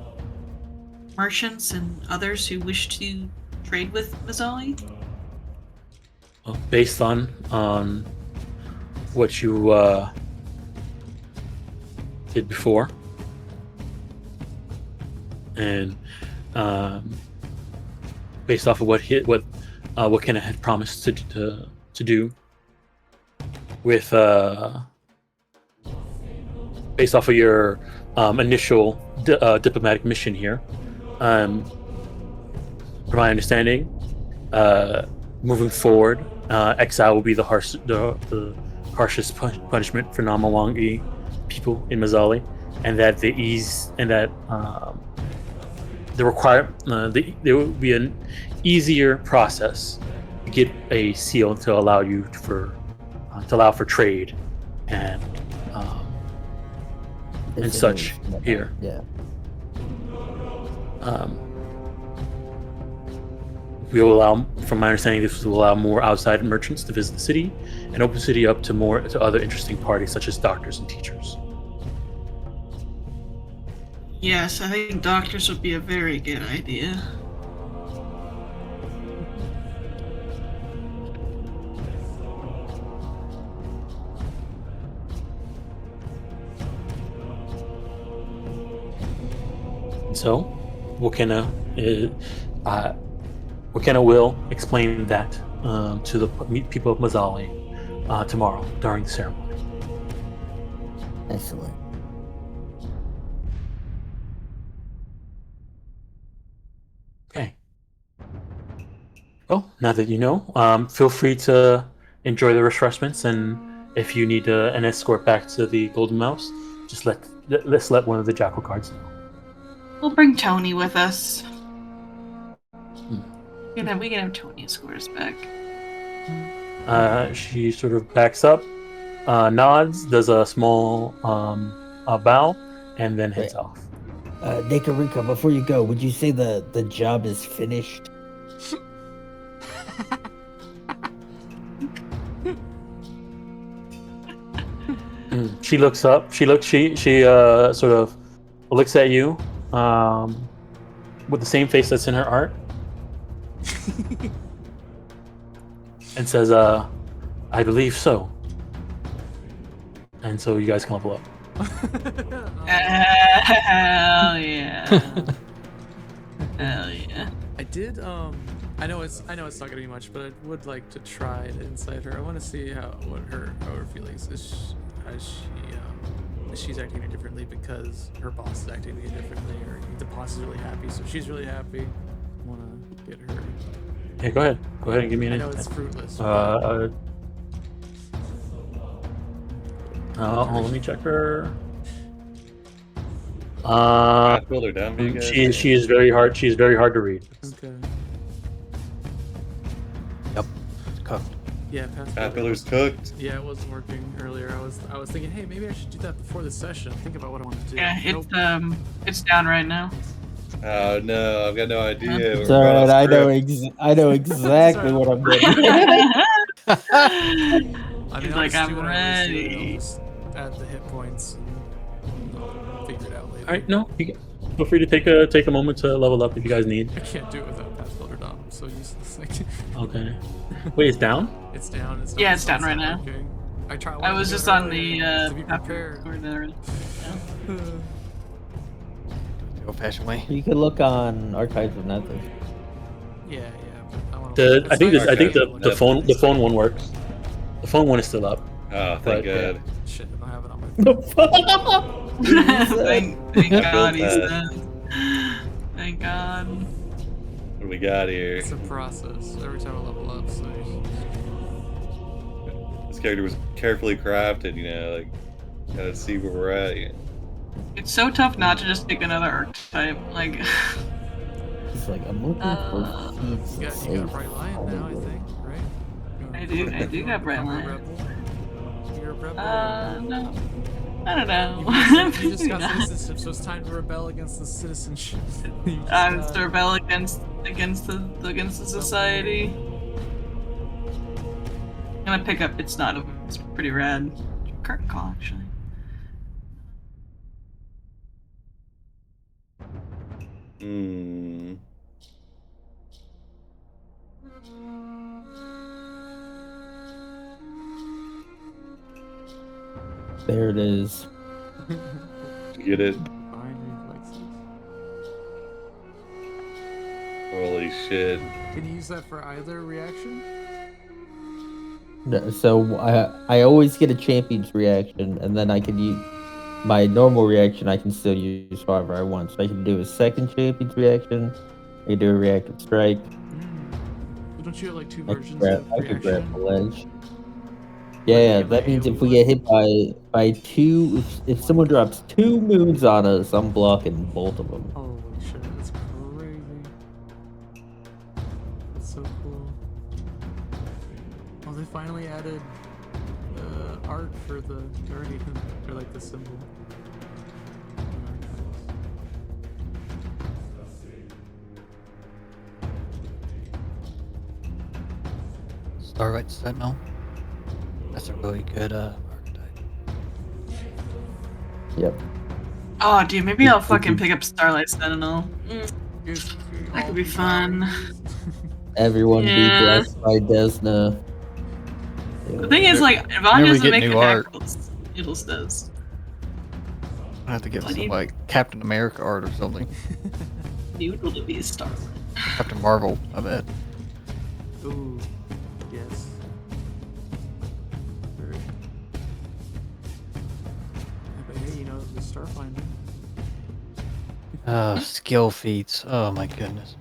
merchants and others who wish to trade with Mzali? Well, based on what you did before, and based off of what Walkena had promised to do, with based off of your initial diplomatic mission here, from my understanding, moving forward, exile will be the harshest punishment for non-Mwangi people in Mzali, and that there will be an easier process to get a seal to allow for trade and such here. Yeah. We will allow, from my understanding, this will allow more outside merchants to visit the city and open the city up to other interesting parties such as doctors and teachers. Yes, I think doctors would be a very good idea. So, Walkena will explain that to the people of Mzali tomorrow during the ceremony. Excellent. Okay. Well, now that you know, feel free to enjoy the refreshments, and if you need an escort back to the Golden Mouse, just let's let one of the Jackal guards know. We'll bring Tony with us. We can have Tony escort us back. She sort of backs up, nods, does a small bow, and then heads off. Dekarika, before you go, would you say the job is finished? She looks up. She sort of looks at you with the same face that's in her art, and says, "I believe so." And so you guys can level up. Hell yeah! Hell yeah! I did. I know it's not gonna be much, but I would like to try to insight her. I want to see how her feelings is. She's acting differently because her boss is acting differently, or the boss is really happy, so she's really happy. I want to get her. Yeah, go ahead. Go ahead and give me an I know insight. it's fruitless. Let me check her. Path builder down for you guys. She is very hard. She is very hard to read. Okay. Yep. It's cooked. Yeah, Path builder's cooked. Yeah, it wasn't working earlier. I was thinking, hey, maybe I should do that before the session. Think about what I want to do. Yeah, Nope. it's down right now. Oh no, I've got no idea. It's We're all not right. on I know exactly what I'm doing. I mean, He's I'll like, just do I'm what I always do. ready. I'll just add the hit points and I'll figure it out later. All right, no, feel free to take a moment to level up if you guys need. I can't do it without Path Builder Dom. I'm so useless. Like, Okay. Wait, it's down? it's down. It's Yeah, it's down right now. working. I was just on the to be prepared. The old-fashioned way. You can look on Archives of Nether. Yeah, but I want to. I think the phone one works. The phone one is still up. Oh, thank Right, God. Shit, I don't have it on my phone. Thank God he's Built dead. Thank God. What do we got here? It's a process every time I level up. So This character was carefully crafted, like, gotta see where we're at. It's so tough not to just pick another archetype. Like, It's like I'm looking for feats. you got Bright Lion now, I think, right? I do got Bright Lion. You're a rebel. No. I don't know. You just got citizenship, so it's time to rebel against the citizenship. To rebel against the society. I'm gonna pick up It's Not. It's pretty rad. Curtain call, actually. Hmm. There it is. Get it? Fine reflexes. Holy shit. Can you use that for either reaction? No, so I always get a champion's reaction, and then I can use my normal reaction. I can still use however I want. So I can do a second champion's reaction. I can do a reactive strike. But don't you have like two I versions could of grab the reaction? ledge. Yeah, that means if we get hit by two, if someone drops 2 moons on us, I'm blocking both of them. Holy shit, that's crazy. That's so cool. Well, they finally added art for the guardian, or like the symbol. Starlight Sentinel. That's a really good archetype. Yep. Oh, dude, maybe I'll fucking pick up Starlight Sentinel. That could be fun. Everyone be Yeah. blessed by Desna. The thing is, like, Yvonne Maybe we doesn't get make new attack art. rolls. It'll does. I have to get What do some you- like Captain America art or something. Noodle to be a Starlight. Captain Marvel, I bet. Ooh, yes. Very. But hey, the Starfinder. Skill feats. Oh my goodness.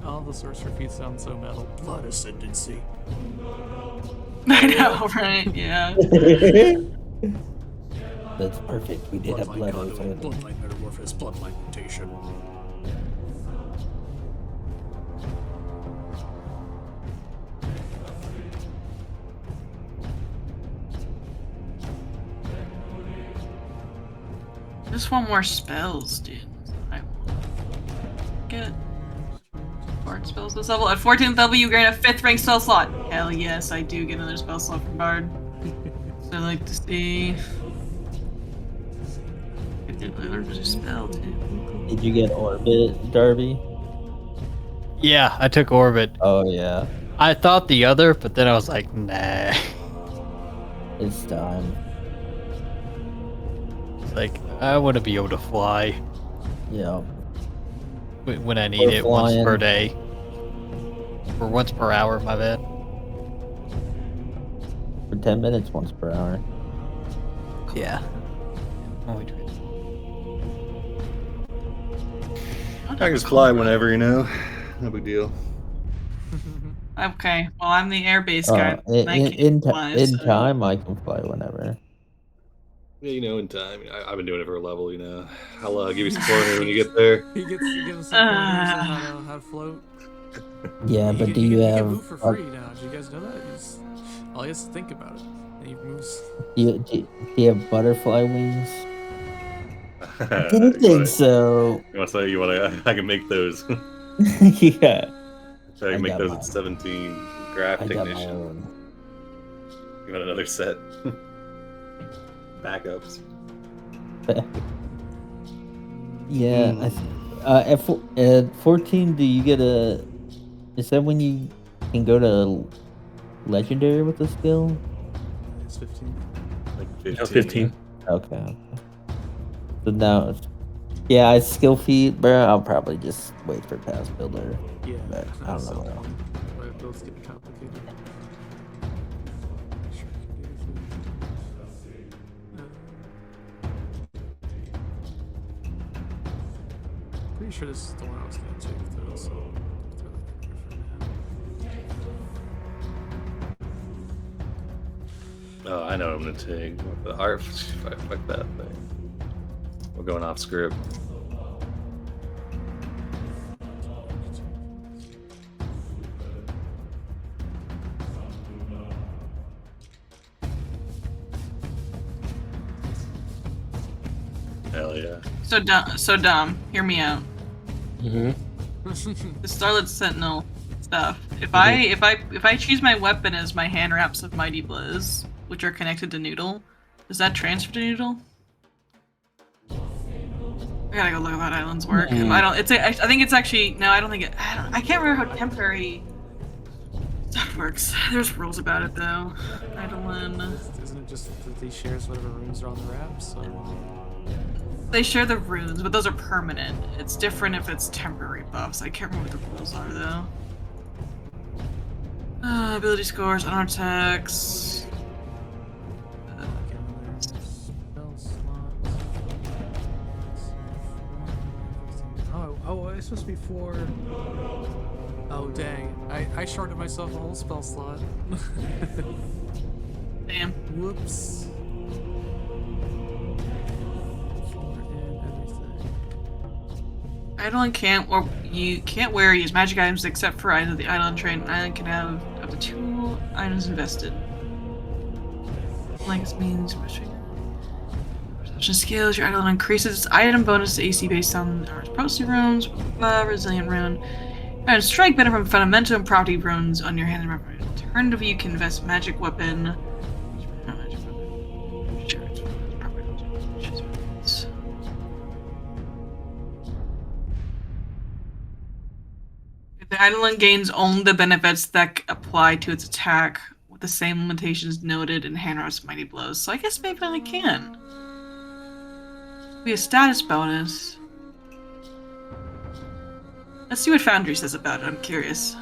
All the sorcerer feats sound so metal. Blood Ascendancy. I know, right? Yeah. That's perfect. We did have blood. Bloodline Metamorphosis, Bloodline Mutation. Just want more spells, dude. I get Bard spells this level. At 14th level, you gain a 5th rank spell slot. Hell yes, I do get another spell slot from Bard. So I like to see. I did learn a spell too. Did you get Orbit, Darby? Yeah, I took Orbit. Oh yeah, I thought the other, but then I was like, nah. it's time. It's like, I want to be able to fly Yeah. when I need Or it once flying. per day. Or once per hour, my bad. For 10 minutes once per hour. Yeah. Only do I can just fly whenever, no big deal. Okay, well, I'm the airbase guy. and I can't fly, in so- time, I can fly whenever. Yeah, in time. I've been doing it for a level, I'll give you some pointers when you get there. He gives us some pointers on how to float. Yeah, He but can, do he you can, he have? can move for free now. Do you guys know that? All he has to think about it, and he moves. Do you have butterfly wings? I didn't think so. You want to say you want to? I can make those. Yeah, I can make got those mine. at 17. Graph I got my technician. own. You want another set? Backups. Yeah, at 14, do you get a? Is that when you can go to legendary with the skill? It's 15. Like 15. 15. Okay. So now, yeah, it's skill feat, bro. I'll probably just wait for past builder. Yeah, But I don't know what else. My builds get complicated. Sure, I can do anything. Pretty sure this is the one I was gonna take though, so I'll throw that in here for now. Oh, I know what I'm gonna take. The art. Fuck that thing. We're going off script. Hell yeah. So dumb. Hear me out. Mm-hmm. The Starlit Sentinel stuff. If I choose my weapon as my hand wraps of Mighty Blows, which are connected to Noodle, does that transfer to Noodle? I gotta go look at that island's work. I think it's actually no. I don't think it. I can't remember how temporary stuff works. There's rules about it though. Eidolon. Isn't it just that he shares whatever runes are on the wraps? They share the runes, but those are permanent. It's different if it's temporary buffs. I can't remember what the rules are though. Ability scores, unarmed attacks. Oh, it's supposed to be 4. Oh, dang. I shorted myself a whole spell slot. Damn. Whoops. Eidolon can't, or you can't wear or use magic items except for either the Eidolon trait. An island can have up to 2 items invested. Like this means perception skills. Your Eidolon increases its item bonus to AC based on our potency runes, resilient rune, and strike benefit from fundamental and property runes on your hand. Alternatively, you can invest magic weapon. The Eidolon gains only the benefits that apply to its attack, with the same limitations noted in Hanrar's Mighty Blows. So I guess maybe I can. Be a status bonus. Let's see what Foundry says about it. I'm curious.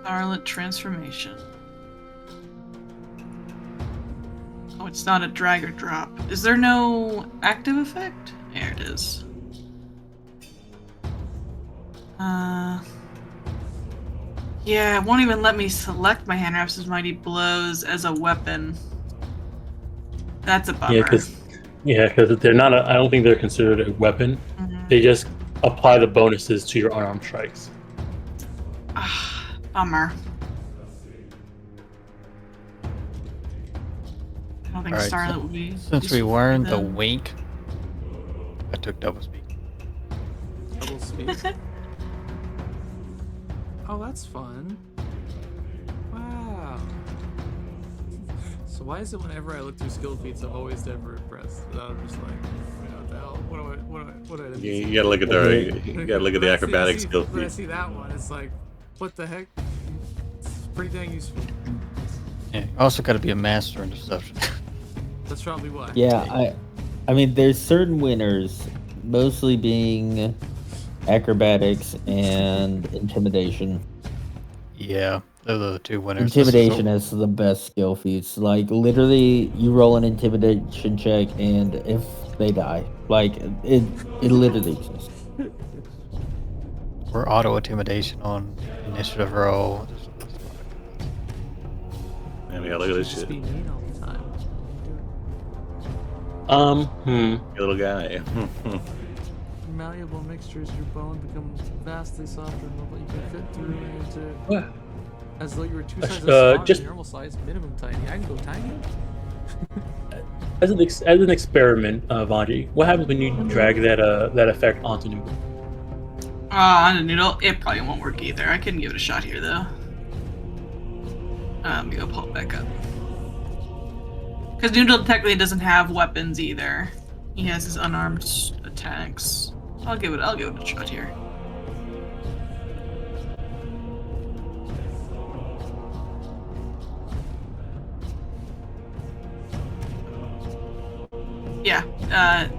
Starlit transformation. Oh, it's not a drag or drop. Is there no active effect? There it is. Yeah, it won't even let me select my hand wraps as Mighty Blows as a weapon. That's a bummer. Yeah, because they're not. I don't think they're considered a weapon. Mhm. They just apply the bonuses to your unarmed strikes. Bummer. I don't think Alright, Starlit would be. Since we useful for learned the them. wink, I took double speed. Double speed. Oh, that's fun. Wow. So why is it whenever I look through skill feats, I'm always never impressed? And I'm just like, what the hell? What do I do? You gotta look at the acrobatic skill When I feat. see that one, it's like, what the heck? It's pretty dang useful. Yeah, also got to be a master in deception. That's probably why. Yeah, I mean, there's certain winners, mostly being acrobatics and intimidation. Yeah, those are the two winners. This is Intimidation is the best skill feats. Like literally, you roll an intimidation check, and if they die, like it literally exists. We're auto intimidation on initiative roll. Man, we gotta look at this Just shit. be mean all the time. You little guy. Malleable mixtures, your bone becomes vastly softer and what you can fit through into. What? As though you were 2 sizes smaller just- than normal size, minimum tiny. I can go tiny. As an experiment, Vanji, what happens when you drag that effect onto Noodle? On a noodle, it probably won't work either. I can give it a shot here though. Let me go pull it back up. Because Noodle technically doesn't have weapons either. He has his unarmed attacks. I'll give it a shot here. Yeah.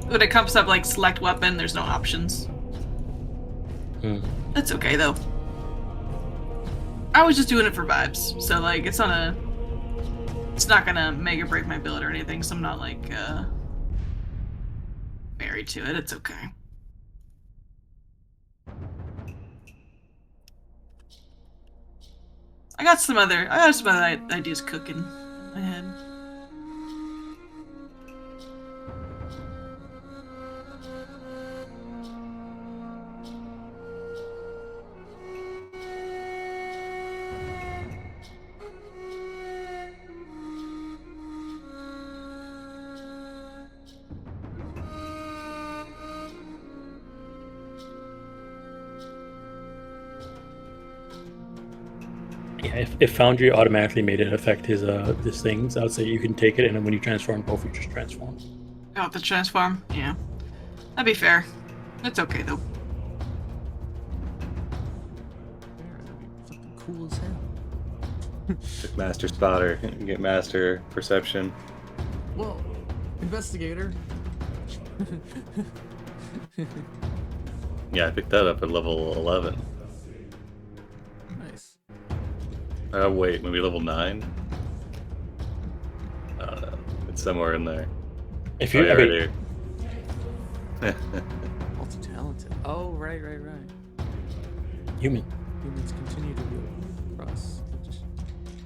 When it comes up like select weapon, there's no options. That's okay though. I was just doing it for vibes, so like it's not gonna make or break my build or anything. So I'm not like married to it. It's okay. I got some other ideas cooking in my head. Yeah, if Foundry automatically made it affect his things, I would say you can take it, and then when you transform, both features transform. Oh, the transform? Yeah. That'd be fair. It's okay though. That'd be fucking cool as hell. Get Master Spotter, get Master Perception. Well, investigator. Yeah, I picked that up at level 11. Nice. Wait, maybe level 9? I don't know. It's somewhere in there. If you yeah, okay, right here. Multi-talented. Oh, right. human. Humans continue to be across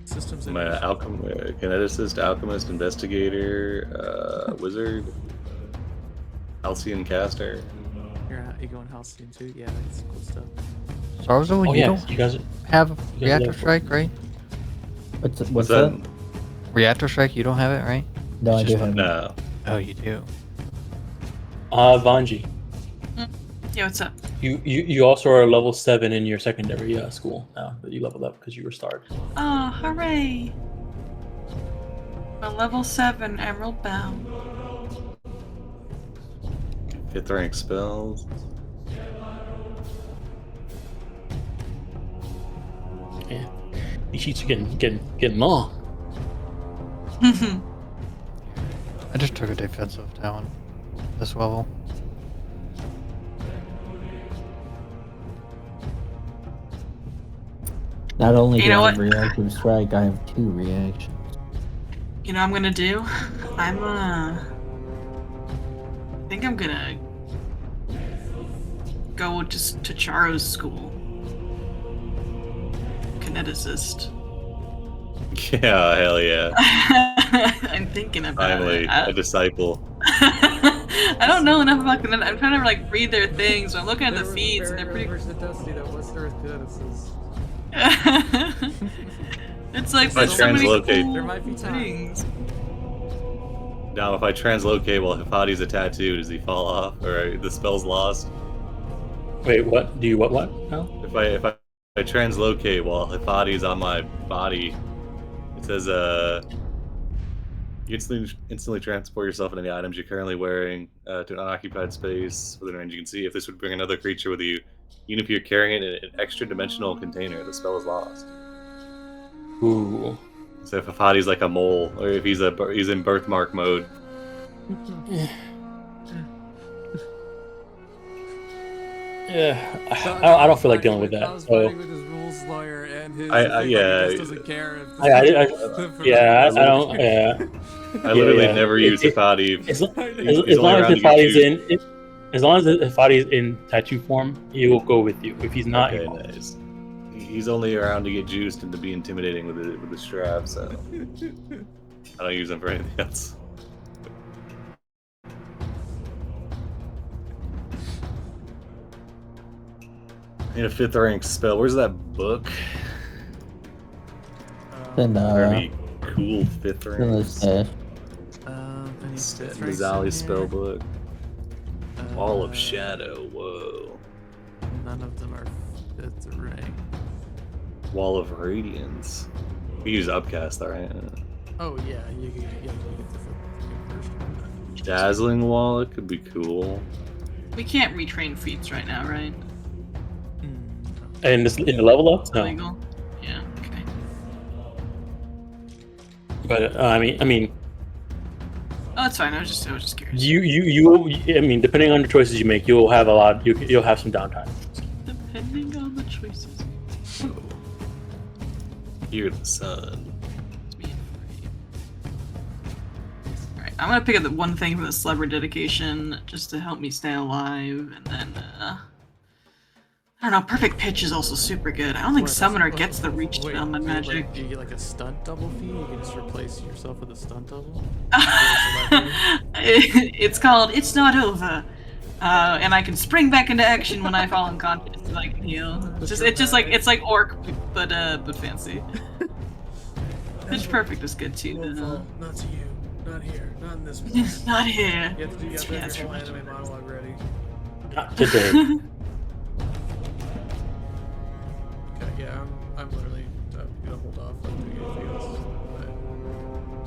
systems. My kineticist, alchemist, investigator, wizard, Halcyon caster. You're going Halcyon too? Yeah, that's cool stuff. Sarzo, Oh you yeah, don't you guys. have guys reactor love- strike, right? What's that? Reactor strike, you don't have it, right? No, I It's do just have it. No. Oh, you do. Vanji, Yeah, what's up? you also are level 7 in your secondary school now that you leveled up because you were starred. Oh, hooray! A level 7 Emerald Bound. 5th rank spells. Yeah, these sheets are getting long. I just took a defensive down this level. Not only You do know I have what? reactive strike, I have 2 reactions. You know what I'm gonna do? I think I'm gonna go just to Charo's school. Kineticist. Yeah, hell yeah. I'm thinking about Finally, it. a disciple. I don't know enough about Kinetic. I'm trying to like read their things. So I'm looking at the There was a feeds, and very they're pretty. early version of Destiny that was Earth Kineticist. It's like If I there's so many translocate- cool There might be time. things. Now, if I translocate while Hifadi's a tattoo, does he fall off? Or the spell's lost? Wait, what? Do you what? No. If I translocate while Hifadi's on my body, it says, you instantly transport yourself and any items you're currently wearing to an unoccupied space within range you can see. If this would bring another creature with you, even if you're carrying it in an extra-dimensional container, the spell is lost. Ooh. So if Hifadi's like a mole, or if he's in birthmark mode, Yeah, I don't feel like dealing with I that. was So fighting with his rule fool's lawyer and his I- thing, like, yeah. he just doesn't care. If I don't. Yeah. I literally yeah. never use Ifadi. As, I know. as, He's as only long as around the to get body's juiced. in, as long as the body's in tattoo form, he will go with you. If he's not, he Okay, won't. nice. He's only around to get juiced and to be intimidating with the strap, so I don't use them for anything else. Need a 5th rank spell. Where's that book? And Are there any cool 5th in the ranks? stash. I need 5th ranks Mzali in spell here. book. Wall of Shadow. Whoa. None of them are 5th rank. Wall of Radiance. You use Upcast, alright. Oh yeah, you can get the 5th version. Dazzling Wall, it could be cool. We can't retrain feats right now, right? And in the level up, no. Illegal. Yeah. Okay. But I mean, Oh, that's fine. I was just curious. I mean, depending on the choices you make, you'll have a lot. You'll have some downtime. Depending on the choices. Hear the sun. Alright, I'm gonna pick up the one thing from the celebrity dedication just to help me stay alive, and then I don't know, perfect pitch is also super good. I don't think Summoner gets the reach spell in my magic. Do you get like a stunt double fee? You can just replace yourself with a stunt double? It's called It's Not Over. And I can spring back into action when I fall unconscious and I can heal. It's like Orc, but fancy. Pitch Perfect is good too. Not to you. Not here. Not in this place. Not here. You have to do Yeah, that that's whole right. anime monologue ready. Not today. Okay, yeah, I'm literally gonna hold off on doing anything else. But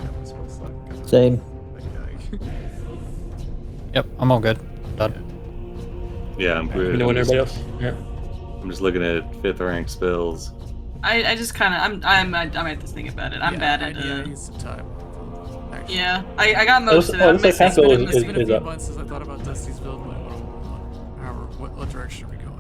yeah, this one's like kinda Same. like dying. Yep, I'm all good. Done. Yeah, I'm good. You know when everybody else. Yeah. I'm just looking at 5th rank spells. I just kind of I'm at this thing about it. I'm bad at I need some time. Actually. yeah. I got most of it. Oh, I'm looks like missing. Haskell It's been a few up. months since I thought about Dusty's build. Like, what direction are we going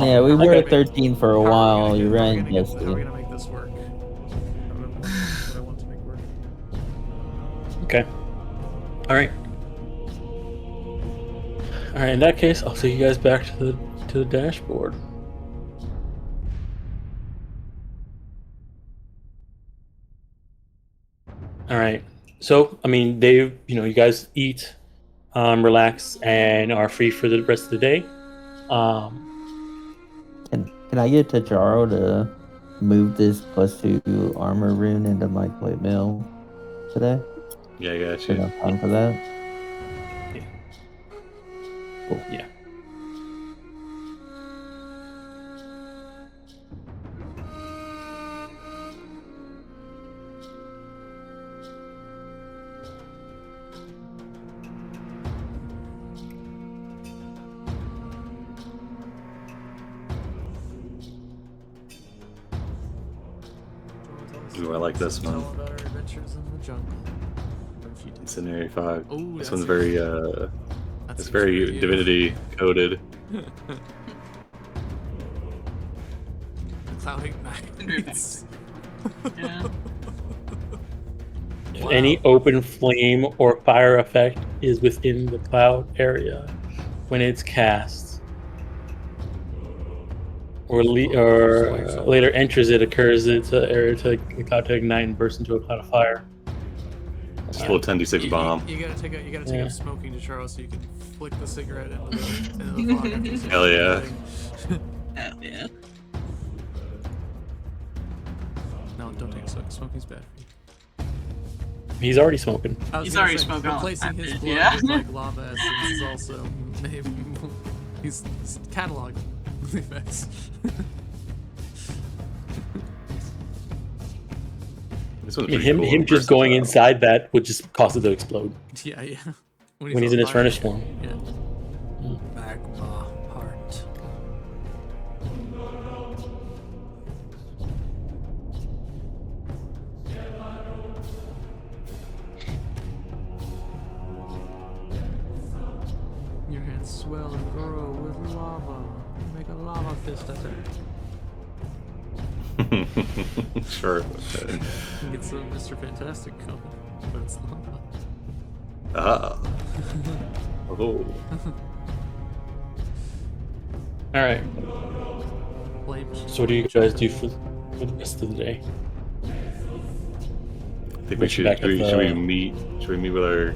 in? Yeah, we I were got- at 13 for a while. You're right, How are we Dusty. gonna make this work? What I want to make work. Okay. All right. All right. In that case, I'll take you guys back to the dashboard. All right. So, I mean, you guys eat, relax, and are free for the rest of the day. Can I get Tajaro to move this +2 armor rune into my plate mail today? Yeah, I got Is you. enough time for that? Yeah. Ooh, I like this one. Tell about our adventures in the jungle. If you did. Scenario 5. Ooh, This that's one's a- very That's it's very Divinity coded. Cloud ignites. Yeah. If any open flame or fire effect is within the cloud area when it's cast, or later enters it, occurs it's an area to the cloud to ignite and burst into a cloud of fire. Just a little 10d6 bomb. You gotta take Yeah. out smoking to Charles so you can flick the cigarette into the fog. after you say Hell yeah. something. Hell yeah. No, don't take a smoke. Smoking's bad for you. He's already smoking. I was He's gonna already say, smoking all the replacing time, his dude. blood Yeah. with like lava essence is also maybe he's cataloging the effects. This I one's mean, pretty cool him and just going versatile. inside that would just cause it to explode Yeah. when he's on in his fire. furnace form. Yeah. Mm. Magma heart. Your hands swell and grow with lava. Make a lava fist at her. Sure. Get some Mr. Fantastic coming, but it's lava. Ah. Oh. All right. Blame. So what do you guys do for the rest of the day? I think we Meet should. back at Should we the- meet? Should we meet with our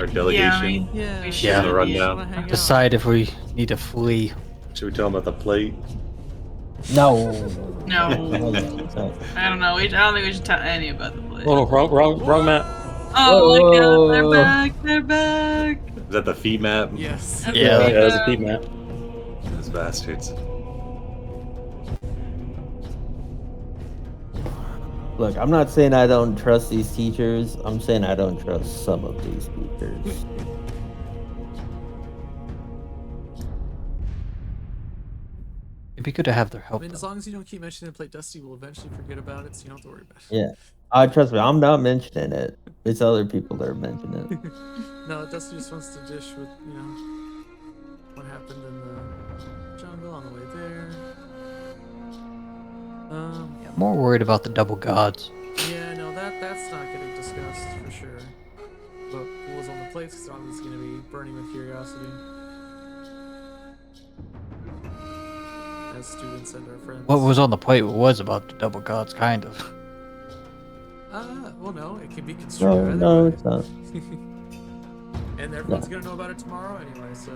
delegation? Yeah, I mean, Yeah. we Yeah. should. Rundown. Decide if we need to flee. Should we tell them about the plate? No. No, I don't know. I don't think we should tell any about the place. Oh no, wrong map. Oh my god, they're Whoa. back! They're back! Is that the feed map? Yes. Yeah. Yeah, that's a feed map. Those bastards. Look, I'm not saying I don't trust these teachers. I'm saying I don't trust some of these teachers. It'd be good to have their I help. mean, as though. long as you don't keep mentioning the plate Dusty, will eventually forget about it, so you don't have to worry about it. Yeah. Trust me, I'm not mentioning it. It's other people that are mentioning it. No, Dusty just wants to dish with, what happened in the jungle on the way there. Yeah, more worried about the double gods. Yeah, no, that's not getting discussed for sure. But what was on the plates is obviously going to be burning with curiosity. As students and our friends. What was on the plate was about the double gods, kind of. Well, no, it can be construed either No, way. it's not. And everyone's going to know about it tomorrow anyway, so,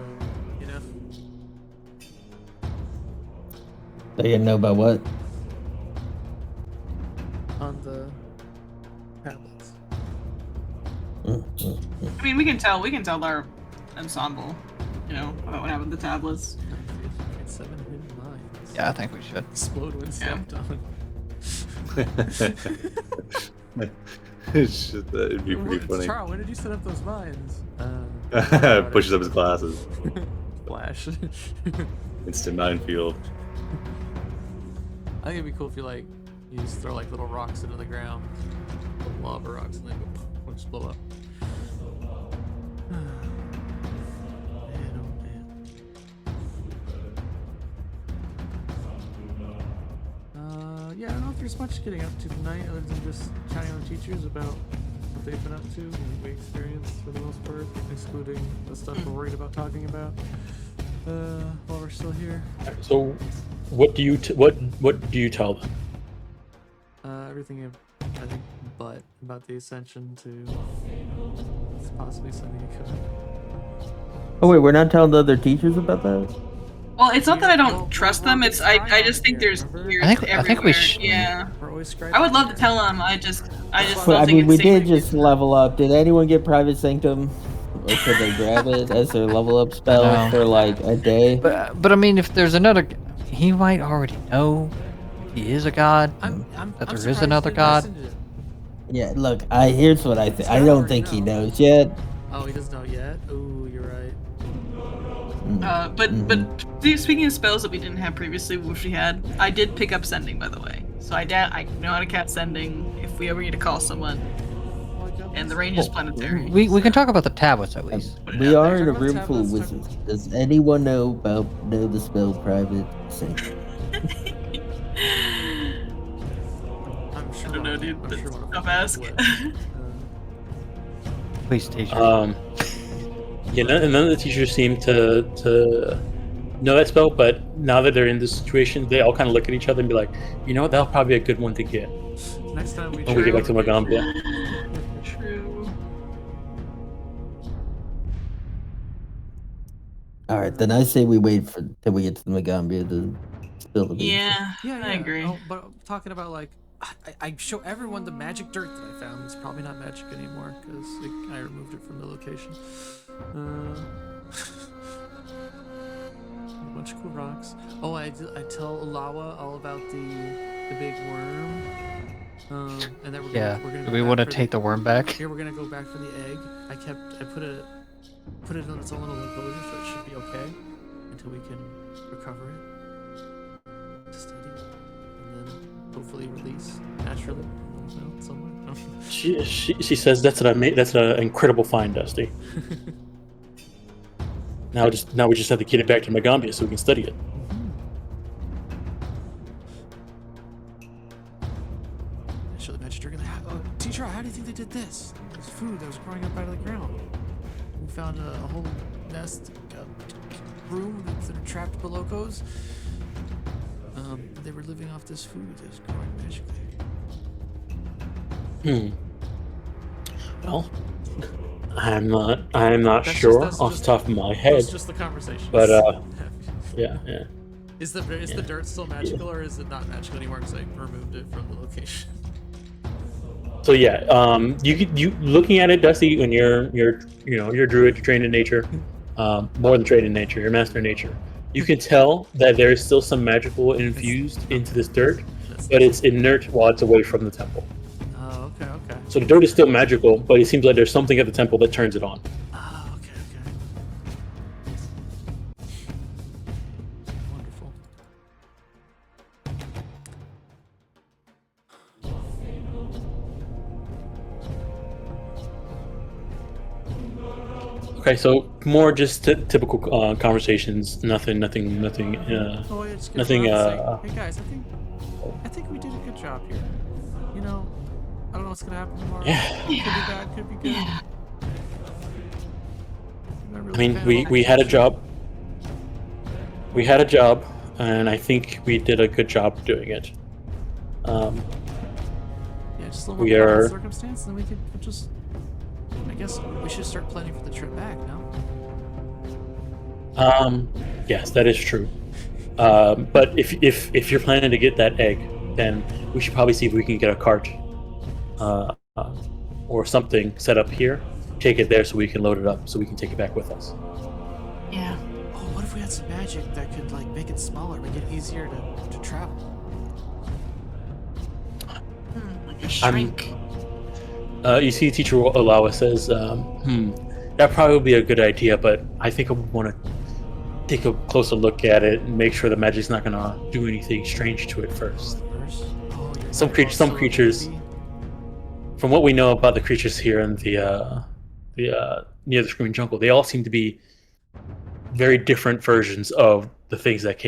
So you know about what? on the tablets. I mean, we can tell our ensemble, about what happened with the tablets. 7 hidden lines. Yeah, I think we should. Explode when stepped on. It'd be pretty funny. Charles, when did you set up those mines? Pushes up his glasses. Flash. Instant minefield. I think it'd be cool if you just throw little rocks into the ground, little lava rocks, and they go poof, just blow up. Man, oh man. Yeah, I don't know if there's much getting up to tonight other than just chatting with teachers about what they've been up to and what we experienced for the most part, excluding the stuff we're worried about talking about while we're still here. So, what do you tell them? Everything I think but about the ascension to possibly sending a code. Oh wait, we're not telling the other teachers about that? Well, it's not that I don't trust them. It's I just think there's weird I think we everywhere. should- Yeah. We're always I would love to tell them. I just But don't I think mean, we it's did safe. just level up. Did anyone get private sanctum, or could they grab it as their level up spell No. for a day? But I mean, if there's another, he might already know he is a god. That there is another god. Yeah, look, here's what I think. I don't think he knows yet. Oh, he doesn't know yet. Oh, you're right. But speaking of spells that we didn't have previously, which we had, I did pick up sending, by the way. So I know how to cast sending if we ever need to call someone, and the range is planetary. We can talk about the tablets at least. Put it We out are there. in a Talk about room full of tablets, wizards. Does anyone know the spell private sanctum? I'm sure. I don't know, dude. I'm sure one of Tough them ask. will. Please, teacher. Yeah, none of the teachers seem to know that spell, but now that they're in this situation, they all kind of look at each other and be like, you know what, that'll probably be a good one to get Next time we when we get back to try- Magaambya. True. All right, then I say we wait till we get to the Magaambya to spill the beans. Yeah, Yeah, I agree. Oh, but I'm talking about I show everyone the magic dirt that I found. It's probably not magic anymore because I removed it from the location. A bunch of cool rocks. Oh, I tell Ulawa all about the big worm. And then we're gonna Do go we back want to for take the worm back? Here we're gonna go back for the egg. I put it in its own little enclosure, so it should be okay until we can recover it. Study it, and then hopefully release naturally. Somewhere. She says that's an incredible find, Dusty. Now we just have to get it back to Magaambya so we can study it. Teacher, how do you think they did this? This food that was growing up out of the ground. We found a whole nest, room that are trapped below codes. They were living off this food that was growing magically. Well, I'm not That's sure just- off that's the top of my head, That's just the conversation. but yeah. Is the dirt still magical or is it not magical anymore because I removed it from the location? So yeah, you looking at it, Dusty, when you're druid, you're trained in nature, more than trained in nature, you're master in nature. You can tell that there is still some magical infused into this dirt, but it's inert while it's away from the temple. Oh, okay. So the dirt is still magical, but it seems like there's something at the temple that turns it on. Oh, okay. Wonderful. Okay, so more just typical conversations. Nothing. Oh, yeah, just Nothing, Hey guys, I think we did a good job here. You know, I don't know what's gonna happen tomorrow. Yeah. Could be bad, could be good. Yeah. I'm not I really mean, a fan we of had a action. job. We had a job, and I think we did a good job doing it. Yeah, just a little we more are- circumstance, and then we could just. I guess we should start planning for the trip back now. Yes, that is true. But if you're planning to get that egg, then we should probably see if we can get a cart, or something set up here. Take it there so we can load it up, so we can take it back with us. Yeah. Oh, what if we had some magic that could like make it smaller, make it easier to travel? Like a shrink. You see, Teacher Alawa says, that probably would be a good idea, but I think I would want to take a closer look at it and make sure the magic's not going to do anything strange to it first. First? Oh, you're Some right, creatures- some also creatures- maybe- From what we know about the creatures here in the near the Screaming Jungle, they all seem to be very different versions of the things that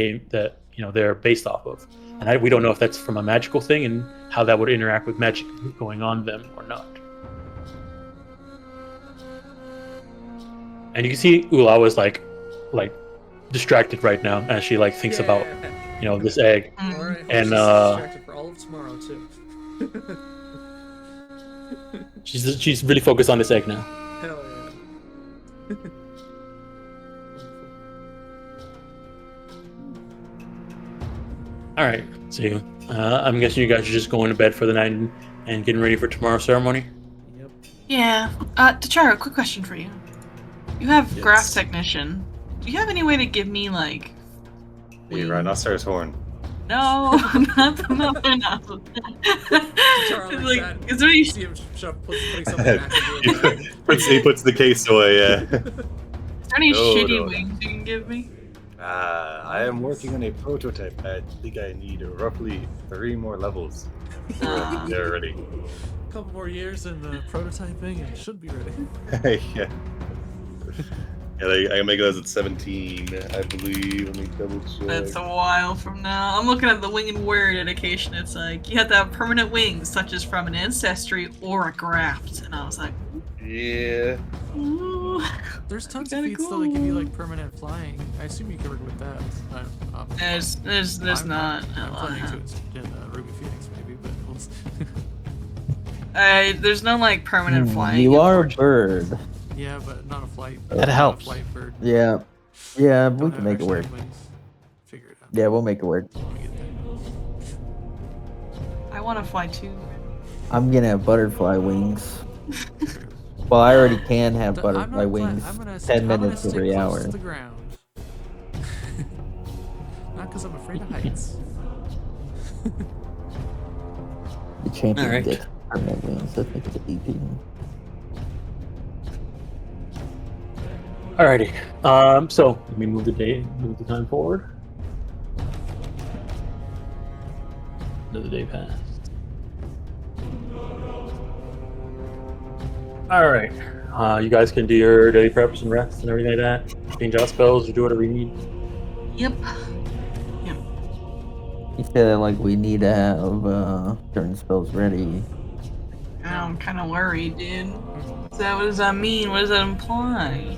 they're based off of, and we don't know if that's from a magical thing and how that would interact with magic going on them or not. And you can see Ulawa's like distracted right now as she thinks about this egg. Alright, And, she's distracted for all of tomorrow too. She's really focused on this egg now. Hell yeah. All right, so I'm guessing you guys are just going to bed for the night and getting ready for tomorrow's ceremony. Yep. Yeah. Tacharo, quick question for you. You have Yes. graph technician. Do you have any way to give me The wings? rhinoceros horn. No, not the Charlie, like, sad. is there any? You see him putting something back into it. He puts the case away, yeah. Is there any No, shitty no. wings you can give me? I am working on a prototype. I think I need roughly 3 more levels. They're ready. A couple more years in prototyping and it should be ready. Yeah. I can make those at 17, I believe. Let me double check. That's a while from now. I'm looking at the wing and wear dedication. It's like you have to have permanent wings, such as from an ancestry or a graft. And I was like, Yeah. ooh. There's tons of Kinda feats though that give you cool. like permanent flying. I assume you covered with that. There's I'm not. I'm planning to in Ruby Phoenix maybe, but we'll There's no permanent flying. You are a unfortunately. bird. yeah, but not a flight. That not a helps. Flight bird. Yeah, we Don't can have make it actual work. wings. Figure it out. Yeah, we'll make it work. When we get there. I want to fly too. I'm gonna have butterfly wings. Well, I already can have I'm butterfly not wings. I'm gonna 10 I'm gonna minutes stick every close hour. to the ground. Not because I'm afraid of heights. The champion Alright. gets permanent wings. Let's make it easy. Alrighty. So let me move the time forward. Another day passed. Alright. You guys can do your daily preps and rest and everything like that. Change out spells or do whatever you need. Yep. You feel like we need to have certain spells ready. now I'm kind of worried, dude. What does that mean? What does that imply?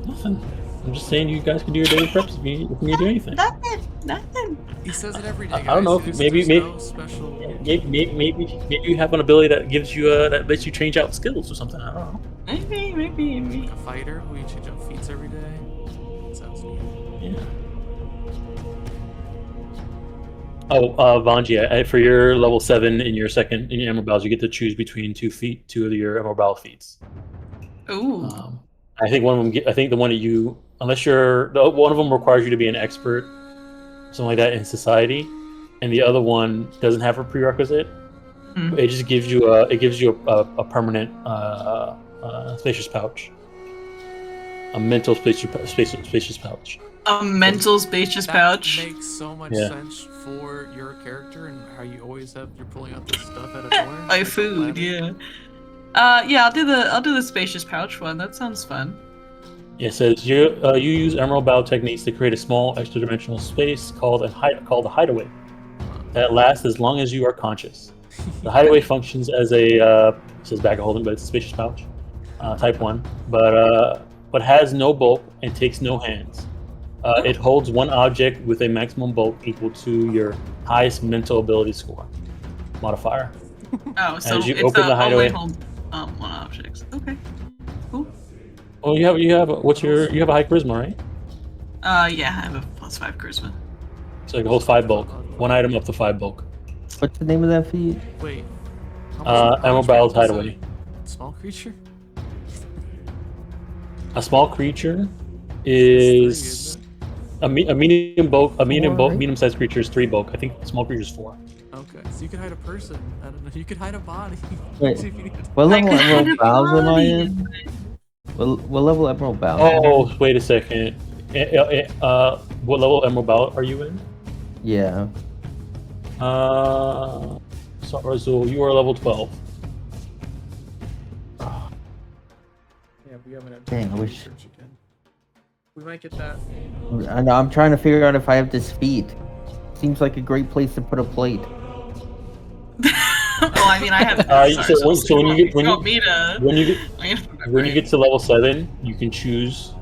Nothing. I'm just saying you guys can do your daily preps if you need to do anything. Nothing. He says it every day. I don't know if guys. maybe There's no special. maybe you have an ability that gives you that lets you change out skills or something. I don't know. Maybe. Like a fighter who you change out feats every day. Sounds neat. Yeah. Oh, Vanji, for your level 7 in your Emerald Bells, you get to choose between two of your Emerald Bell feats. Ooh. I think one of them. I think the one that you, unless one of them requires you to be an expert, something like that in society, and the other one doesn't have a prerequisite. Hmm. It just gives you a permanent spacious pouch, a mental spacious pouch. A mental spacious pouch. That makes so much Yeah. sense for your character and how you always you're pulling out this stuff out of nowhere. My like a food, lemon. yeah. Yeah, I'll do the spacious pouch one. That sounds fun. It says you use Emerald Bow techniques to create a small extra-dimensional space called a hideaway that lasts as long as you are conscious. The hideaway functions as a it says bag of holding, but it's a spacious pouch, type 1, but has no bulk and takes no hands. It holds one object with a maximum bulk equal to your highest mental ability score modifier. Oh, so As you it's open the hideaway- only hold one objects. Okay. Cool. Oh, you have you have a high charisma, right? Yeah, I have a +5 charisma. So it holds 5 bulk. One item up to 5 bulk. What's the name of that feat? Wait. how much Emerald punishment Bow's is a hideaway. Small creature? A small creature It's 3, is isn't it? a medium bulk. A Four, right? medium-sized creature is 3 bulk. I think small creature is 4. Okay, so you could hide a person. I don't know. You could hide a body. Wait. If you need to. What level I could hide Emerald a Bows am I body in? What level Emerald Bows? Oh, wait a second. What level Emerald Bow are you in? Yeah. So you are level 12. Yeah, we haven't had Dang, I wish- research again. We might get that. I know, I'm trying to figure out if I have this feat. Seems like a great place to put a plate. Well, I mean, I have. So when you get when when you get to level 7, you can choose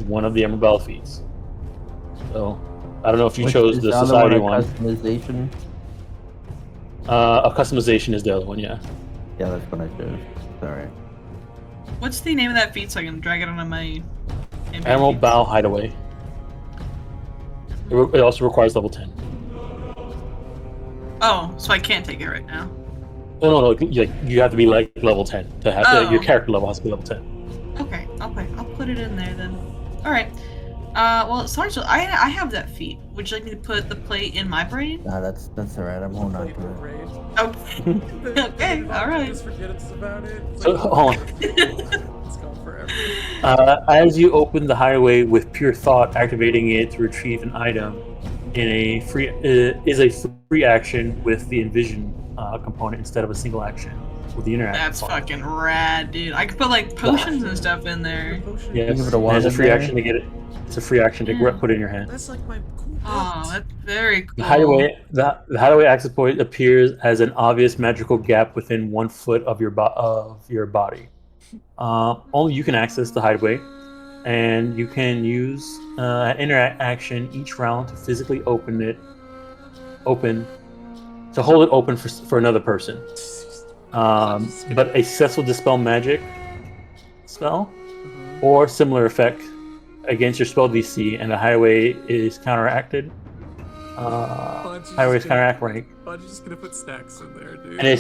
one of the Emerald Bell feats. So I don't know if you Which chose is the other society a one. Customization. A customization is the other one, yeah. Yeah, that's what I chose. Sorry. What's the name of that feat so I can drag it onto my Emerald Bow Hideaway. It also requires level 10. Oh, so I can't take it right now. Oh no, you have to be like level 10 to have Oh. your character level has to be level 10. Okay, I'll put it in there then. All right. Well, sorry, so I have that feat. Would you like me to put the plate in my brain? Nah, that's alright. I'm holding on Plate to of it. rage. Okay. Okay, alright. Just forget it's about it. It's So, like, hold on. It's gone forever. As you open the hideaway with pure thought, activating it to retrieve an item in a free action with the envision component instead of a single action with the interact. That's component. fucking rad, dude. I could put like potions and stuff in there. Potion. Yes, Give it a and one it's a in free there. action to get it. It's a free action to put it in your hand. That's like my cool Oh, belt. that's very cool. The hideaway access point appears as an obvious magical gap within 1 foot of your body. Only you can access the hideaway, and you can use an interaction each round to physically hold it open for another person. But a successful dispel magic spell or similar effect against your spell DC, and the hideaway is counteracted. Hideaway is counteract rank, I'm just gonna put stacks in there, dude. and it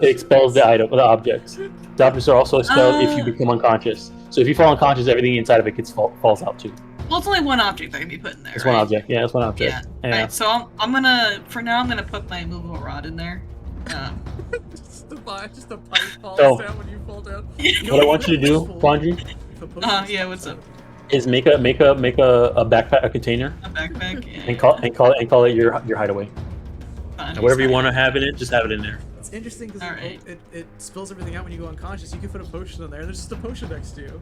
expels the objects. The objects are also expelled if you become unconscious. So if you fall unconscious, everything inside of it falls out too. Well, it's only one object that can be put in there. It's right? one object. Yeah, it's one object. Yeah. Yeah. Alright, so I'm gonna put my movable rod in there. just a pipe falls So- down when you fall down. What I want you to do, Bonji, Yeah, what's up? is make a backpack, a container, A backpack. Yeah, and call it your hideaway. fine, And whatever you fine. want to have in it, just have it in there. It's interesting because Alright. it spills everything out when you go unconscious. You can put a potion in there. There's just a potion next to you.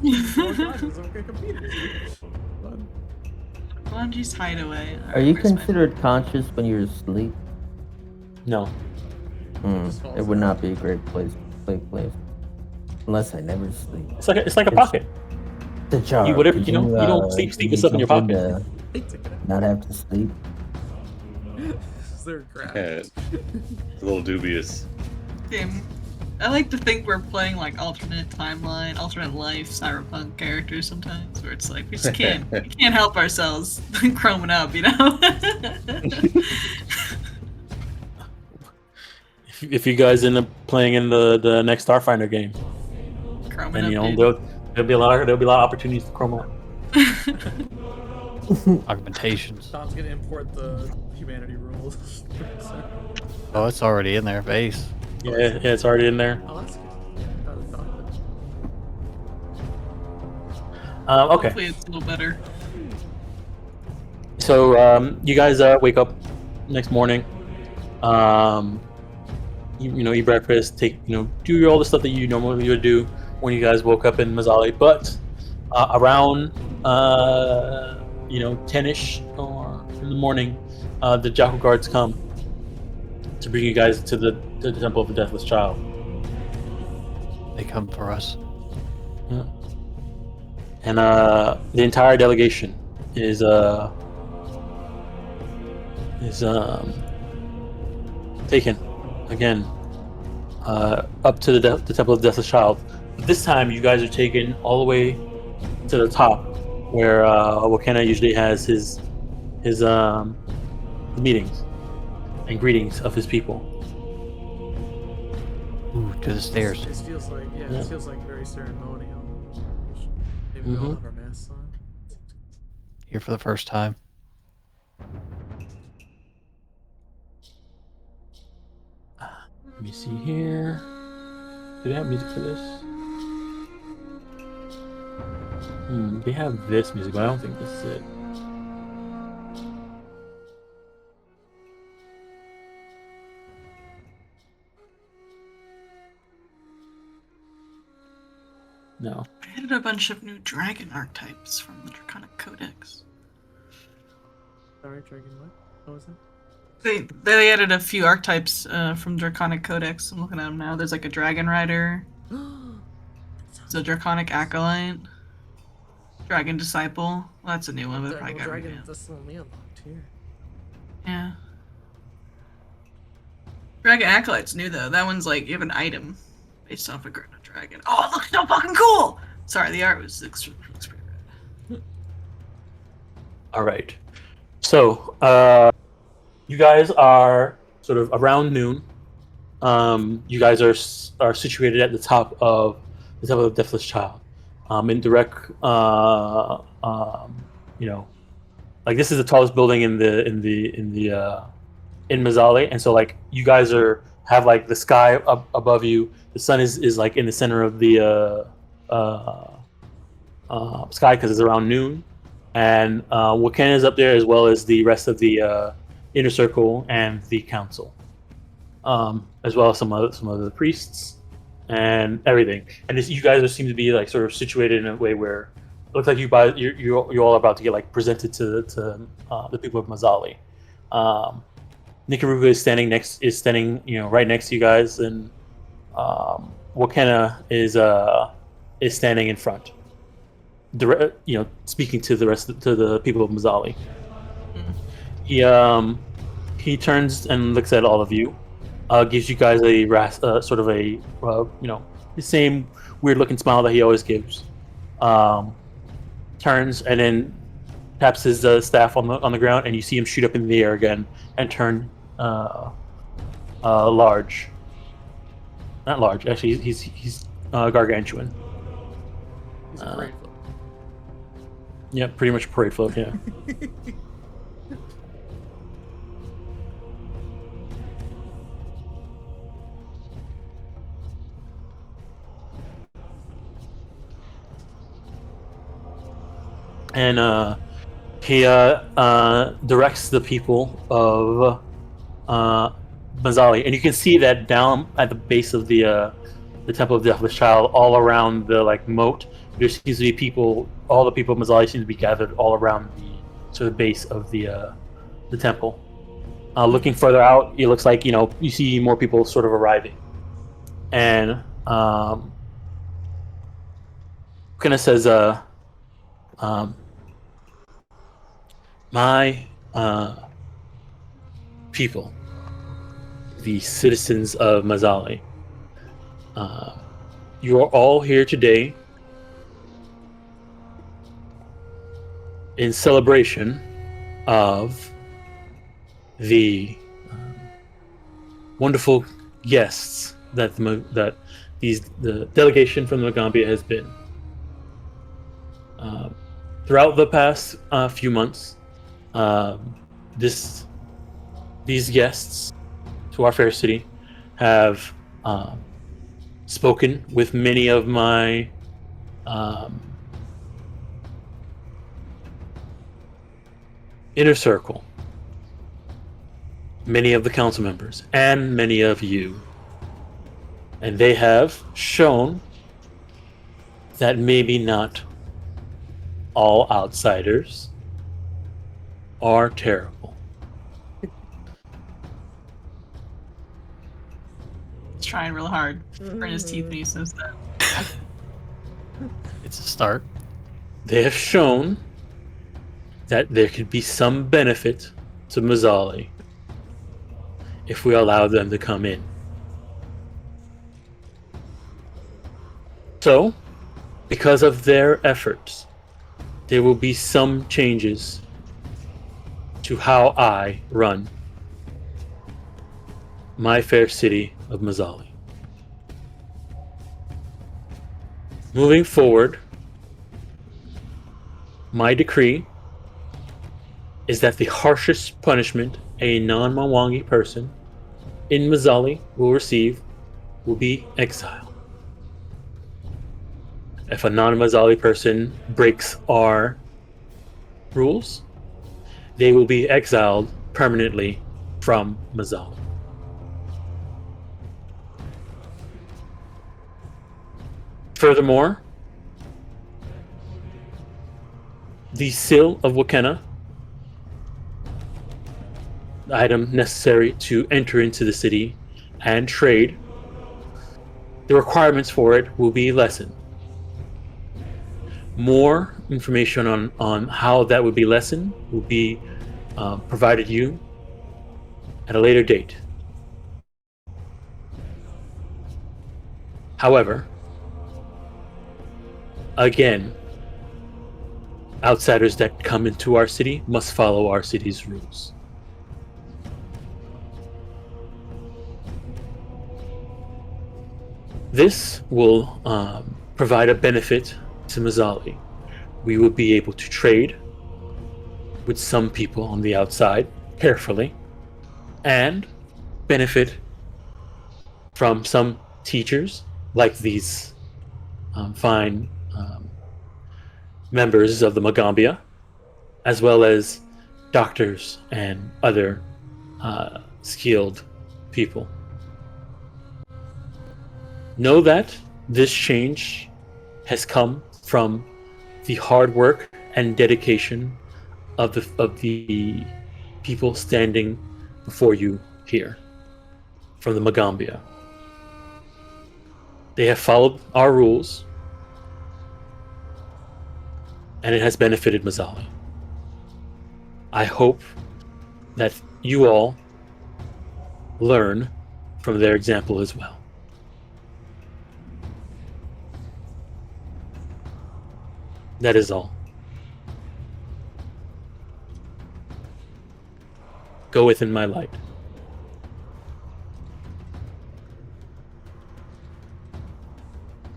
You go unconscious, I'm gonna compete with you. Fun. Bungee's hideaway. Are you Where's my- considered conscious when you're asleep? No. Just falls It would down. not be a great place to play place. Unless I never sleep. It's like a pocket. The jar. You whatever Could you know. You don't sleep can the you stuff in your jump pocket. to Hey, take it out. not have to sleep? Is there a grab? Yeah, it's a little dubious. Damn. I like to think we're playing like alternate timeline, alternate life, cyberpunk characters sometimes, where it's like we just we can't help ourselves chroming up, you know. If you guys end up playing in the next Starfinder game, Chroming then up, you know dude. there'll be a lot of opportunities to chrome up. Augmentations. Tom's gonna import the humanity rules. Oh, it's already in there. Base. Yeah, it's already in there. Oh, that's good. That was thought Okay. Hopefully it's a little better. So you guys wake up next morning. You eat breakfast, do all the stuff that you normally would do when you guys woke up in Mzali. But around 10ish or in the morning, the Jackal Guards come to bring you guys to the Temple of the Deathless Child. They come for us. Yeah. And the entire delegation is taken again up to the Temple of the Deathless Child. But this time, you guys are taken all the way to the top, where Walkena usually has his meetings and greetings of his people. Ooh, to the stairs. This feels like this feels like very ceremonial. Maybe we all have our masks on. Here for the first time. Let me see here. Do they have music for this? They have this music, but I don't think this is it. No. I added a bunch of new dragon archetypes from the Draconic Codex. Sorry, Dragon. What was it? They added a few archetypes from Draconic Codex. I'm looking at them now. There's like a Dragon Rider. There's a Draconic Acolyte. Dragon Disciple. Well, that's a new one, but probably got Dragon. revamped. That's the one we unlocked here. Yeah. Dragon Acolyte's new though. That one's like you have an item based off a dragon. Oh, it looks so fucking cool! Sorry, the art looks pretty rad. All right. So, you guys are sort of around noon. You guys are situated at the top of the Temple of the Deathless Child, in direct, like this is the tallest building in Mzali, and so like you guys have like the sky up above you. The sun is like in the center of the sky because it's around noon, and Walkena is up there as well as the rest of the inner circle and the council, as well as some of the priests and everything. And you guys seem to be like sort of situated in a way where it looks like you all are about to get like presented to the people of Mzali. Nikaruga is standing right next to you guys, and Walkena is standing in front, speaking to the people of Mzali. He turns and looks at all of you, gives you guys a sort of a the same weird looking smile that he always gives. Turns and then taps his staff on the ground, and you see him shoot up in the air again and turn large. Not large, actually. He's gargantuan. He's a parade float. Yeah, pretty much a parade float. Yeah. And he directs the people of Mzali, and you can see that down at the base of the Temple of the Deathless Child, all around the like moat, there seems to be people. All the people of Mzali seem to be gathered all around the sort of base of the temple. Looking further out, it looks like you see more people sort of arriving, and Walkena says, "My people, the citizens of Mzali, you are all here today in celebration of the wonderful guests that the delegation from the Magaambya has been. Throughout the past few months, these guests to our fair city have spoken with many of my inner circle, many of the council members, and many of you. And they have shown that maybe not all outsiders are terrible. He's trying real hard. Burn his teeth when he says that. It's a start. They have shown that there could be some benefit to Mzali if we allow them to come in. So, because of their efforts, there will be some changes to how I run my fair city of Mzali. Moving forward, my decree is that the harshest punishment a non-Mwangi person in Mzali will receive will be exile. If a non-Mzali person breaks our rules, they will be exiled permanently from Mzali. Furthermore, the seal of Walkena, the item necessary to enter into the city and trade, the requirements for it will be lessened. More information on how that would be lessened will be provided you at a later date. However, again, outsiders that come into our city must follow our city's rules. This will provide a benefit to Mzali. We will be able to trade with some people on the outside carefully and benefit from some teachers like these fine members of the Magaambya, as well as doctors and other skilled people. Know that this change has come from the hard work and dedication of the people standing before you here from the Magaambya. They have followed our rules, and it has benefited Mzali. I hope that you all learn from their example as well. That is all. Go within my light.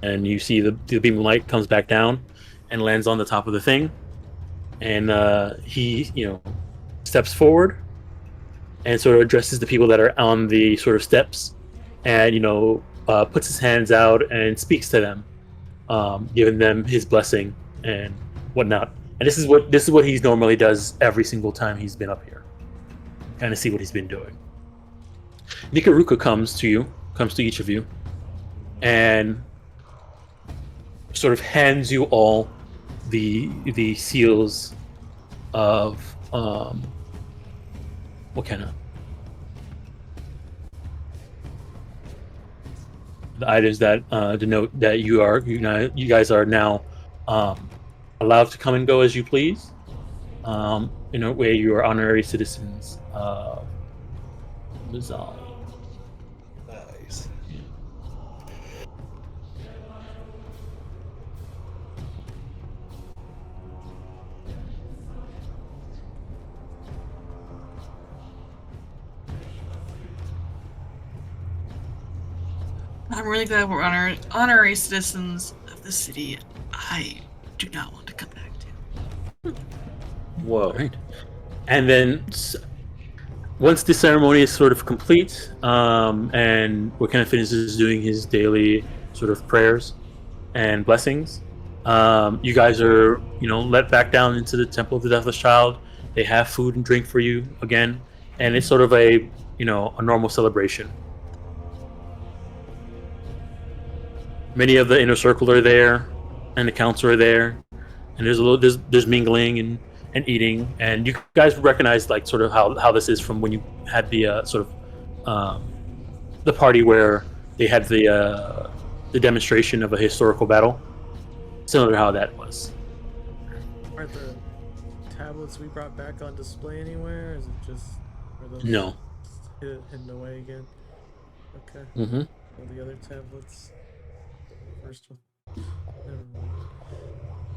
And you see the beam of light comes back down and lands on the top of the thing. And he, steps forward and sort of addresses the people that are on the sort of steps, and puts his hands out and speaks to them, giving them his blessing and whatnot. And this is what he normally does every single time he's been up here. Kind of see what he's been doing. Nikaruka comes to each of you, and sort of hands you all the seals of Walkena. the items that denote that you guys are now allowed to come and go as you please. In a way, you are honorary citizens of Mzali. Nice. I'm really glad we're honorary citizens of the city. I do not want to come back to. Whoa. Right. And then once the ceremony is sort of complete, and Walkena finishes doing his daily sort of prayers and blessings, you guys are, let back down into the Temple of the Deathless Child. They have food and drink for you again, and it's sort of a normal celebration. Many of the inner circle are there, and the council are there, and there's mingling and eating, and you guys recognize like sort of how this is from when you had the the party where they had the demonstration of a historical battle, similar to how that was. Are the tablets we brought back on display anywhere? Is it just are those No. hidden away again? Okay. Mm-hmm. All the other tablets. First one. Never mind.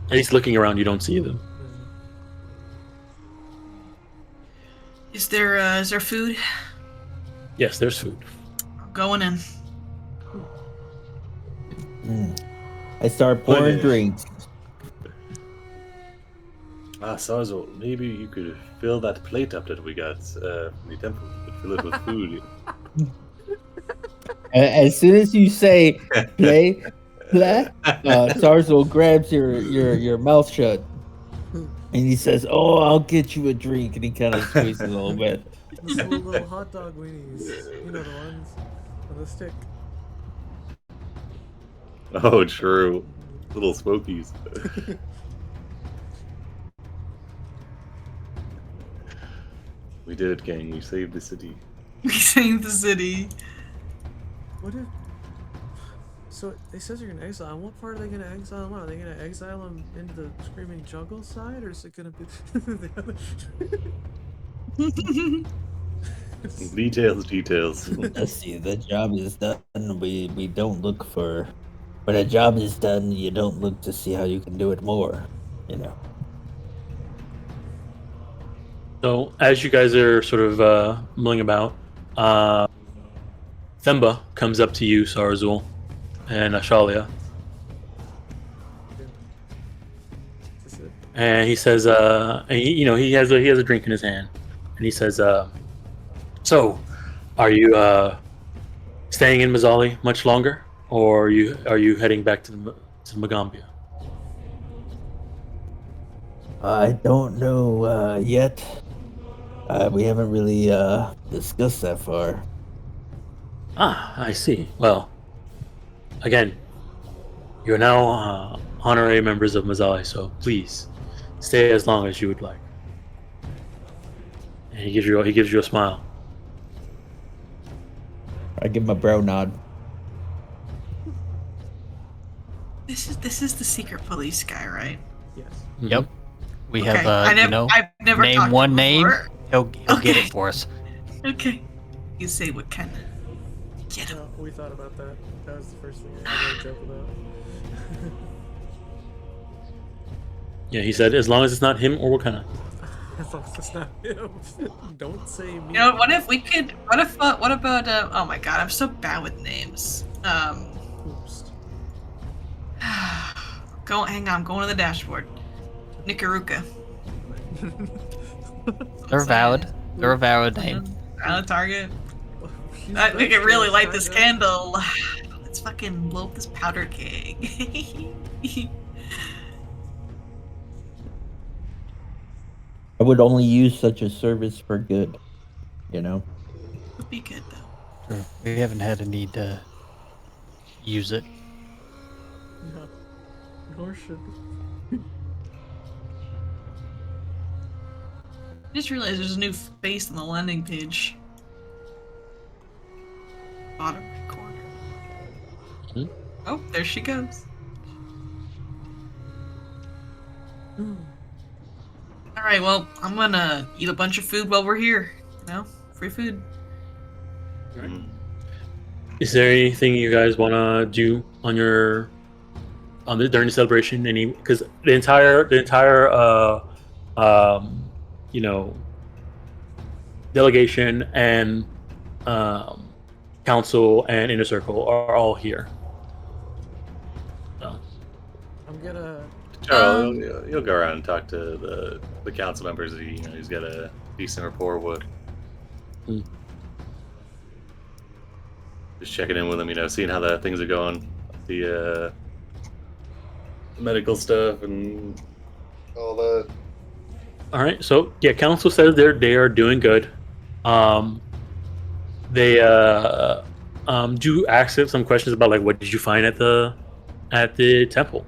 At least looking around, you don't see them. Is there food? Yes, there's food. I'm going in. I start pouring Okay. drinks. Sarzo, maybe you could fill that plate up that we got from the temple. Fill it with food. As soon as you say play, Sarzo grabs your mouth shut, and he says, "Oh, I'll get you a drink," and he kind of squeezes a little bit. Those little hot dog weenies. You know the ones on the stick. Oh, true. Little smokies. We did it, gang. We saved the city. We saved the city. What if? So they says you're gonna exile. And what part are they gonna exile him on? Are they gonna exile him into the screaming jungle side, or is it gonna be the other? Details. Let's see. The job is done. We don't look for. When a job is done, you don't look to see how you can do it more. So as you guys are sort of milling about, Themba comes up to you, Sarzul, and Ashalia, Is it? and he says, and he has a drink in his hand, and he says, "So, are you staying in Mzali much longer, or are you heading back to Magaambya?" I don't know yet. We haven't really discussed that far. Ah, I see. Well, again, you're now honorary members of Mzali, so please stay as long as you would like. And he gives you a smile. I give him a brow nod. This is the secret police guy, right? Yes. Yep. We Okay, have, I've never name talked to one him name. before. He'll get Okay. it for us. Okay. You say what kind of get him. No, we thought about that. That was the first thing I had to joke about. Yeah, he said, as long as it's not him or Walkena. As long as it's not him. Don't say me. You know, what about oh my god, I'm so bad with names. Oops. Hang on, I'm going to the dashboard. Nikaruka. They're valid. They're a valid name. Valid target. She's I think I really nice, light this kinda. candle. Let's fucking blow up this powder keg. I would only use such a service for good. Would be good though. We haven't had a need to use it. No. Nor should. I just realized there's a new face on the landing page. Bottom right corner. Oh, there she goes. All right, well, I'm gonna eat a bunch of food while we're here. Free food. Mm. Is there anything you guys want to do on during the celebration? Because the entire you know, delegation and council and inner circle are all here. So. I'm gonna. Charles, you'll go around and talk to the council members that he's got a decent rapport with. Just checking in with them, seeing how things are going, the medical stuff and all that. All right, so yeah, council says they are doing good. They do ask some questions about like what did you find at the temple.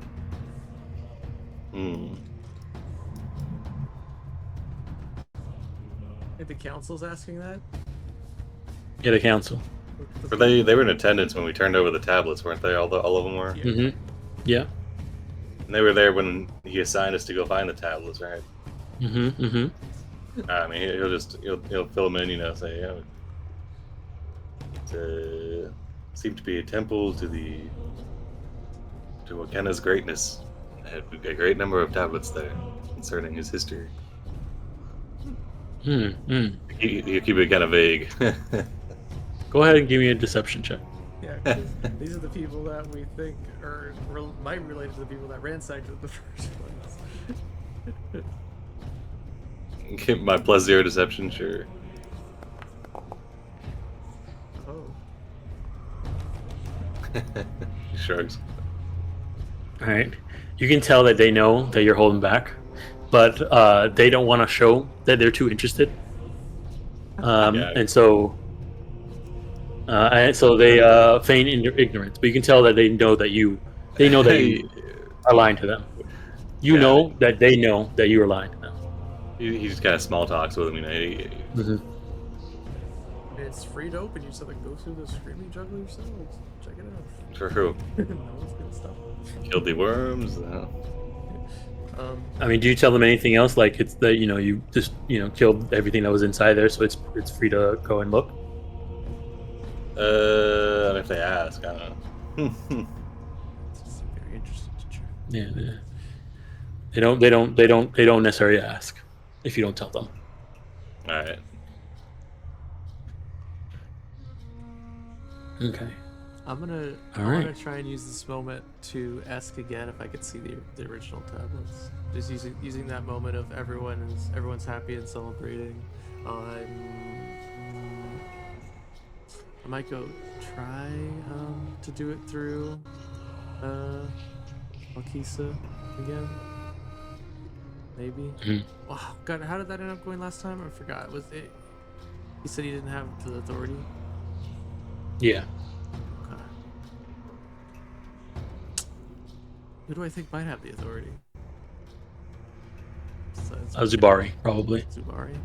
If the council's asking that. Yeah, the council. But they were in attendance when we turned over the tablets, weren't they? All of them were. Mm-hmm. Yeah. And they were there when he assigned us to go find the tablets, right? Mm-hmm. Mm-hmm. I mean, he'll fill them in, say, it seemed to be a temple to Walkena's greatness. It had a great number of tablets there concerning his history. You keep it kind of vague. Go ahead and give me a deception check. Yeah, 'cause these are the people that we think might relate to the people that ransacked it in the first place. Get my +0 deception, sure. Oh. He shrugs. All right. You can tell that they know that you're holding back, but they don't want to show that they're too interested. And so they feign ignorance, but you can tell that they know that you are lying to them. You know that they know that you are lying to them. He just kind of small talks with him, It's free to open. You said like go through the screaming jungle yourselves. Check it out. True. No one's gonna stop. Killed the worms. I mean, do you tell them anything else? Like it's that you just killed everything that was inside there, so it's free to go and look. If they ask, I don't know. It's very interesting to check. Yeah. They don't necessarily ask if you don't tell them. All right. Okay. I'm gonna try and use this moment to ask again if I could see the original tablets. Just using that moment of everyone's happy and celebrating. I might go try to do it through Walkena again. Maybe. Wow, God, how did that end up going last time? I forgot. Was it? He said he didn't have the authority. Yeah. Okay. Who do I think might have the authority? Zubari, probably. Zubari.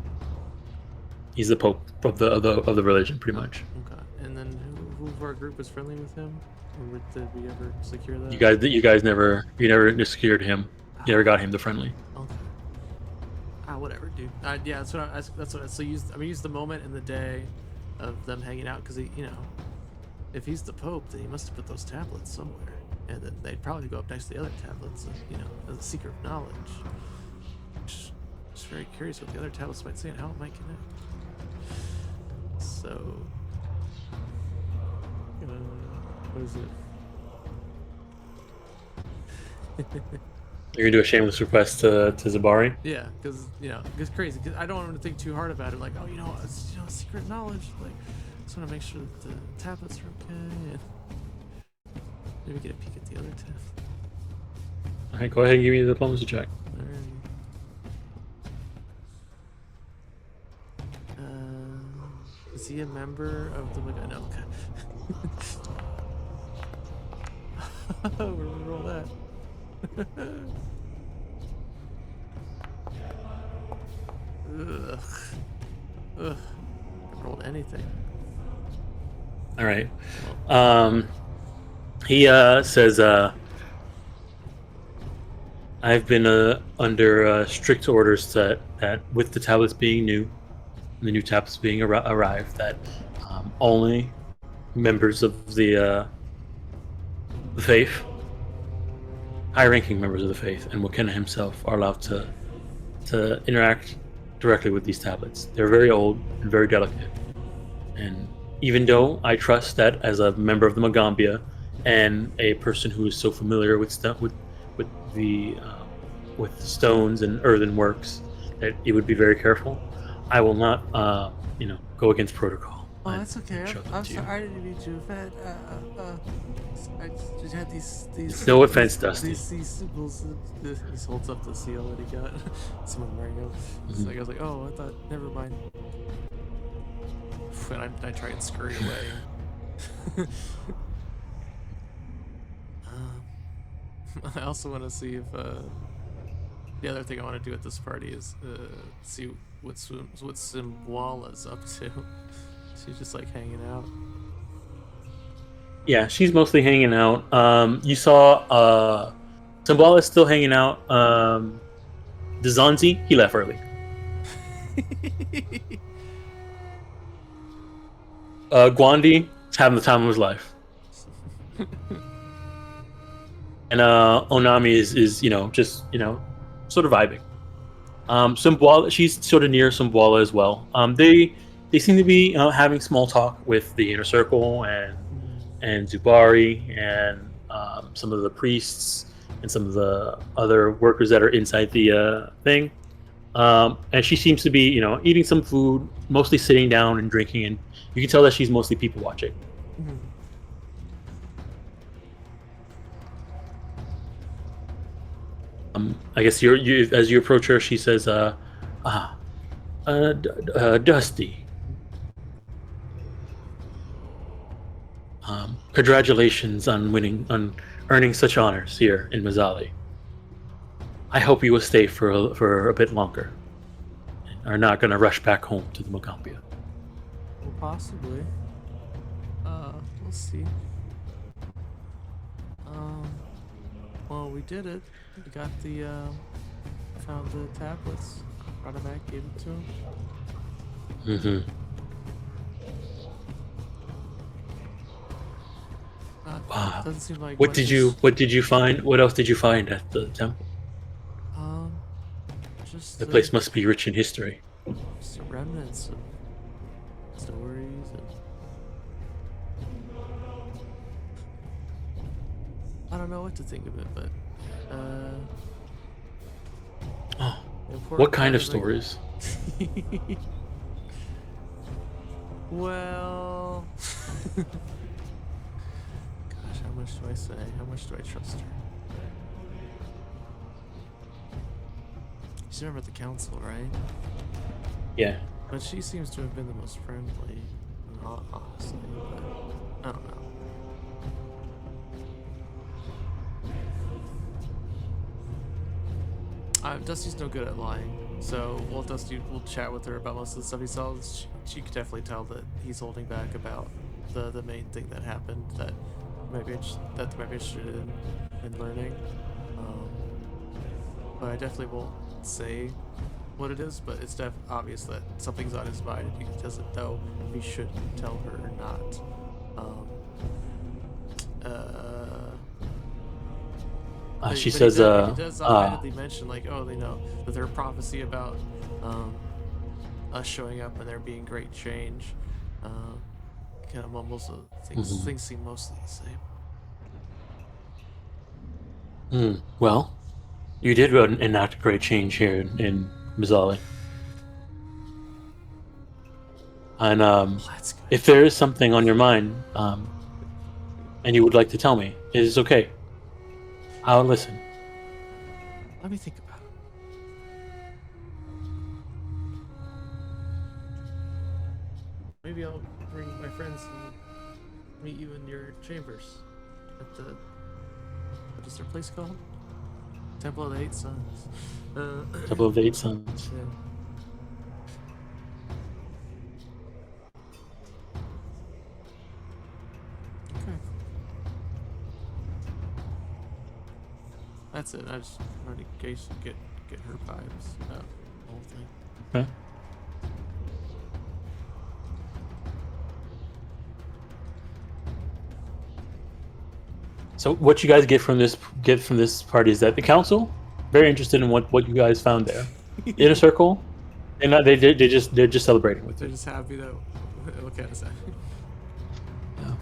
He's the pope of the religion, pretty much. Okay. And then who of our group was friendly with him? Or did we ever secure that? You guys never secured him. You never got him the friendly. Okay. Whatever, dude. Yeah, that's what I use the moment in the day of them hanging out, because if he's the Pope, then he must have put those tablets somewhere, and then they'd probably go up next to the other tablets, as a secret of knowledge. Just very curious what the other tablets might say and how it might connect. So, what is it? You're gonna do a shameless request to Zubari? Yeah, because it's crazy. Cause I don't want him to think too hard about it. Like, oh, it's secret knowledge. Like, I just want to make sure that the tablets are okay, and maybe get a peek at the other tablet. All right, go ahead and give me the diplomacy check. Is he a member of the Magaambya? No. We're gonna roll that. Ugh. Rolled anything. All right. He says, I've been under strict orders that with the tablets being new, and the new tablets being arrived, that only members of the faith, high-ranking members of the faith, and Walkena himself are allowed to interact directly with these tablets. They're very old and very delicate, and even though I trust that as a member of the Magaambya and a person who is so familiar with with stones and earthen works, that it would be very careful, I will not, go against protocol. Oh, that's okay. I'm sorry. I didn't mean to offend. I just had these. No offense, Dusty. These symbols. He holds up the seal that he got. Someone wearing it. It's like, I was like, oh, I thought. Never mind. And I try and scurry away. I also want to see if the other thing I want to do at this party is see what Simwala's up to. She's just like hanging out. Yeah, she's mostly hanging out. You saw Simwala's still hanging out. Dzanzi, he left early. Gwandi is having the time of his life. And Onami is just sort of vibing. Simwala, she's sort of near Simwala as well. They seem to be having small talk with the inner circle and Zubari and some of the priests and some of the other workers that are inside the thing. And she seems to be eating some food, mostly sitting down and drinking, and you can tell that she's mostly people watching. Mm-hmm. I guess as you approach her, she says, Dusty. Congratulations on earning such honors here in Mzali. I hope you will stay for a bit longer, and are not going to rush back home to the Magaambya. Well, possibly. We'll see. Well, we did it. We got found the tablets, brought it back, gave it to him. Mm-hmm. Wow. Doesn't seem like What did you find? What else did you find at the temple? Just The place must be rich in history. just the remnants of stories and I don't know what to think of it, but What kind of stories? Well, gosh, how much do I say? How much do I trust her? You remember the council, right? Yeah. But she seems to have been the most friendly, honestly, but I don't know. Dusty's no good at lying, so while Dusty will chat with her about most of the stuff he saw, she could definitely tell that he's holding back about the main thing that happened that they might be interested in learning. But I definitely won't say what it is, but it's obvious that something's on his mind and he doesn't know if he should tell her or not. She but says, he does offhandedly mention, like, oh, they know that their prophecy about us showing up and there being great change kind of mumbles things seem mostly the same. Well, you did enact great change here in Mzali. And That's good. if there is something on your mind and you would like to tell me, it is okay. I'll listen. Let me think about it. Maybe I'll bring my friends and meet you in your chambers at the, what is their place called? Temple of the Eight Suns. Temple of the Eight Suns. Yeah. Okay. That's it. I just wanted in case you get her vibes about the whole thing. Okay. So what you guys get from this party is that the council very interested in what you guys found there. Inner circle, they're just celebrating with They're you. just happy that what can I say? Yeah.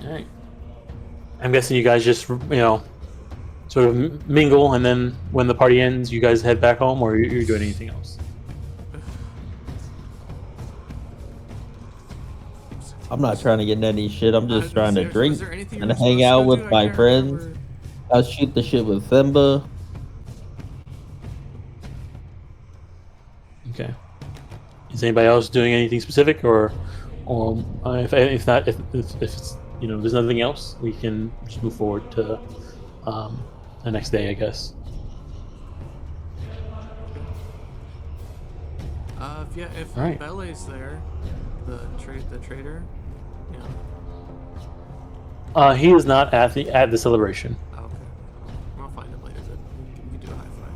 All right. I'm guessing you guys just sort of mingle, and then when the party ends, you guys head back home, or you're doing anything else? I'm not trying to get into any shit. I'm just trying to drink and and hang out with my friends. I'll shoot the shit with Simba. Okay. Is anybody else doing anything specific, or if not, if it's there's nothing else, we can just move forward to the next day, I guess. If All right. Bele's there, the trader, He is not at the celebration. Oh, okay. I'll find him later. Then we can do a high five.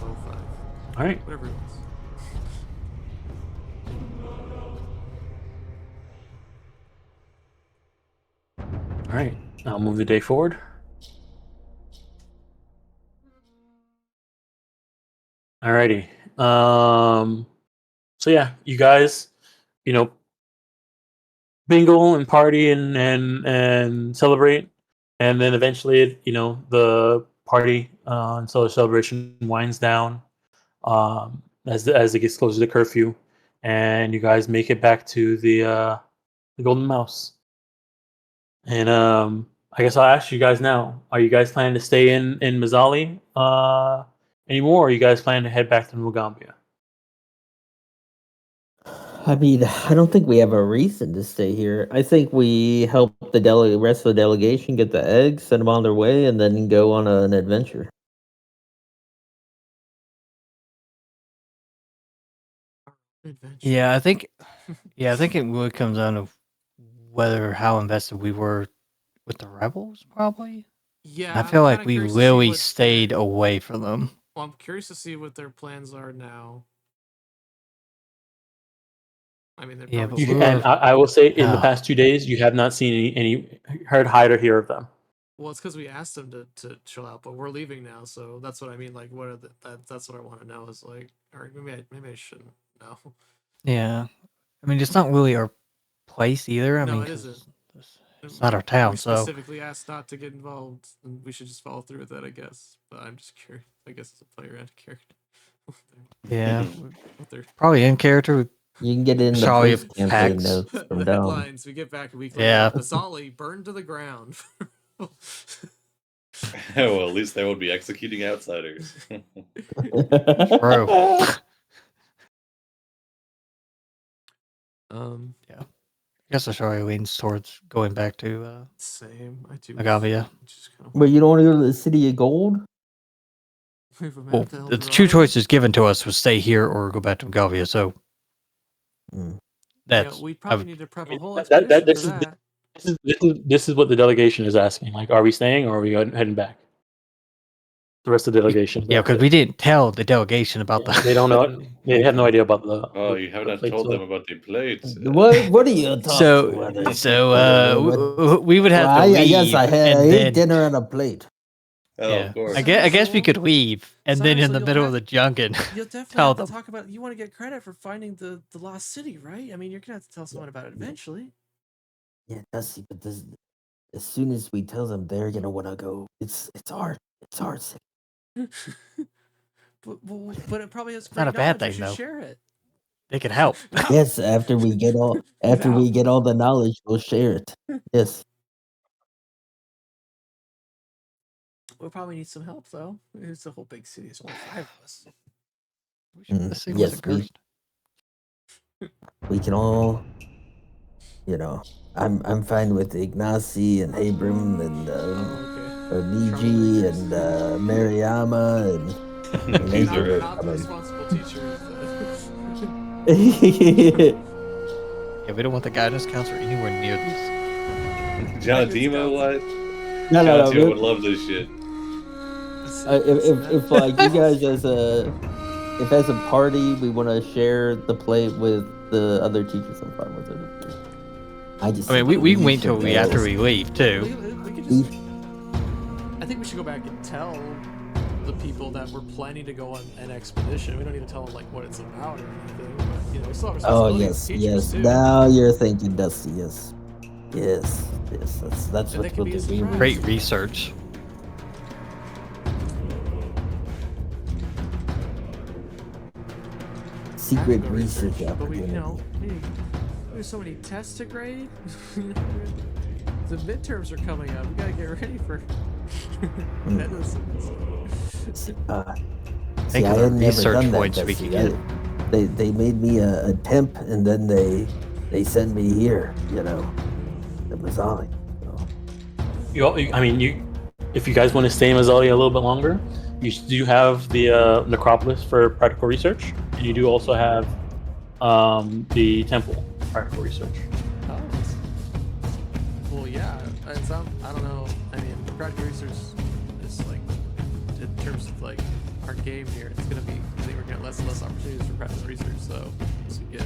Low five. All right. Whatever it was. All right. I'll move the day forward. Alrighty. So yeah, you guys, mingle and party and celebrate, and then eventually, the party and celebration winds down as it gets closer to curfew, and you guys make it back to the Golden Mouse. And I guess I'll ask you guys now: are you guys planning to stay in Mzali anymore, or are you guys planning to head back to Magaambya? I mean, I don't think we have a reason to stay here. I think we help the rest of the delegation get the eggs, send them on their way, and then go on an adventure. Adventure. Yeah, I think it really comes down to how invested we were with the rebels, probably. Yeah, I feel I'm like kinda we curious to see really what stayed away from them. Well, I'm curious to see what their plans are now. I mean, they're Yeah, probably but And I will say, in the Ah. past 2 days, you have not seen any heard, hide, or hear of them. Well, it's because we asked them to chill out, but we're leaving now, so that's what I mean. Like, what are that's what I want to know is like, or maybe I shouldn't know. Yeah, I mean, it's not really our place either. I No, mean, it 'cause isn't. it's not our town, We so specifically asked not to get involved, and we should just follow through with that, I guess. But I'm just curious. I guess it's a player and a character. yeah, What they're probably in character. You can get in the Sorry, first campaign Pax. notes the from down. headlines. We get back a week later. Yeah. Mzali burned to the ground. Well, at least they would be executing outsiders. Bro. Yeah. I guess the story leans towards going back to Same. I do. Magaambya. But you don't want to go to the City of Gold? Well, the two choices given to us was stay here or go back to Magaambya. So that's we probably need to prep a whole This expedition is for that. this is what the delegation is asking. Like, are we staying or are we heading back? The rest of the delegation. yeah, because we didn't tell the delegation about They don't know. They have no idea about the. Oh, you have not told them about the plates. What are you talking about? We would have to leave. I guess I and ate then, dinner on a plate. Oh, yeah. of course. I guess we could leave, and then in the you'll middle have- of the junket, You'll definitely tell have to them. talk about. You want to get credit for finding the lost city, right? I mean, you're gonna have to tell someone about it eventually. Yeah, Dusty, but as soon as we tell them, they're gonna want to go. It's our city. but it probably has. It's not a bad thing, you should though. Share it. They could help. Yes, after we get all the knowledge, we'll share it. Yes. We'll probably need some help though. It's a whole big city. There's only 5 of us. This thing Yes, wasn't cursed. we can all. I'm fine with Ignacy and Abram and Oniji and Mariama and These Not, are not the responsible teachers. Yeah, we don't want the guidance counselor anywhere near this. John Timo, what? no, John Timo no. would love this shit. If like you guys as a party we want to share the plate with the other teachers, I'm fine with it. I mean, we can wait till after we leave too. We could just. I think we should go back and tell the people that we're planning to go on an expedition. We don't need to tell them like what it's about or anything. But, you know, we still have responsibility as teachers, too. Now you're thinking, Dusty. Yes. That's And what they we'll can be a do. surprise. Great research. Secret Tactical research but we, opportunity. you know, there's so many tests to grade. The midterms are coming up. We gotta get ready for. See, Think I of had the never research done that, points we Dusty. could get. They made me a temp, and then they sent me here. You know, to Mzali. So. If you guys want to stay in Mzali a little bit longer, you do have the necropolis for practical research, and you do also have the temple practical research. Oh. Well, yeah. I don't know. I mean, practical research is like, in terms of like our game here, it's gonna be. I think we're gonna get less and less opportunities for practical research. So as we get.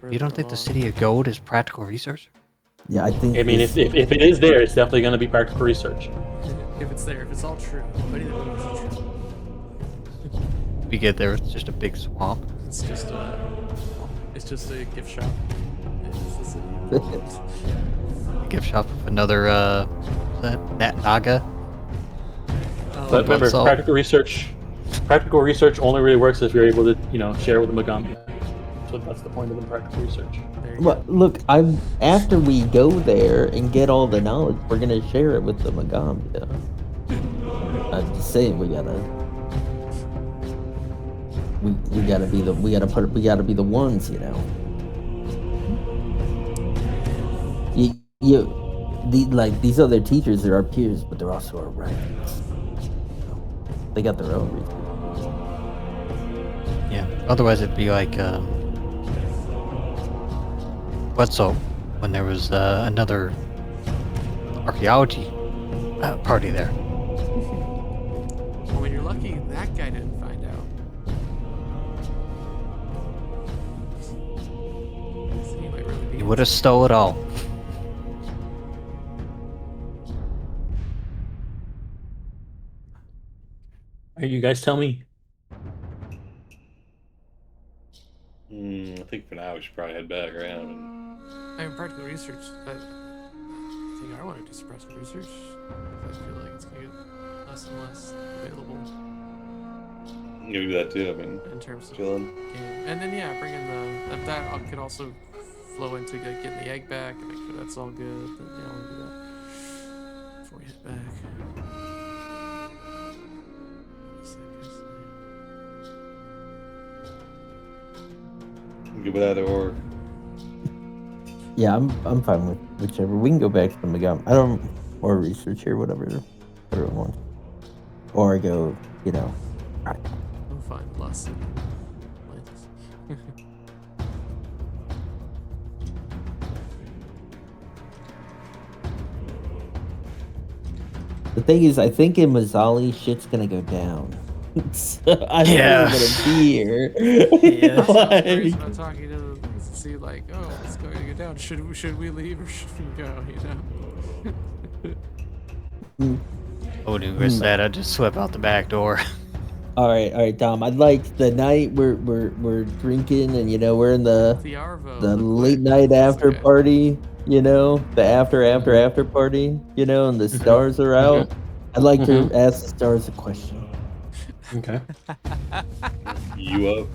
You don't think the City of Gold is practical research? Yeah, I think. I mean, if it is there, it's definitely going to be practical research. If it's there, if it's all true, but either way, it's true. We get there, it's just a big swamp. It's just a gift shop. It's the City of Gold. Gift shop of another Nat Naga. But remember, Salt. practical research only really works if you're able to, share with the Magaambya. So that's the point of the practical research. There you Well, look, after we go there and get all the knowledge, we're gonna share it with the Magaambya. I'm just saying we gotta be the ones, you know. These other teachers are our peers, but they're also our rivals. They got their own reasons. Yeah. Otherwise, it'd be like Wetzel when there was another archaeology party there. Well, when you're lucky, that guy didn't find out. So he might really be. He would have stole it all. You guys tell me. I think for now we should probably head back around. I mean, practical research. I think I want to do some practical research. I feel like it's gonna get less and less available You can do that too. I mean, in terms of chilling. game. And then bring in that could also flow into getting the egg back and make sure that's all good. Then we'll do that before we head back. Good with either or. Yeah, I'm fine with whichever. We can go back to the Magaambya. Or research here, whatever everyone wants. Or go, right. We'll find less in Atlantis. The thing is, I think in Mzali, shit's gonna go down. So I don't Yeah. know gonna be here. Yeah. I'm talking to them to see like, oh, it's going to go down. Should we leave or should we go? I wouldn't risk that. I'd just slip out the back door. All right, Tom. I'd like the night we're drinking and we're in the Arvo, the late night after party. The after party. And the stars are out. I'd like to ask the stars a question. Okay. You up?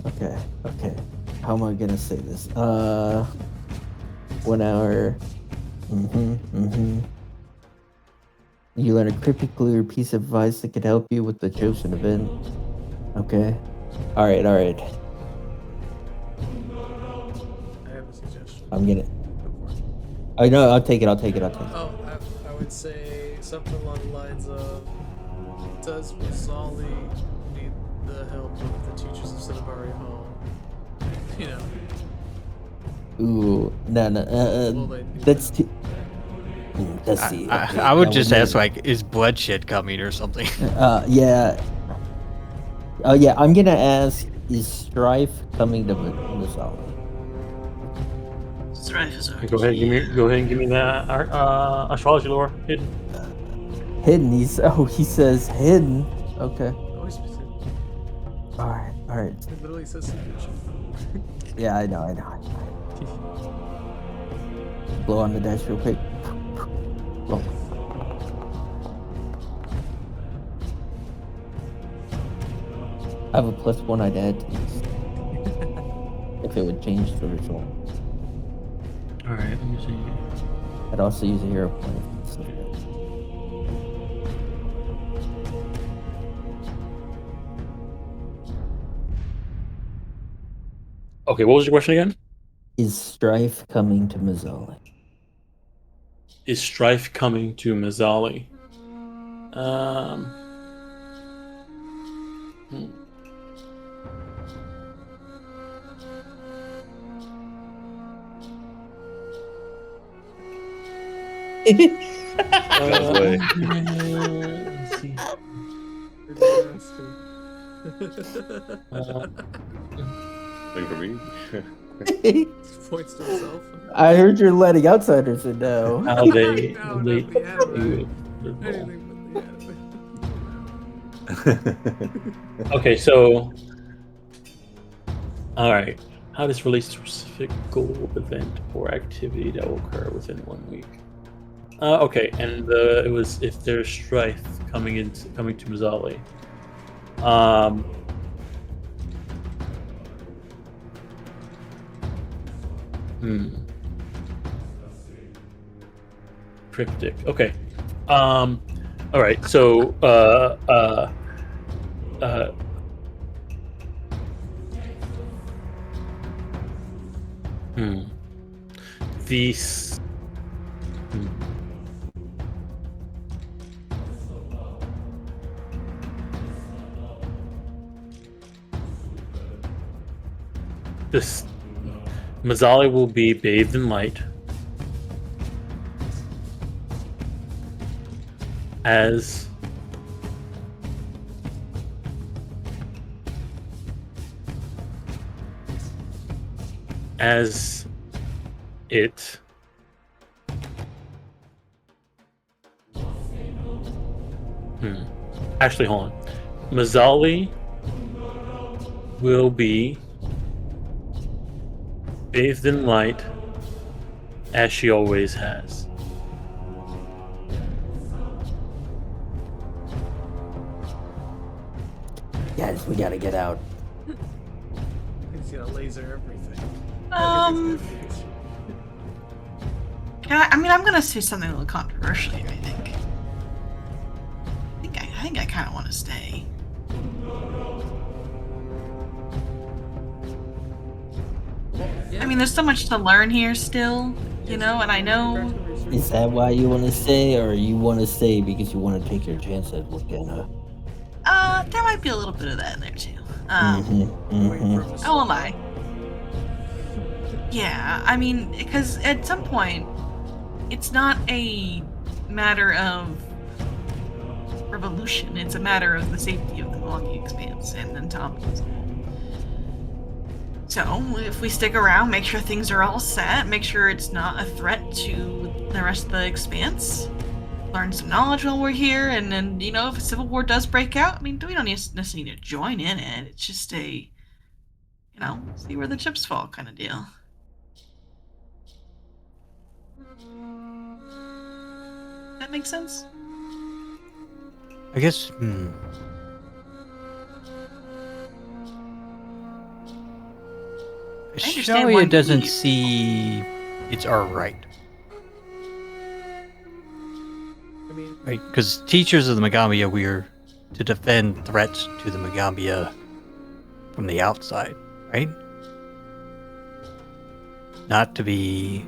Okay. How am I gonna say this? 1 hour. You learn a cryptic clue or piece of advice that could help you with the chosen event. Okay. All right. suggestion. I'm gonna. Go for it. I know. I'll take it. I'll take it. Oh, I would say something along the lines of, does Mzali need the help of the teachers of Cinnabar home? You know. Ooh, no. Will they do That's that? too. Let's see. Okay, I would that just would ask, make- like, is bloodshed coming or something? Yeah. Oh yeah, I'm gonna ask: is strife coming to Mzali? Strife is already Go ahead, here. go ahead and give me that astrology lore hidden. Hidden. He says hidden. Okay. Always specific. All right. It literally says signature. Yeah, I know. Blow on the dice real quick. Roll. I have a +1 I'd add to these. If it would change the result. All right, let me see. I'd also use a hero point. So. Okay, what was your question again? Is strife coming to Mzali? Is strife coming to Mzali? God's way. Let's see. Waiting for me. Points to himself. I heard you're letting outsiders in now. How they No, relate not the anime. to it. Anything but the anime. Okay, so all right. How this relates to a specific goal, event, or activity that will occur within 1 week. Okay, and it was if there's strife coming to Mzali. Cryptic. Okay. All right. So These. This Mzali will be bathed in light as it actually hold on. Mzali will be bathed in light as she always has. Guys, we gotta get out. He's gonna laser everything. I'm gonna say something a little controversial here. I think I kind of want to stay. Yeah. I mean, there's so much to learn here still, you know, and I know. Is that why you want to stay, or you want to stay because you want to take your chance at Walkena? There might be a little bit of that in there too. Mm-hmm. I won't lie. Yeah, I mean, because at some point, it's not a matter of revolution. It's a matter of the safety of the Mwangi Expanse and Tommy as a whole. So, if we stick around, make sure things are all set, make sure it's not a threat to the rest of the Expanse, learn some knowledge while we're here, and then, you know, if a civil war does break out, I mean, we don't necessarily need to join in it. It's just a, you know, see where the chips fall kind of deal. That makes sense? I guess. understand Shalia why doesn't he- see it's our right. I mean, Right? Because teachers of the Magaambya, we're to defend threats to the Magaambya from the outside, right? not to be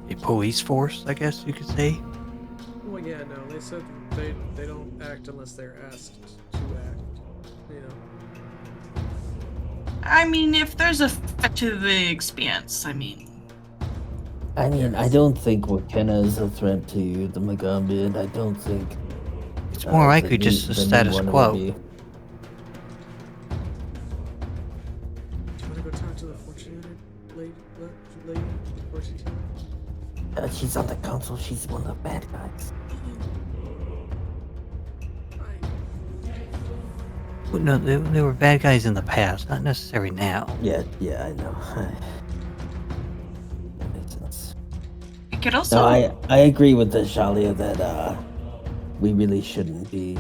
a police force, I guess you could say. Well, yeah, no, they said they don't act unless they're asked to act. You know. I mean, if there's a threat to the Expanse, I don't think Walkena is a threat to the Magaambya, and I don't think It's more likely just the status quo. Do you want to go talk to the fortune lady? Fortune teller? She's on the council. She's one of the bad guys. Well, no, they were bad guys in the past, not necessarily now. Yeah, I know. That makes sense. it could also. No, I agree with the Shalia that we really shouldn't be.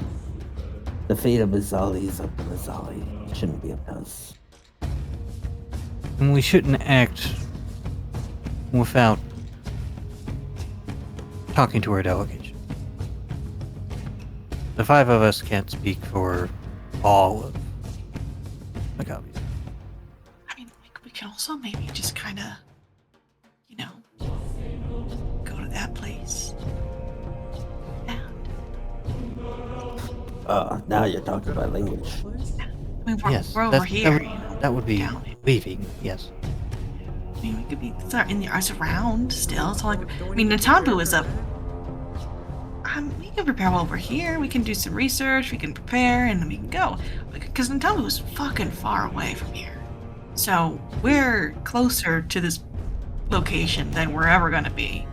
The fate of Mzali is up to Mzali. It shouldn't be up to us. And we shouldn't act without talking to our delegation. The five of us can't speak for all of Magaambya. I mean, we can also maybe just kind of, go to that place. And Now you're talking about language. I mean, we're, Yes, we're over that here. would, that would be down. leaving. Yes. I mean, we could be in the us around still. It's all like, I mean, Natambu is up. We can prepare while we're here. We can do some research. We can prepare, and then we can go. Because Natambu is fucking far away from here, so we're closer to this location than we're ever gonna be.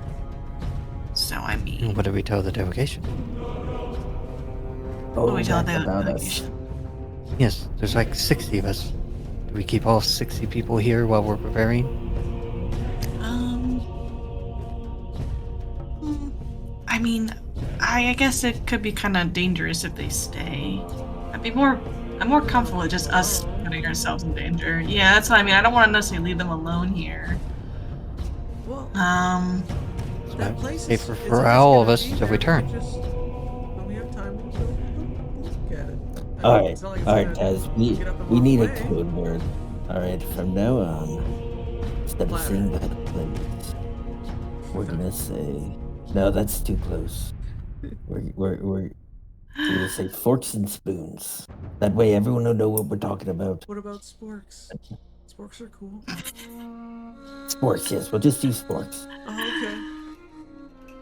So I mean, And what do we tell the delegation? what do we tell that's the about us. delegation? Yes, there's like 60 of us. Do we keep all 60 people here while we're preparing? I mean, I guess it could be kind of dangerous if they stay. I'm more comfortable with just us putting ourselves in danger. Yeah, that's what I mean. I don't want to necessarily leave them alone here. Well, It's that place is safer it's for just all of gonna us be to there. return. When we have time, we'll look at it. I All mean, right, it's not like it's all right, gonna Taz. get up and We walk need a away. code word. All right, from now on, instead of saying that place, we're gonna say no. That's too close. We're gonna say forks and spoons. That way, everyone will know what we're talking about. What about sporks? Sporks are cool. Sports, yes. We'll just do sports. Oh, okay.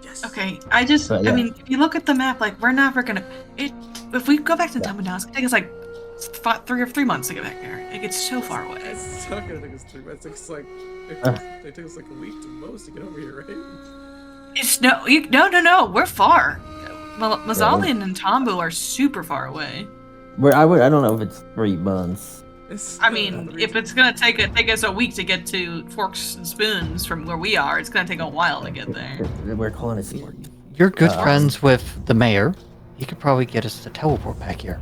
Yes. Okay, But, yeah. I mean, if you look at the map, like, we're never gonna. If we go back to Natambu now, it's gonna take us like 3 months to get back there. Like, it's so far away. It's not gonna take us 3 months. It's like they took us like a week to most to get over here, right? It's no. We're far. Mzali and Natambu are super far away. I don't know if it's 3 months. I mean, if it's gonna take us a week to get to Forks and Spoons from where we are, it's gonna take a while to get there. We're calling it sport. You're good friends with the mayor. He could probably get us to teleport back here.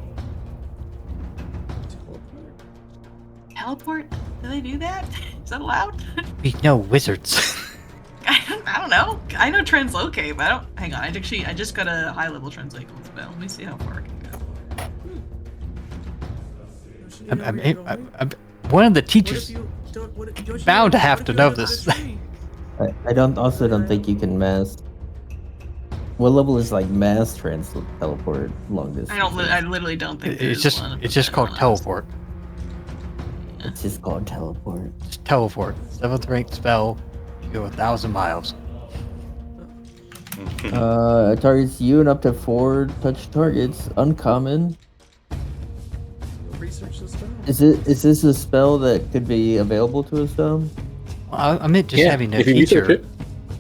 Teleport? Do they do that? Is that allowed? We know wizards. I don't know. I know translocate, but I don't. Hang on. I just got a high level translate spell. Let me see how far I can go. One of the teachers bound to have to know this. I don't think you can mass. What level is like mass teleport long distance? I literally don't think It's there's one. just called teleport. It's just called teleport. Just teleport. 7th ranked spell. You go 1,000 miles. Targets you and up to 4 touch targets. Uncommon. Research the spell. Is this a spell that could be available to us though? Well, I meant just Yeah, having a if you research teacher it.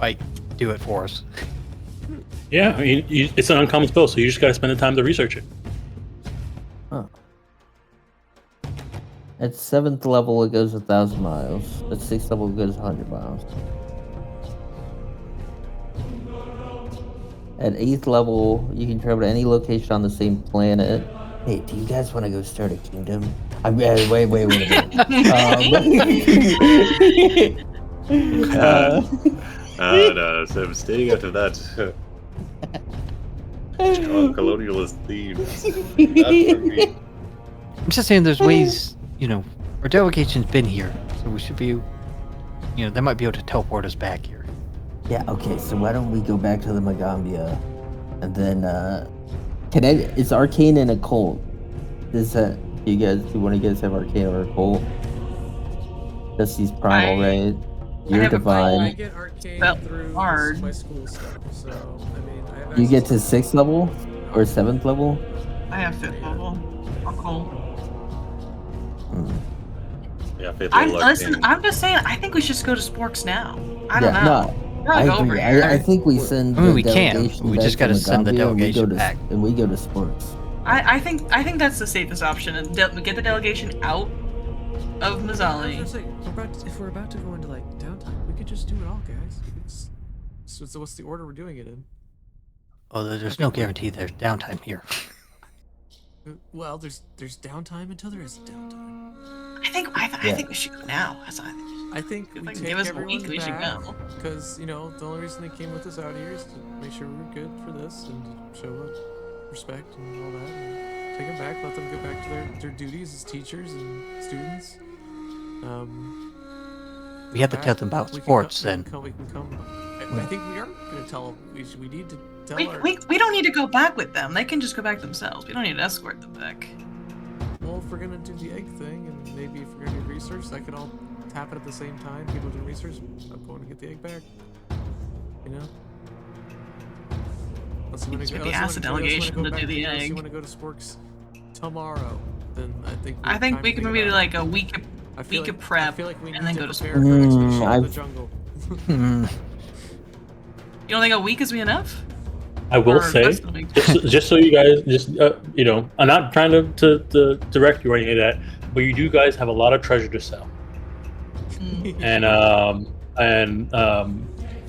like do it for us. Yeah, I mean, it's an uncommon spell, so you just gotta spend the time to research it. Huh. At 7th level, it goes 1,000 miles. At 6th level, it goes 100 miles. At 8th level, you can travel to any location on the same planet. Hey, do you guys want to go start a kingdom? Wait a minute. No, so I'm staying out of that strong colonialist theme. Not for me. I'm just saying there's ways, our delegation's been here, so we should be they might be able to teleport us back here. Yeah, okay, so why don't we go back to the Magaambya, and then, it's Arcane and Occult. Do one of you guys have Arcane or Occult? Dusty's Primal, right? You're have a Divine. I get arcane Felt through hard. my school stuff, so I mean, I have You get access to 6th level? Or 7th level? I have 5th level. Occult. Yeah, faith level Listen, arcane. I'm just saying, I think we should just go to Sporks now. I don't know. No, We're I like over agree. here. I think we send I mean, the we can. delegation We back just to gotta send the Magaambya, delegation and back. And we go to Sports. I think that's the safest option. And get the delegation out of Mzali. If we're about to go into like downtime, we could just do it all, guys. So what's the order we're doing it in? Oh, there's no guarantee there's downtime here. Well, there's downtime until there isn't downtime. I think we should go now. I think If we I can take give us a everyone week, we should back, go. because the only reason they came with us out here is to make sure we're good for this and to show respect and all that. And take them back, let them get back to their duties as teachers and students. We have to tell them about sports then. We can come. I think we are going to tell them. We need to tell our... We don't need to go back with them. They can just go back themselves. We don't need to escort them back. Well, if we're going to do the egg thing, and maybe if we're going to do research, that could all happen at the same time. People do research. I'm going to get the egg back. You know? Unless you want to We asked the delegation to do the Unless you egg. want to go to Sporks tomorrow, then I think we can maybe do like a week of prep and then go to prepare for an expedition in I've- the jungle. You don't think a week is enough? I will Or say, less than a week? just so you guys, I'm not trying to direct you or any of that, but you do guys have a lot of treasure to sell, and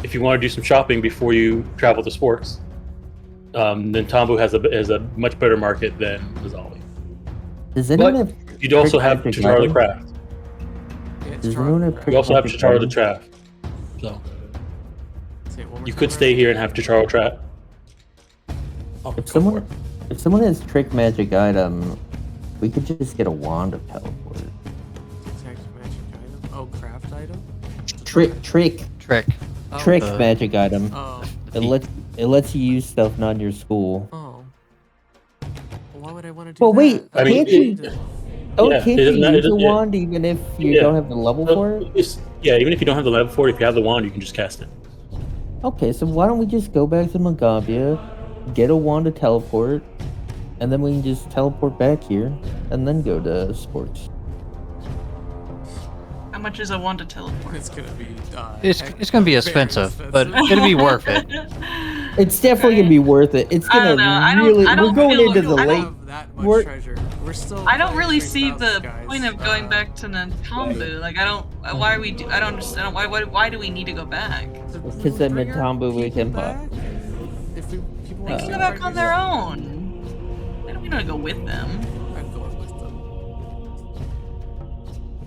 if you want to do some shopping before you travel to Sports, then Tambu has a much better market than Mzali. Does anyone But have you'd also trick have magic Chitara the items? Craft. Yeah, it's Does Charlie anyone have Craft. trick You also have magic Chitara the items? Trap. So Say it one more you time, could stay Ryan. here and have Chitara Trap. Oh, If go someone for it. if someone has trick magic item, we could just get a wand of teleport. Detect magic item. Oh, craft item. Trick Oh, magic item. Oh. It lets you use stuff not in your school. Oh. Well, why would I want to do Well, that? wait, I mean, can't you? Oh, Yeah, can't it you doesn't matter, use a yeah. wand even if you Yeah. don't have the level for it? Even if you don't have the level for it, if you have the wand, you can just cast it. Okay, so why don't we just go back to Magaambya, get a wand to teleport, and then we can just teleport back here, and then go to Sports. How much is a wand to teleport? It's gonna be. It's gonna be very expensive, but it'll be worth it. It's definitely gonna be worth it. It's I gonna don't know. I don't- really. I don't We're going feel into the like- I late. Have that much we're- treasure. We're still. I don't playing really see 3,000 the guys. point of going back to Nantambu. Like, I don't. Why are we? I don't understand. Why do we need to go back? Because then Bring our Nantambu we people can buy. back. If people They want can to go back on their own. We don't go with them. I'm going with them.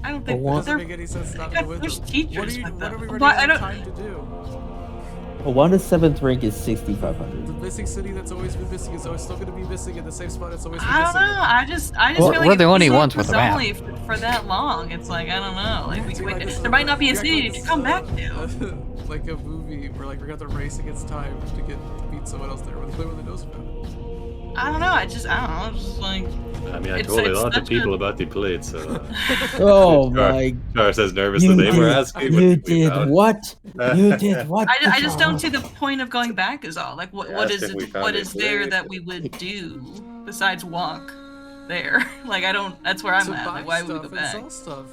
I don't But think what- Doesn't they're. make any sense not they to got- go with there's them. teachers What with are we them. running But I out of don't- time to do? A wand of 7th rank is 6,500. The missing city that's always been missing is always still going to be missing in the same spot it's always been I don't missing. know. I just Well, feel like we're the if only we ones with was a map. only for that long. It's like I don't know. Like Acting like this is there might not be a you're city acting to come back to. like a movie where like we're gonna have to race against time to beat someone else there when they knows about it. I don't know. I don't know. It's just like I mean, I It's- told a it's lot of such people a- about the plate, so. Oh Char- my! Char says nervously. You They were did, asking. you what we did found. what? You did what? I just don't see the point of going back. Is all. Like what Yeah, what I is think we it? found What a is there great- that we would do besides walk there? Like I don't. That's where I'm So at. buy Like why would we stuff go and back? sell stuff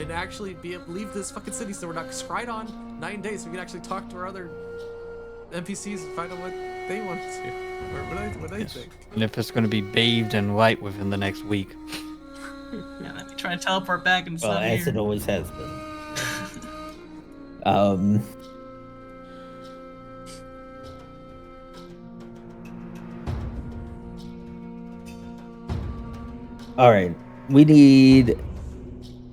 and actually leave this fucking city so we're not scryed on 9 days. So we can actually talk to our other NPCs and find out what they want to do or what they think. And if it's gonna be bathed in light within the next week. Yeah, let me try to teleport back and Well, stuff. as it always has been. All right, we need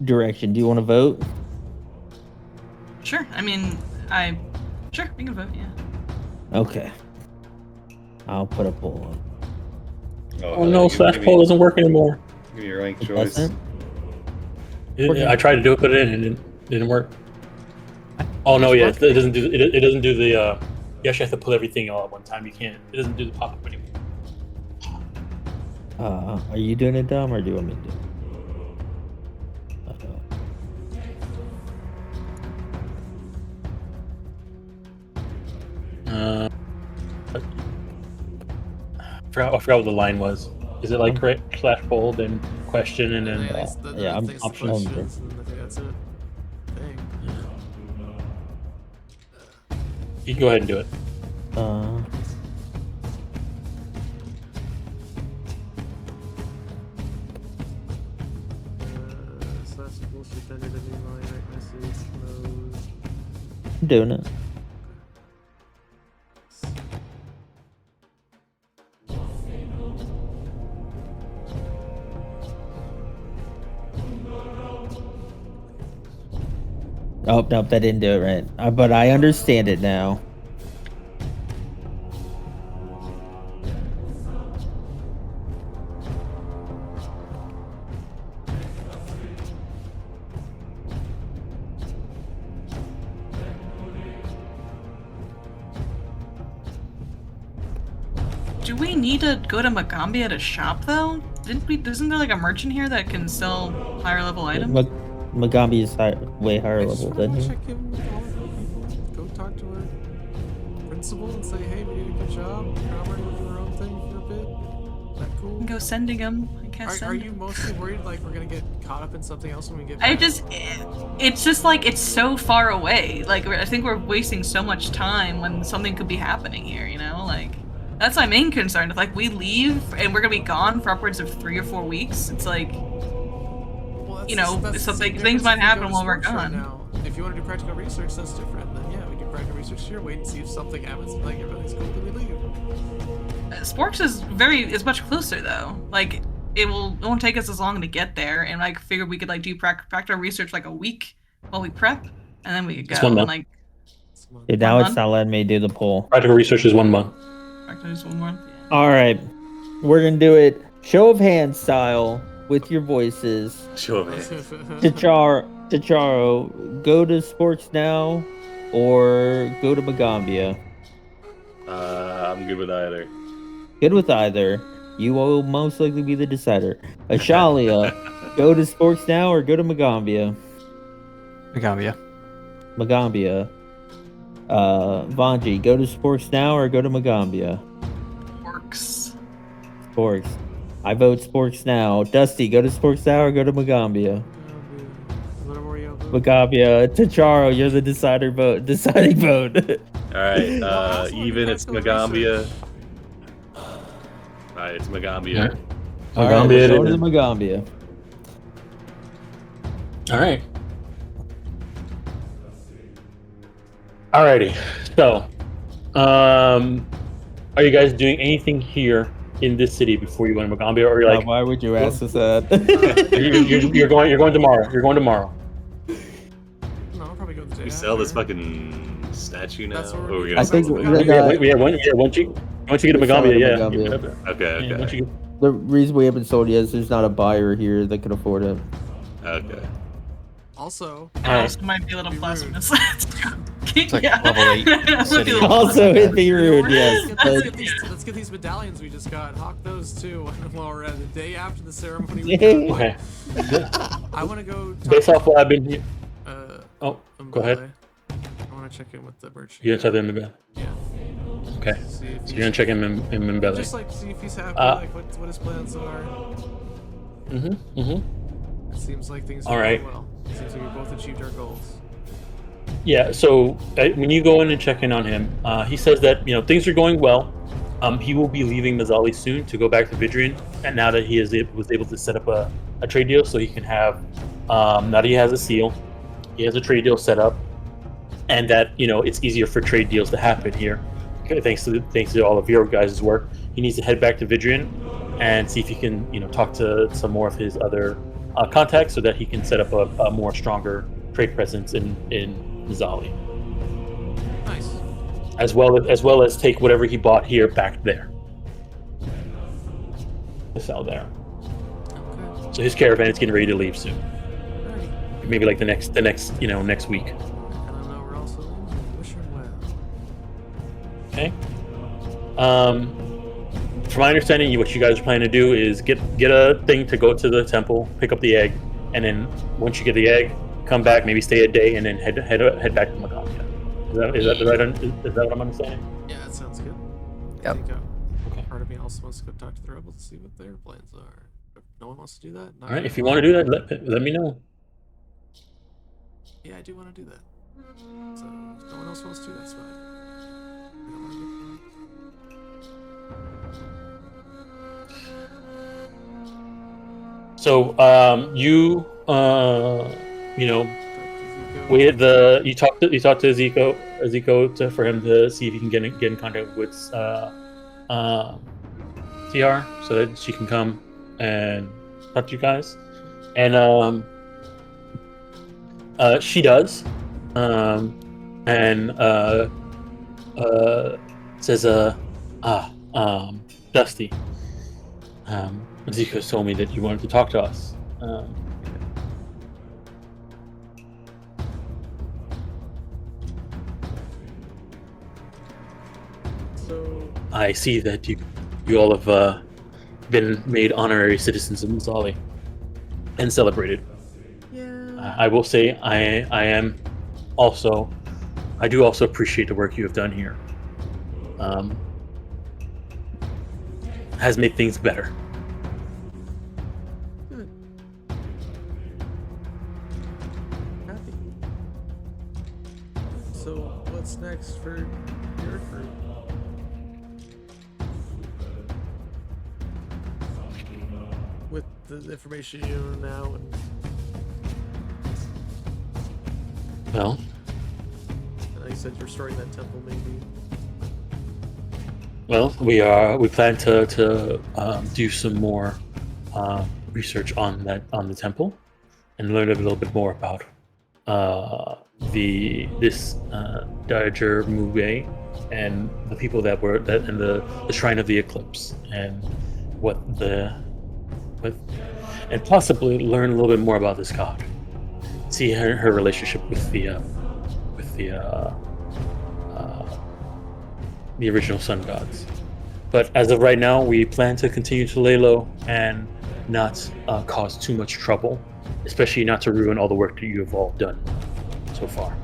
direction. Do you want to vote? Sure. I mean, sure we can vote. Yeah. Okay. I'll put a poll on. Oh no, slash poll doesn't work anymore. Give me your rank It choice. doesn't? I tried to do it, put it in, and it didn't work. Oh no, yeah, it doesn't do it doesn't do the. You actually have to pull everything all at one time. You can't. It doesn't do the pop up anymore. Are you doing it, Dom, or do you want me to do it? I forgot what the line was. Is it like slash bold and question and then yeah, I'm options. optional. I think that's it. you can go ahead and do it. I'm doing it. Oh, nope, that didn't do it right. But I understand it now. Do we need to go to Magaambya to shop though? Isn't there like a merchant here that can sell higher level items? Magaambya is way higher I just level wanna than you. check in with all of our people. Go talk to our principal and say, hey, we did a good job. Now we're gonna do our own thing for a bit. Is that cool? Go sending them. I can't send Are you them. mostly worried like we're gonna get caught up in something else when we get I back? it's just like it's so far away. Like I think we're wasting so much time when something could be happening here. You know, like that's my main concern. If like we leave and we're gonna be gone for upwards of 3 or 4 weeks, it's like Well, you know that's something the things might difference if happen you go to while we're sports right gone. now. If you want to do practical research, that's different. Then yeah, we do practical research here. Wait and see if something happens. And, like everything's cool, then we leave. Sporks is much closer though. Like it won't take us as long to get there, and like figured we could like do practical research like a week while we prep, and then we could go. Just 1 month. And, like Dude, now 1 it's month? not letting me do the poll. Practical research is 1 month. practical just 1 month. All right, we're gonna do it show of hands style with your voices. Show of hands. Tacharo, go to sports now, or go to Magaambya. I'm good with either. Good with either. You will most likely be the decider. Ashalia, go to sports now or go to Magaambya. Magaambya. Magaambya. Vanji, go to sports now or go to Magaambya. Works. Sports. I vote sports now. Dusty, go to sports now or go to Magaambya. Magaambya. Tacharo, you're the deciding vote. All right, even it's Magaambya. All right, it's Magaambya. All right, Magaambya we're it going to is. the Magaambya. All right. Alrighty. So, are you guys doing anything here in this city before you go to Magaambya, or you're like, Why would you ask us that? you're going tomorrow? You're going tomorrow. No, I'll probably go the day We sell this after. fucking statue now. That's what Or we're we're doing. gonna I think sell Magaambya. Once you get to We sell it Magaambya, at yeah. Magaambya. Okay, Yeah, once okay, you The reason we haven't sold yet is there's not a buyer here that can afford it. okay. Also, Also might be a little Be blasphemous. It's like level 8 city. Also, it'd be rude, yes. let's get these medallions we just got. Hawk those too while we're at the day after the ceremony. We got, Okay. I want to go. Based off what I've been here. Oh, go ahead. I want to check in with the merchant. You're gonna tell them about. Yeah. Okay. See if So he's- you're gonna check him in Mbele. Just like see if he's happy, Uh, like what his plans are. Mm-hmm. It seems like things All are right. going well. It seems like we both achieved our goals. Yeah. So when you go in and check in on him, he says that things are going well. He will be leaving Mzali soon to go back to Vidrian, and now that he was able to set up a trade deal, so he can have now that he has a seal, he has a trade deal set up, and that it's easier for trade deals to happen here, thanks to all of your guys' work. He needs to head back to Vidrian and see if he can talk to some more of his other contacts so that he can set up a more stronger trade presence in Mzali, Nice. as well as take whatever he bought here back there to sell there. Okay. So his caravan is getting ready to leave soon, Alrighty. maybe like the next next week. I don't know where also Okay. From my understanding, what you guys are planning to do is get a thing to go to the temple, pick up the egg, and then once you get the egg, come back, maybe stay a day, and then head back to Magaambya. Is that the right? Is that what I'm understanding? Yeah, that sounds good. I Yep. think Okay. part of me also wants to go talk to the rebels to see what their plans are. If no one wants to do that, not All right. me. If you want to do that, let me know. Yeah, I do want to do that. So if no one else wants to, that's fine. I don't want to get So, you know, Zuko. you talked to Ezekiel for him to see if he can get in contact with TR so that she can come and talk to you guys, and she does, and says Dusty, Ezekiel told me that you wanted to talk to us. So I see that you all have been made honorary citizens of Mzali and celebrated. yeah, I will say I do also appreciate the work you have done here. Has made things better. good. Happy. So what's next for your group? With the information you know now, and Well, you said you're restoring that temple, maybe. we plan to do some more research on the temple and learn a little bit more about this Daiger Mube and the people that and the Shrine of the Eclipse and and possibly learn a little bit more about this god. See her relationship with the original sun gods. But as of right now, we plan to continue to lay low and not cause too much trouble, especially not to ruin all the work that you have all done so far.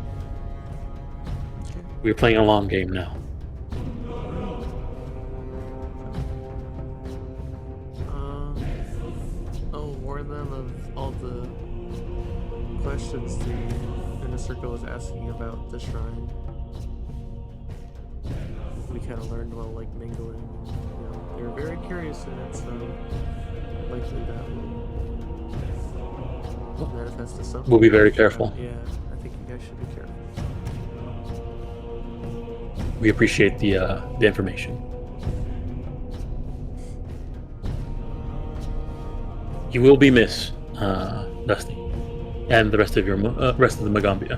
We're playing a long game now. I'll warn them of all the questions the inner circle is asking about the shrine. We kind of learned while like mingling. You know, they were very curious in it, so likely that will manifest as something. We'll be very careful. Yeah, I think you guys should be careful. We appreciate the information. You will be missed, Dusty, and the rest of the Magaambya.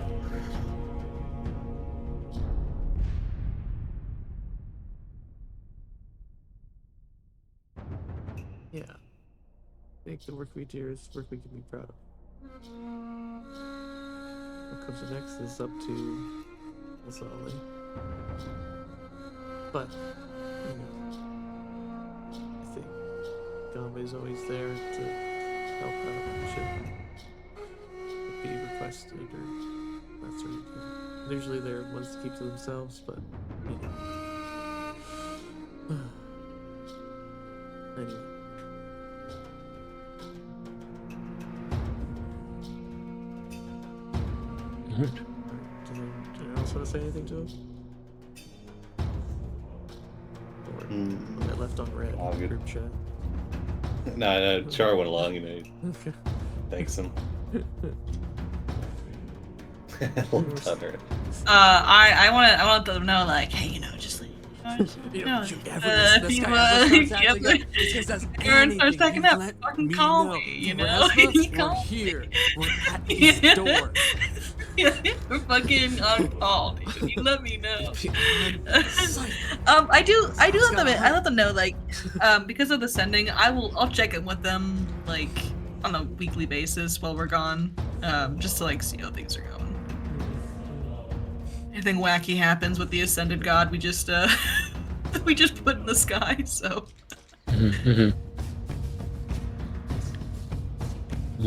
Yeah, I think the work we do is work we can be proud of. What comes next is up to Mzali. But, you know, I think Magaambya's always there to help out shit be requested or that sort of thing. Usually they're ones to keep to themselves, but, you know. Anyway. Alright. Do you else want to say anything to him? Or I left on red All good. group chat. No, Char went along, Okay. thanks him. Well done, Red. I want them to know, like, hey, you know, just like, You know, know, you ever if this you, guy ever starts acting ever- up, this guy says everyone starts anything, talking you up, let fucking me call know. me, you We're know? Esma, You we're call here. me. We're at his door. We're fucking on call, dude. You let me know. Psych. I do let them know, like, because of the sending, I'll check in with them, like, on a weekly basis while we're gone, just to like see how things are going. anything wacky happens with the ascended god, we just we just put in the sky. So. Mm-hmm.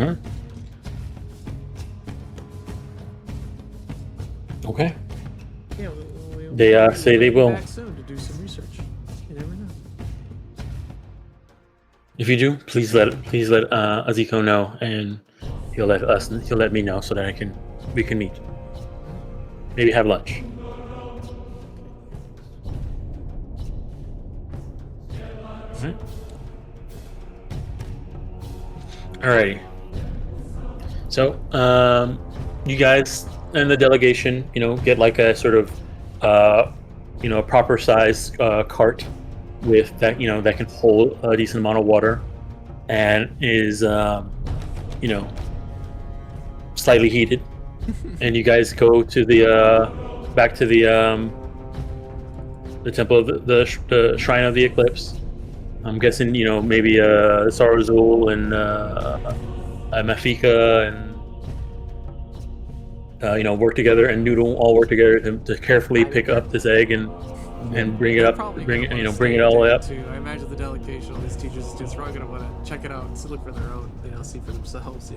All right. Okay. Yeah, They, say they we'll will. be back soon to do some research. You never know. If you do, please let Aziko know, and he'll let me know so that we can meet. Maybe have lunch. Alrighty. So, you guys and the delegation, get like a sort of, a proper size cart with that, that can hold a decent amount of water, and is, slightly heated. And you guys go to the back to the temple of the shrine of the eclipse. I'm guessing maybe Sarazul and Mafika and work together, and Noodle all work together to carefully pick up this egg and bring it up, bring it all the way up. Too. I imagine the delegation, all these teachers and students are all going to want to check it out and look for their own, see for themselves,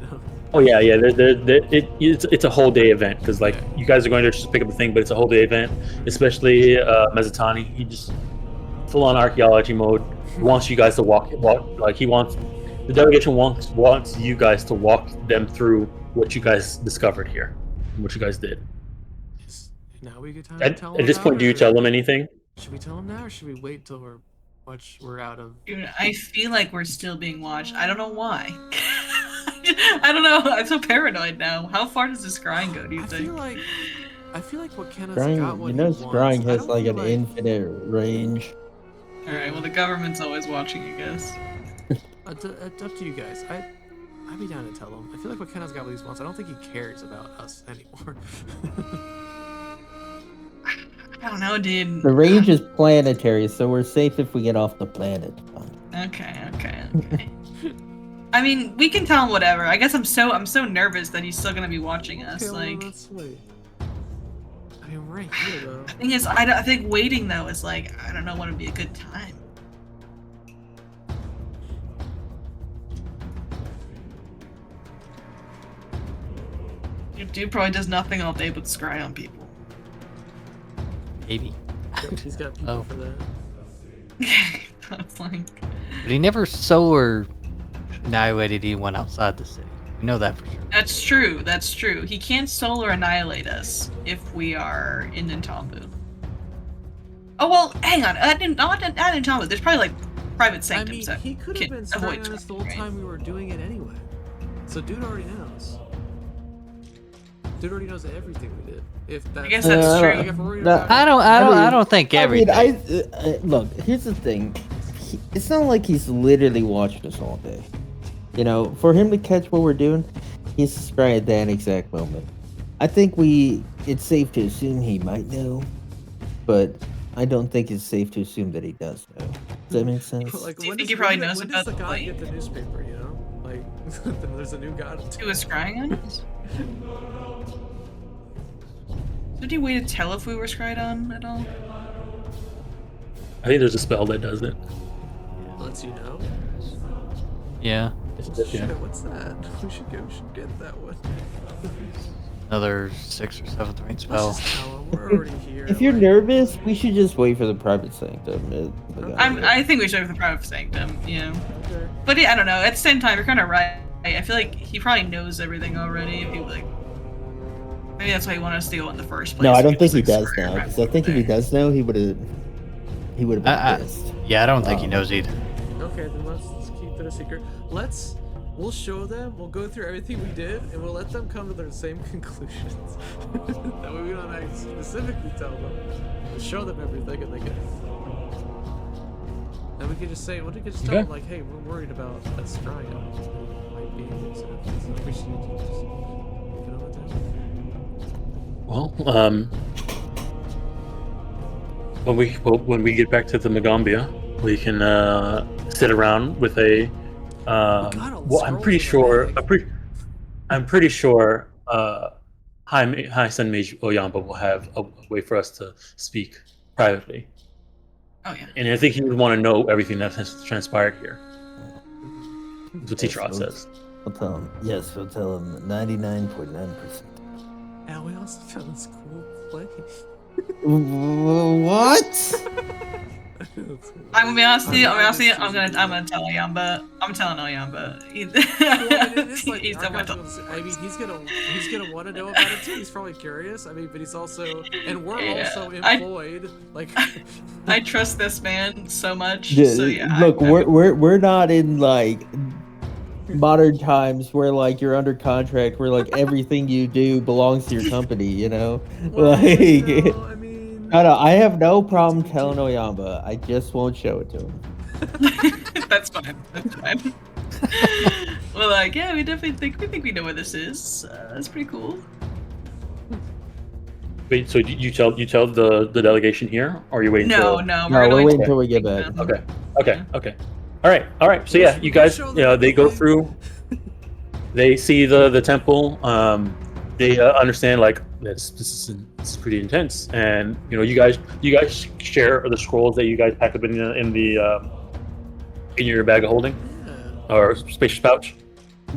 Oh yeah. It's a whole day event, because you guys are going to just pick up the thing, but it's a whole day event. Especially Mezatani, he just full on archaeology mode. He wants you guys to walk like the delegation wants you guys to walk them through what you guys discovered here, and what you guys did. Now we get time to tell them. At this point, do you tell them anything? Should we tell them now, or should we wait till we're out of? Dude, I feel like we're still being watched. I don't know why. I don't know. I'm so paranoid now. How far does this scrying go? Do you think? I feel like what Kenna's Scrying, got what he wants. Scrying has like an infinite range. All right. Well, the government's always watching, I guess. Up to you guys. I'd be down to tell him. I feel like what Kenna's got what he wants. I don't think he cares about us anymore. I don't know, dude. The range is planetary, so we're safe if we get off the planet. Okay. I mean, we can tell him whatever. I guess I'm so nervous that he's still gonna be watching us. Okay, like, let's wait. I mean, we're right here though. The thing is, I think waiting though is like, I don't know what would be a good time. Dude probably does nothing all day but scry on people. Maybe. He's got people for that. That's like... But he never solar annihilated anyone outside the city. We know that for sure. That's true. He can't solar annihilate us if we are in Ntambu. Oh, well, hang on. Not in Ntambu. There's probably, like, private sanctums that he could have been scrying on us the whole time we were doing it anyway. So dude already knows. Dude already knows everything we did. I guess that's true. Like, I don't think everything. I mean, look. Here's the thing. It's not like he's literally watched us all day. For him to catch what we're doing, he's scrying at that exact moment. I think it's safe to assume he might know, but I don't think it's safe to assume that he does know. Does that make sense? Do you think he probably knows about the the guy plane? get the newspaper, Like, there's a new god. Who was scrying on us? So did he wait to tell if we were scryed on at all? I think there's a spell that does it. Lets you know. Yeah. Shit, what's that? We should get that one. Another 6th or 7th rank spell. Let's just tell him we're already here. If you're nervous, we should just wait for the private sanctum. I think we should have the private sanctum, yeah. Okay. But yeah, I don't know. At the same time, you're kind of right. I feel like he probably knows everything already. If he maybe that's why he wanted us to go in the first place. No, I don't think he does now. Because I think if he does know, he would have been pissed. Yeah, I don't think he knows either. Okay, then let's keep it a secret. We'll show them, we'll go through everything we did, and we'll let them come to their same conclusions. That way we don't have to specifically tell them. We'll show them everything and they get it. And we could just say, tell them, like, hey, we're worried about that scrying. Might be so we should just get on with that. Well, when we get back to the Magaambya, we can sit around with a. I'm pretty sure High Sun Mage Oyamba will have a way for us to speak privately. Oh yeah. And I think he would want to know everything that has transpired here. That's what Teacher says. We'll tell him. Yes, we'll tell him 99.9%. Yeah, we also found this cool place. What? I'm gonna be honest with you. I'm gonna tell Oyamba. I'm telling Oyamba. He's gonna want to know about it too. He's probably curious. I mean, but he's also, and we're also employed. I trust this man so much. Yeah, so yeah. Look, we're not in like modern times where like you're under contract, where like everything you do belongs to your company. You know, Well, like. I mean. I have no problem telling Oyamba. I just won't show it to him. That's fine. That's fine. Well, like, yeah, we definitely think we know where this is. That's pretty cool. Wait, so you tell the delegation here, or are you waiting? No, we're waiting until we get back. Okay. All right. So yeah, you guys, they go through. They see the temple. They understand like this is pretty intense, and you guys share the scrolls that you guys packed up in your bag of holding, or spacious pouch.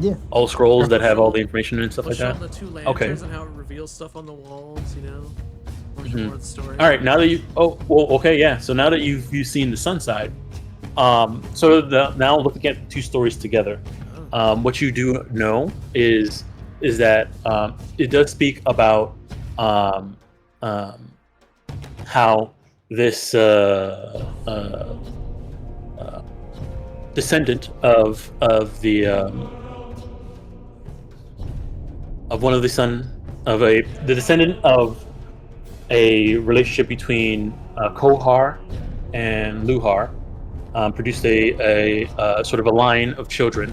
Yeah. All scrolls that have all the information and stuff like that. The two lanterns and how it reveals stuff on the walls, More of the story. All right, now that so now that you've seen the sun side, now looking at the two stories together, what you do know is that it does speak about how this descendant of one of the descendant of a relationship between Kohar and Luhar produced a sort of a line of children,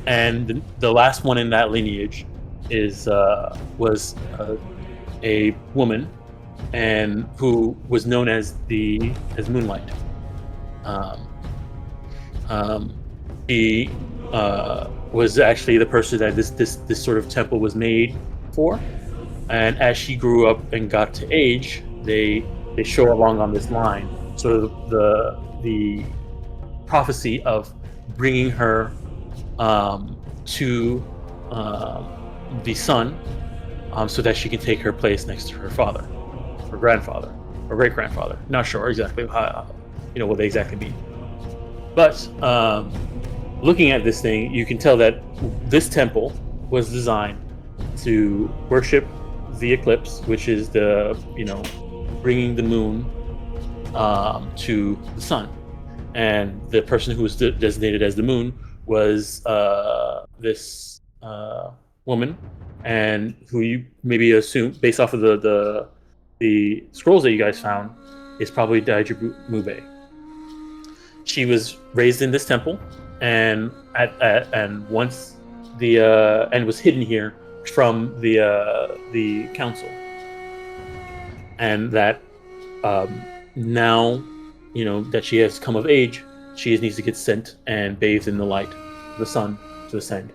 and the last one in that lineage was a woman, and who was known as Moonlight. She was actually the person that this sort of temple was made for, and as she grew up and got to age, they show along on this line sort of the prophecy of bringing her to the sun, so that she can take her place next to her father, her grandfather, or great grandfather. Not sure exactly how, what they exactly mean. But looking at this thing, you can tell that this temple was designed to worship the eclipse, which is the bringing the moon to the sun, and the person who was designated as the moon was this woman, and who you maybe assume, based off of the scrolls that you guys found, is probably Jatembe. She was raised in this temple, and once and was hidden here from the council, and that now that she has come of age, she needs to get sent and bathed in the light of the sun to ascend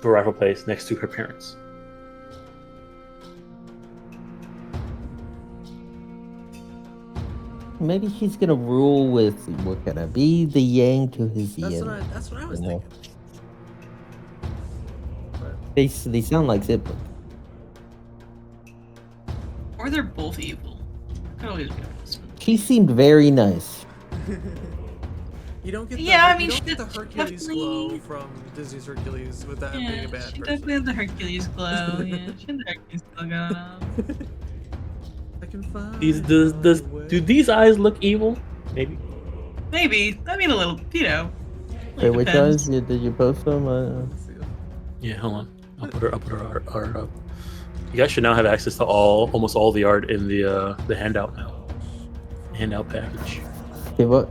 to a rightful place next to her parents. Maybe she's gonna rule with Walkena, be the yang to his yin. That's what I was thinking. They sound like siblings. Or they're both evil. Could always be. She seemed very nice. You don't get the, the Hercules glow from Disney's Hercules with that being a bad person. She definitely had the Hercules glow. Yeah, she had the Hercules glow going on. I can find do these eyes look evil? Maybe. I mean, a little, Wait, which eyes? Did you post them? Yeah, hold on. I'll put her art up. You guys should now have access to almost all the art in the handout now. Handout package. Okay, what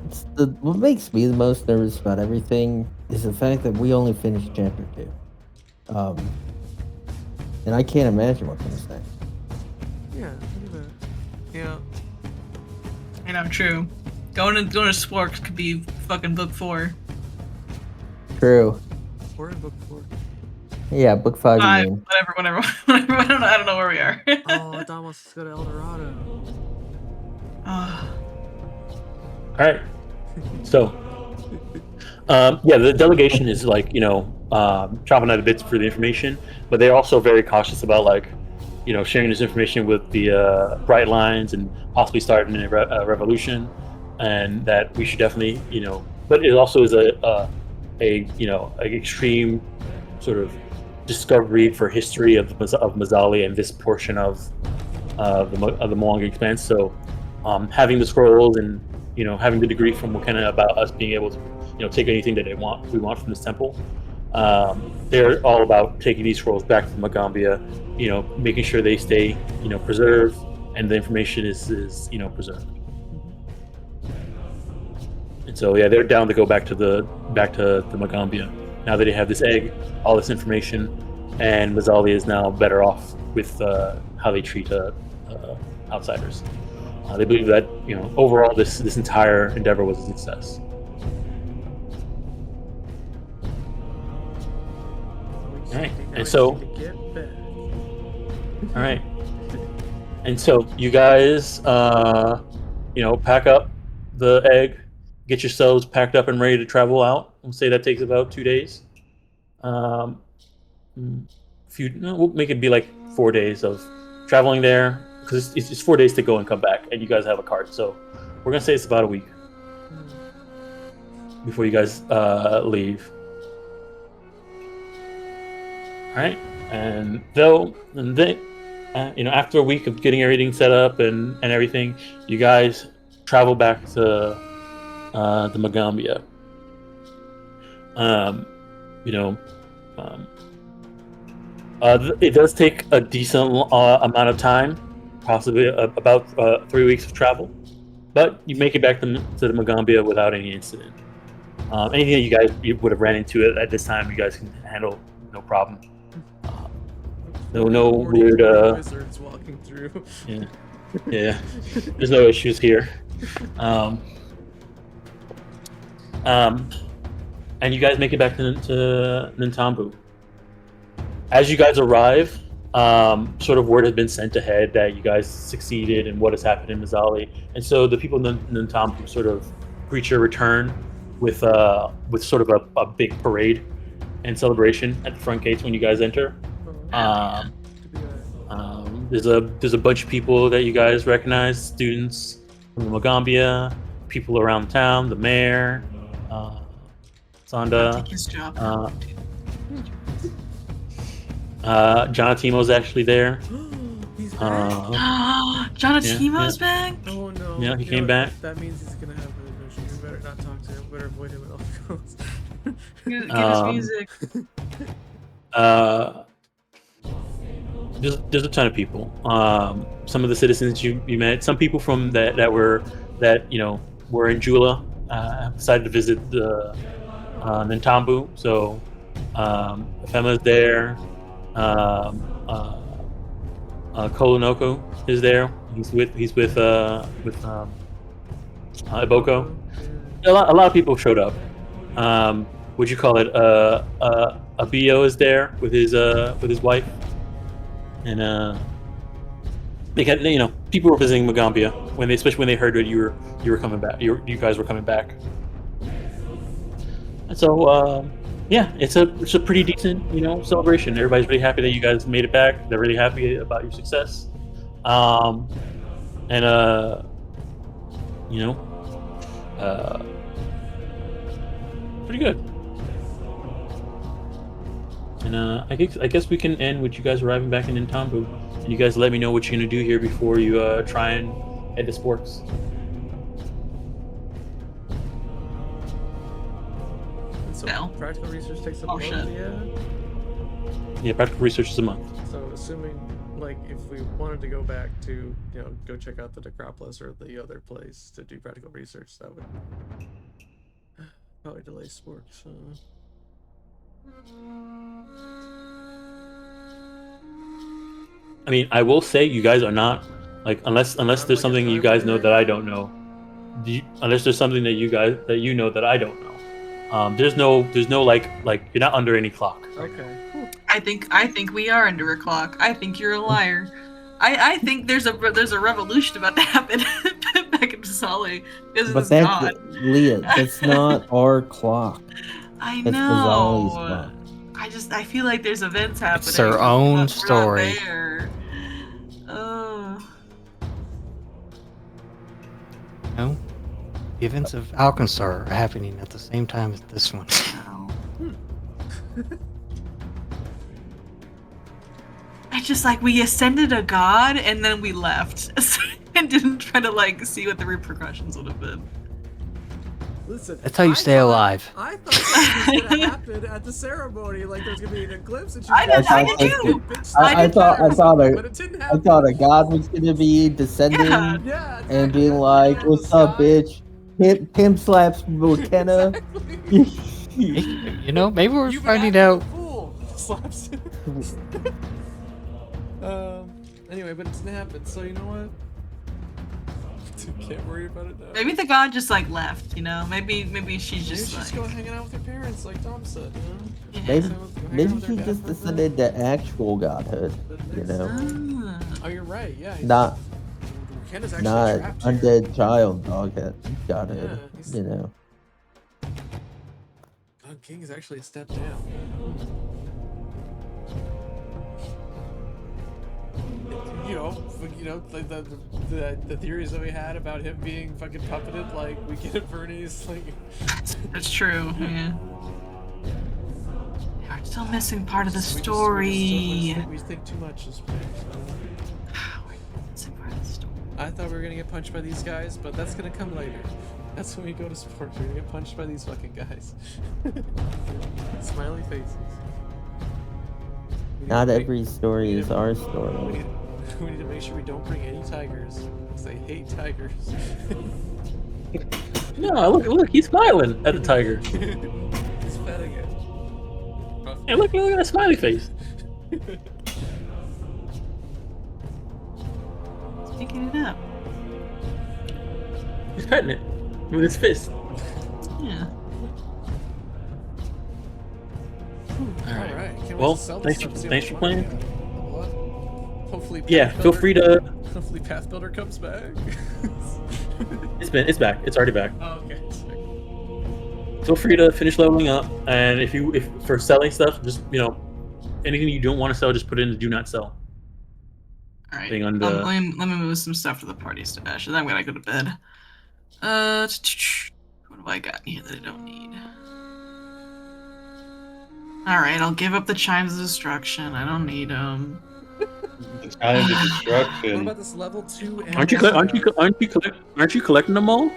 makes me the most nervous about everything is the fact that we only finished chapter 2. And I can't imagine what comes next. Yeah, look at that. Yeah. I know, true. Going to Sporks could be fucking book 4. True. We're in book 4. Yeah, book 5 you mean. Whatever. I don't know where we are. Oh, Dom wants to go to El Dorado. Ah. All right. So, yeah, the delegation is like, chopping out a bits for the information, but they're also very cautious about like, sharing this information with the Bright Lines and possibly starting a revolution, and that we should definitely, but it also is a extreme sort of discovery for history of Mzali and this portion of the Mwangi Expanse. So, having the scrolls and having the degree from Walkena about us being able to take anything that we want from this temple. They're all about taking these scrolls back to Magaambya, making sure they stay preserved and the information is preserved. And so yeah, they're down to go back to the Magaambya now that they have this egg, all this information, and Mzali is now better off with how they treat outsiders. They believe that overall this entire endeavor was a success. All right, and so, all right, and so you guys, pack up the egg, get yourselves packed up and ready to travel out. We'll say that takes about 2 days. We'll make it be like 4 days of traveling there, because it's 4 days to go and come back, and you guys have a cart, so we're gonna say it's about a week before you guys leave. All right, and then after a week of getting everything set up and everything, you guys travel back to the Magaambya. It does take a decent amount of time, possibly about 3 weeks of travel, but you make it back to the Magaambya without any incident. Anything that you would have ran into at this time, you guys can handle, no problem. No weird wizards walking through. Yeah. There's no issues here. And you guys make it back to Nintambu. As you guys arrive, sort of word has been sent ahead that you guys succeeded and what has happened in Mzali, and so the people in Nintambu sort of greet your return with sort of a big parade and celebration at the front gates when you guys enter. There's a bunch of people that you guys recognize, students from the Magaambya, people around town, the mayor, Sonda. Take his job. Jonatimo's actually there. He's back. Jonatimo's back. Oh no. Yeah, he came back. That means he's gonna have an admission. We better not talk to him. We better avoid him at all costs. Get his music. There's a ton of people. Some of the citizens you met, some people from that were in Jula, decided to visit the Nintambu. So Fema's there. Kolonoko is there. He's with Iboko. A lot of people showed up. Would you call it? Abio is there with his wife, and they got people were visiting Magaambya especially when they heard that you were coming back. You guys were coming back, and so yeah, it's a pretty decent celebration. Everybody's really happy that you guys made it back. They're really happy about your success, pretty good. And I guess we can end with you guys arriving back in Nintambu, and you guys let me know what you're gonna do here before you try and head to Sporks. So No. practical research takes a month, shit. Yeah, practical research is a month. So assuming, if we wanted to go back to, go check out the necropolis or the other place to do practical research, that would probably delay Sporks. I mean, I will say you guys are not unless there's something you guys know that I don't know. Unless there's something that you know that I don't know. There's no like you're not under any clock. Okay. Cool. I think we are under a clock. I think you're a liar. I think there's a revolution about to happen back in Mzali because of But this that's god. Leah. That's not our clock. I That's Mzali's know. clock. I feel like there's events happening. It's their but own we're not story. there. No, the events of Alcansar are happening at the same time as this one. No. I just like we ascended a god and then we left and didn't try to like see what the repercussions would have been. Listen, That's how you stay alive. I thought this was gonna happen at the ceremony, like there's gonna be an eclipse and she's I did too. I thought but it didn't I happen. thought a god was gonna be descending Yeah. Yeah, and exactly. being like, Yeah, "What's up, bitch?" Pimp slaps Walkena. Exactly. You know, maybe we're You've been finding acting out. a fool. Slaps. Anyway, but it didn't happen. So you know what? Can't worry about it now. Maybe the god just like left, you know? Maybe she's just Maybe she's like going hanging out with her parents, like Tom said. You know? yeah. Maybe, Go hang out maybe with her he dad just for a bit. descended to actual godhood. You know, Ah. Oh, you're right. Yeah. not Kenna's actually not trapped here. undead child godhood. Godhood. Yeah, he's- You know. God King is actually a step down. Like the theories that we had about him being fucking puppeted, like we get at Bernie's, like. That's true, yeah. We're still missing part of the We just story. we think too much this way. We're missing part of the story. I thought we were gonna get punched by these guys, but that's gonna come later. That's when we go to sport. We're gonna get punched by these fucking guys. Smiley faces. We need Not to make- every story is our we story. need to make sure we don't bring any tigers, because they hate tigers. No, look, he's smiling at the tiger. He's petting it. Hey, look at that smiley face. He's picking it up. He's petting it with his fist. Yeah. Alright. Can't wait Well, to sell thanks this for- stuff, see how thanks much for money playing. we got. What? Hopefully Yeah, feel free to. Hopefully Pathbuilder comes back. It's back. It's already back. Oh, okay. Sick. Feel free to finish leveling up, and if for selling stuff, just anything you don't want to sell, just put it in the do not sell. All right. Thing on the- let me move some stuff to the party stash, and then I'm gonna go to bed. What do I got here that I don't need? All right, I'll give up the chimes of destruction. I don't need them. Time to What destruction. about this level 2 Aren't you collecting them all?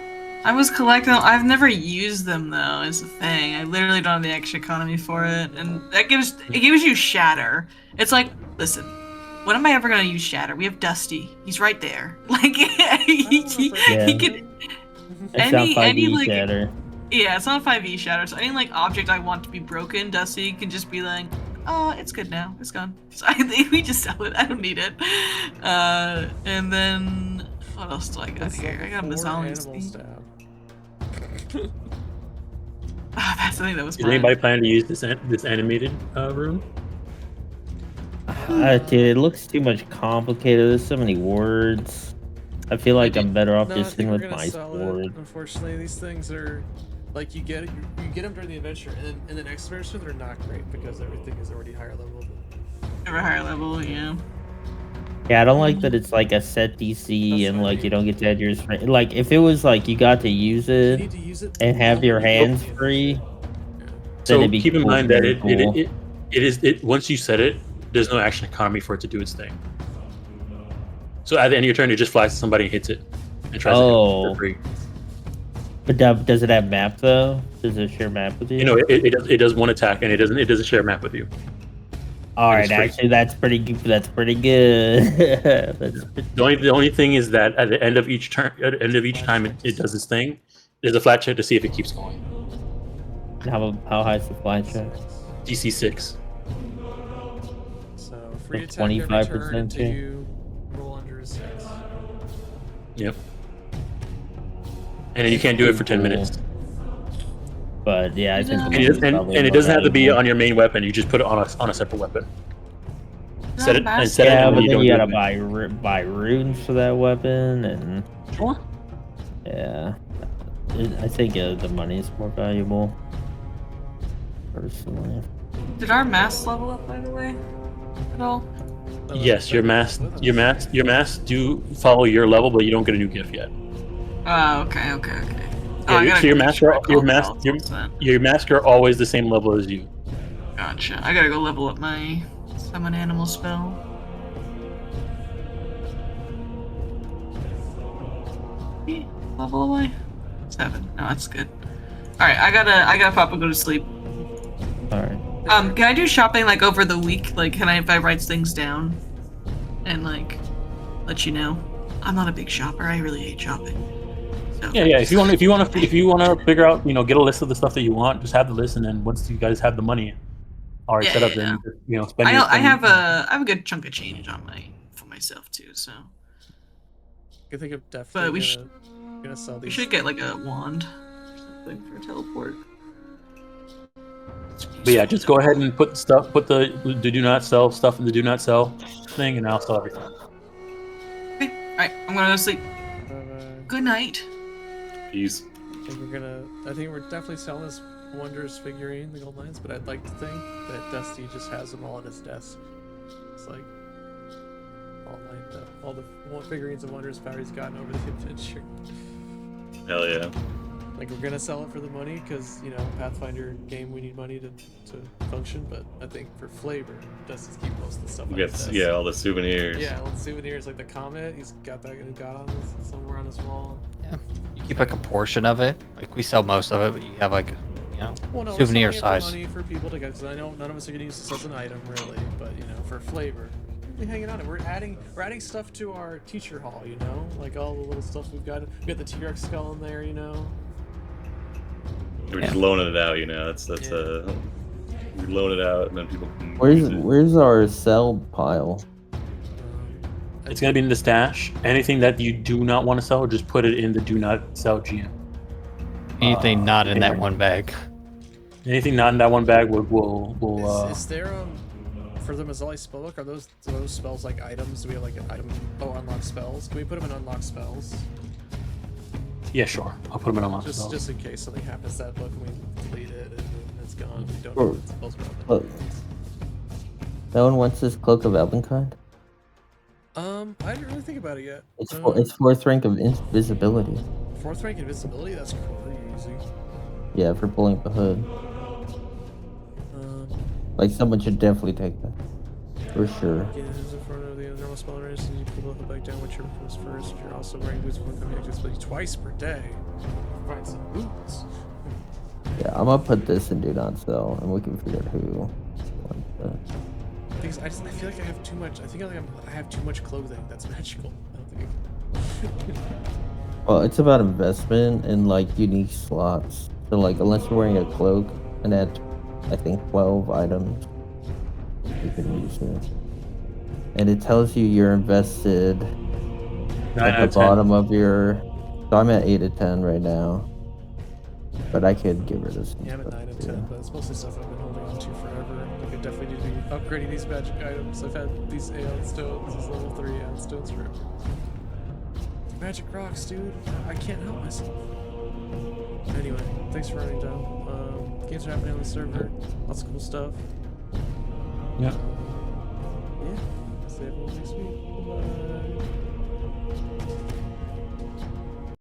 I was collecting. I've never used them though. Is the thing. I literally don't have the extra economy for it, and that gives you shatter. It's like, listen, when am I ever gonna use shatter? We have Dusty. He's right there. Like he can. It's not 5e like shatter. yeah, it's not 5e shatter. So any like object I want to be broken, Dusty can just be like, oh, it's good now. It's gone. So I think we just sell it. I don't need it. And then what else do I got here? I got Mzali's thing. Oh, that's the thing that was Is fun. anybody planning to use this animated room? Dude, it looks too much complicated. There's so many words. I feel like I'm better off No, I just think sticking we're with gonna my sell sword. it. Unfortunately, these things are like you get them during the adventure, and then in the next adventure they're not great because everything is already higher level. Ever higher level, yeah. Yeah, I don't like that it's like a set DC That's and what I like mean. you don't get to add yours. Like if it was like you got to use You it need to use it and have your only hands if- free. So it'd be keep in cool, mind that very cool. it is once you set it, there's no action economy for it to do its thing. So at the end of your turn, it just flies to somebody and hits it and tries to Oh. hit it for free. But does it have map though? Does it share map with you? It does one attack and it doesn't share a map with you. All right, it's free. actually, that's pretty good. That's pretty good. That's pretty- The only thing is that at the end of each turn, at the end of each time it does this thing, there's a flat check to see if it keeps going. how high is the fly check? DC 6. So free So attack every 25% turn until change. you roll under a 6. Yep. And then you can't do it for 10 Cool. minutes. But yeah, I think the And money's it, and, probably and it more doesn't have to be valuable. on your main weapon. You just put it on a separate weapon. Set it and set it. Yeah, and but then don't you do gotta it. buy runes for that weapon, and Sure. yeah, I think the money is more valuable. Personally, Did our mass level up, by the way, at all? Yes, your mass do follow your level, but you don't get a new gift yet. Oh, okay. Yeah, I gotta so your make mask sure I are call Pals then. your mask are always the same level as you. Gotcha. I gotta go level up my summon animal spell. Level away? 7. No, that's good. Alright, I gotta pop and go to sleep. all right. Can I do shopping like over the week? Like, can I, if I write things down and like let you know? I'm not a big shopper. I really hate shopping. So Yeah. If you want to figure out, get a list of the stuff that you want, just have the list, and then once you guys have the money already set up, then spend. I have a good chunk of change on for myself too. So. I think I'm definitely gonna sell these. We should get like a wand or something for teleport. But yeah, just go ahead and put the do not sell stuff in the do not sell thing, and I'll sell everything. Okay, alright, I'm gonna go sleep. Good night. Peace. I think we're definitely selling this Wonders figurine, the Gold Lions, but I'd like to think that Dusty just has them all at his desk. It's like all the figurines of Wonders power he's gotten over the adventure. Hell yeah. Like, we're gonna sell it for the money because, Pathfinder game, we need money to function, but I think for flavor, Dusty's keep most of the stuff. We get all the souvenirs. Yeah, all the souvenirs, like the comet, he's got that somewhere on his wall. Yeah. You keep like a portion of it. Like we sell most of it, but you have like Well, souvenir we're selling it size. for money for people to get, because I know none of us are gonna use this as an item really, but for flavor. We're hanging on it. We're adding stuff to our teacher hall, like all the little stuff we've got. We got the T-Rex skull in there, We're just loaning it out, That's we loan it out and then people can use it. Where's our sell pile? It's gonna be in the stash. Anything that you do not want to sell, just put it in the do not sell GM. Anything not in that one bag. Anything not in that one bag will Is there for the Mzali spellbook, are those spells like items? Do we have like an item? Oh, unlock spells. Can we put them in unlock spells? Yeah, sure. I'll put them in unlock spells. Just in case something happens to that book and we delete it and it's gone. We don't Or- know what spells are on Look, no one wants this cloak of Elvenkind. I didn't really think about it yet. It's fourth rank of invisibility. 4th rank invisibility. That's crazy. Yeah, for pulling up the hood. Like someone should definitely take that. For sure. Get in front of the normal spell range, and you pull the back down whichever comes first. You're also wearing boots for coming invisibility twice per day. Find some boots. Yeah, I'm gonna put this in do not sell, and we can figure out who wants that. I feel like I have too much. I have too much clothing that's magical. I don't think I can. Well, it's about investment and like unique slots. So like, unless you're wearing a cloak and at I think 12 items, you can use it. And it tells you you're invested 9 at out the of 10. bottom of your. So I'm at 8 of 10 right now, but I could get rid of some Yeah, I'm at stuff 9 and too. 10, but it's mostly stuff I've been holding on to forever. Like, I definitely need to be upgrading these magic items. I've had these Aeon stones, these level 3 Aeon stones forever. Magic rocks, dude. I can't help myself. Anyway, thanks for running down. Games are happening on the server. Lots of cool stuff. Yeah. Yeah. See everyone next week. Bye.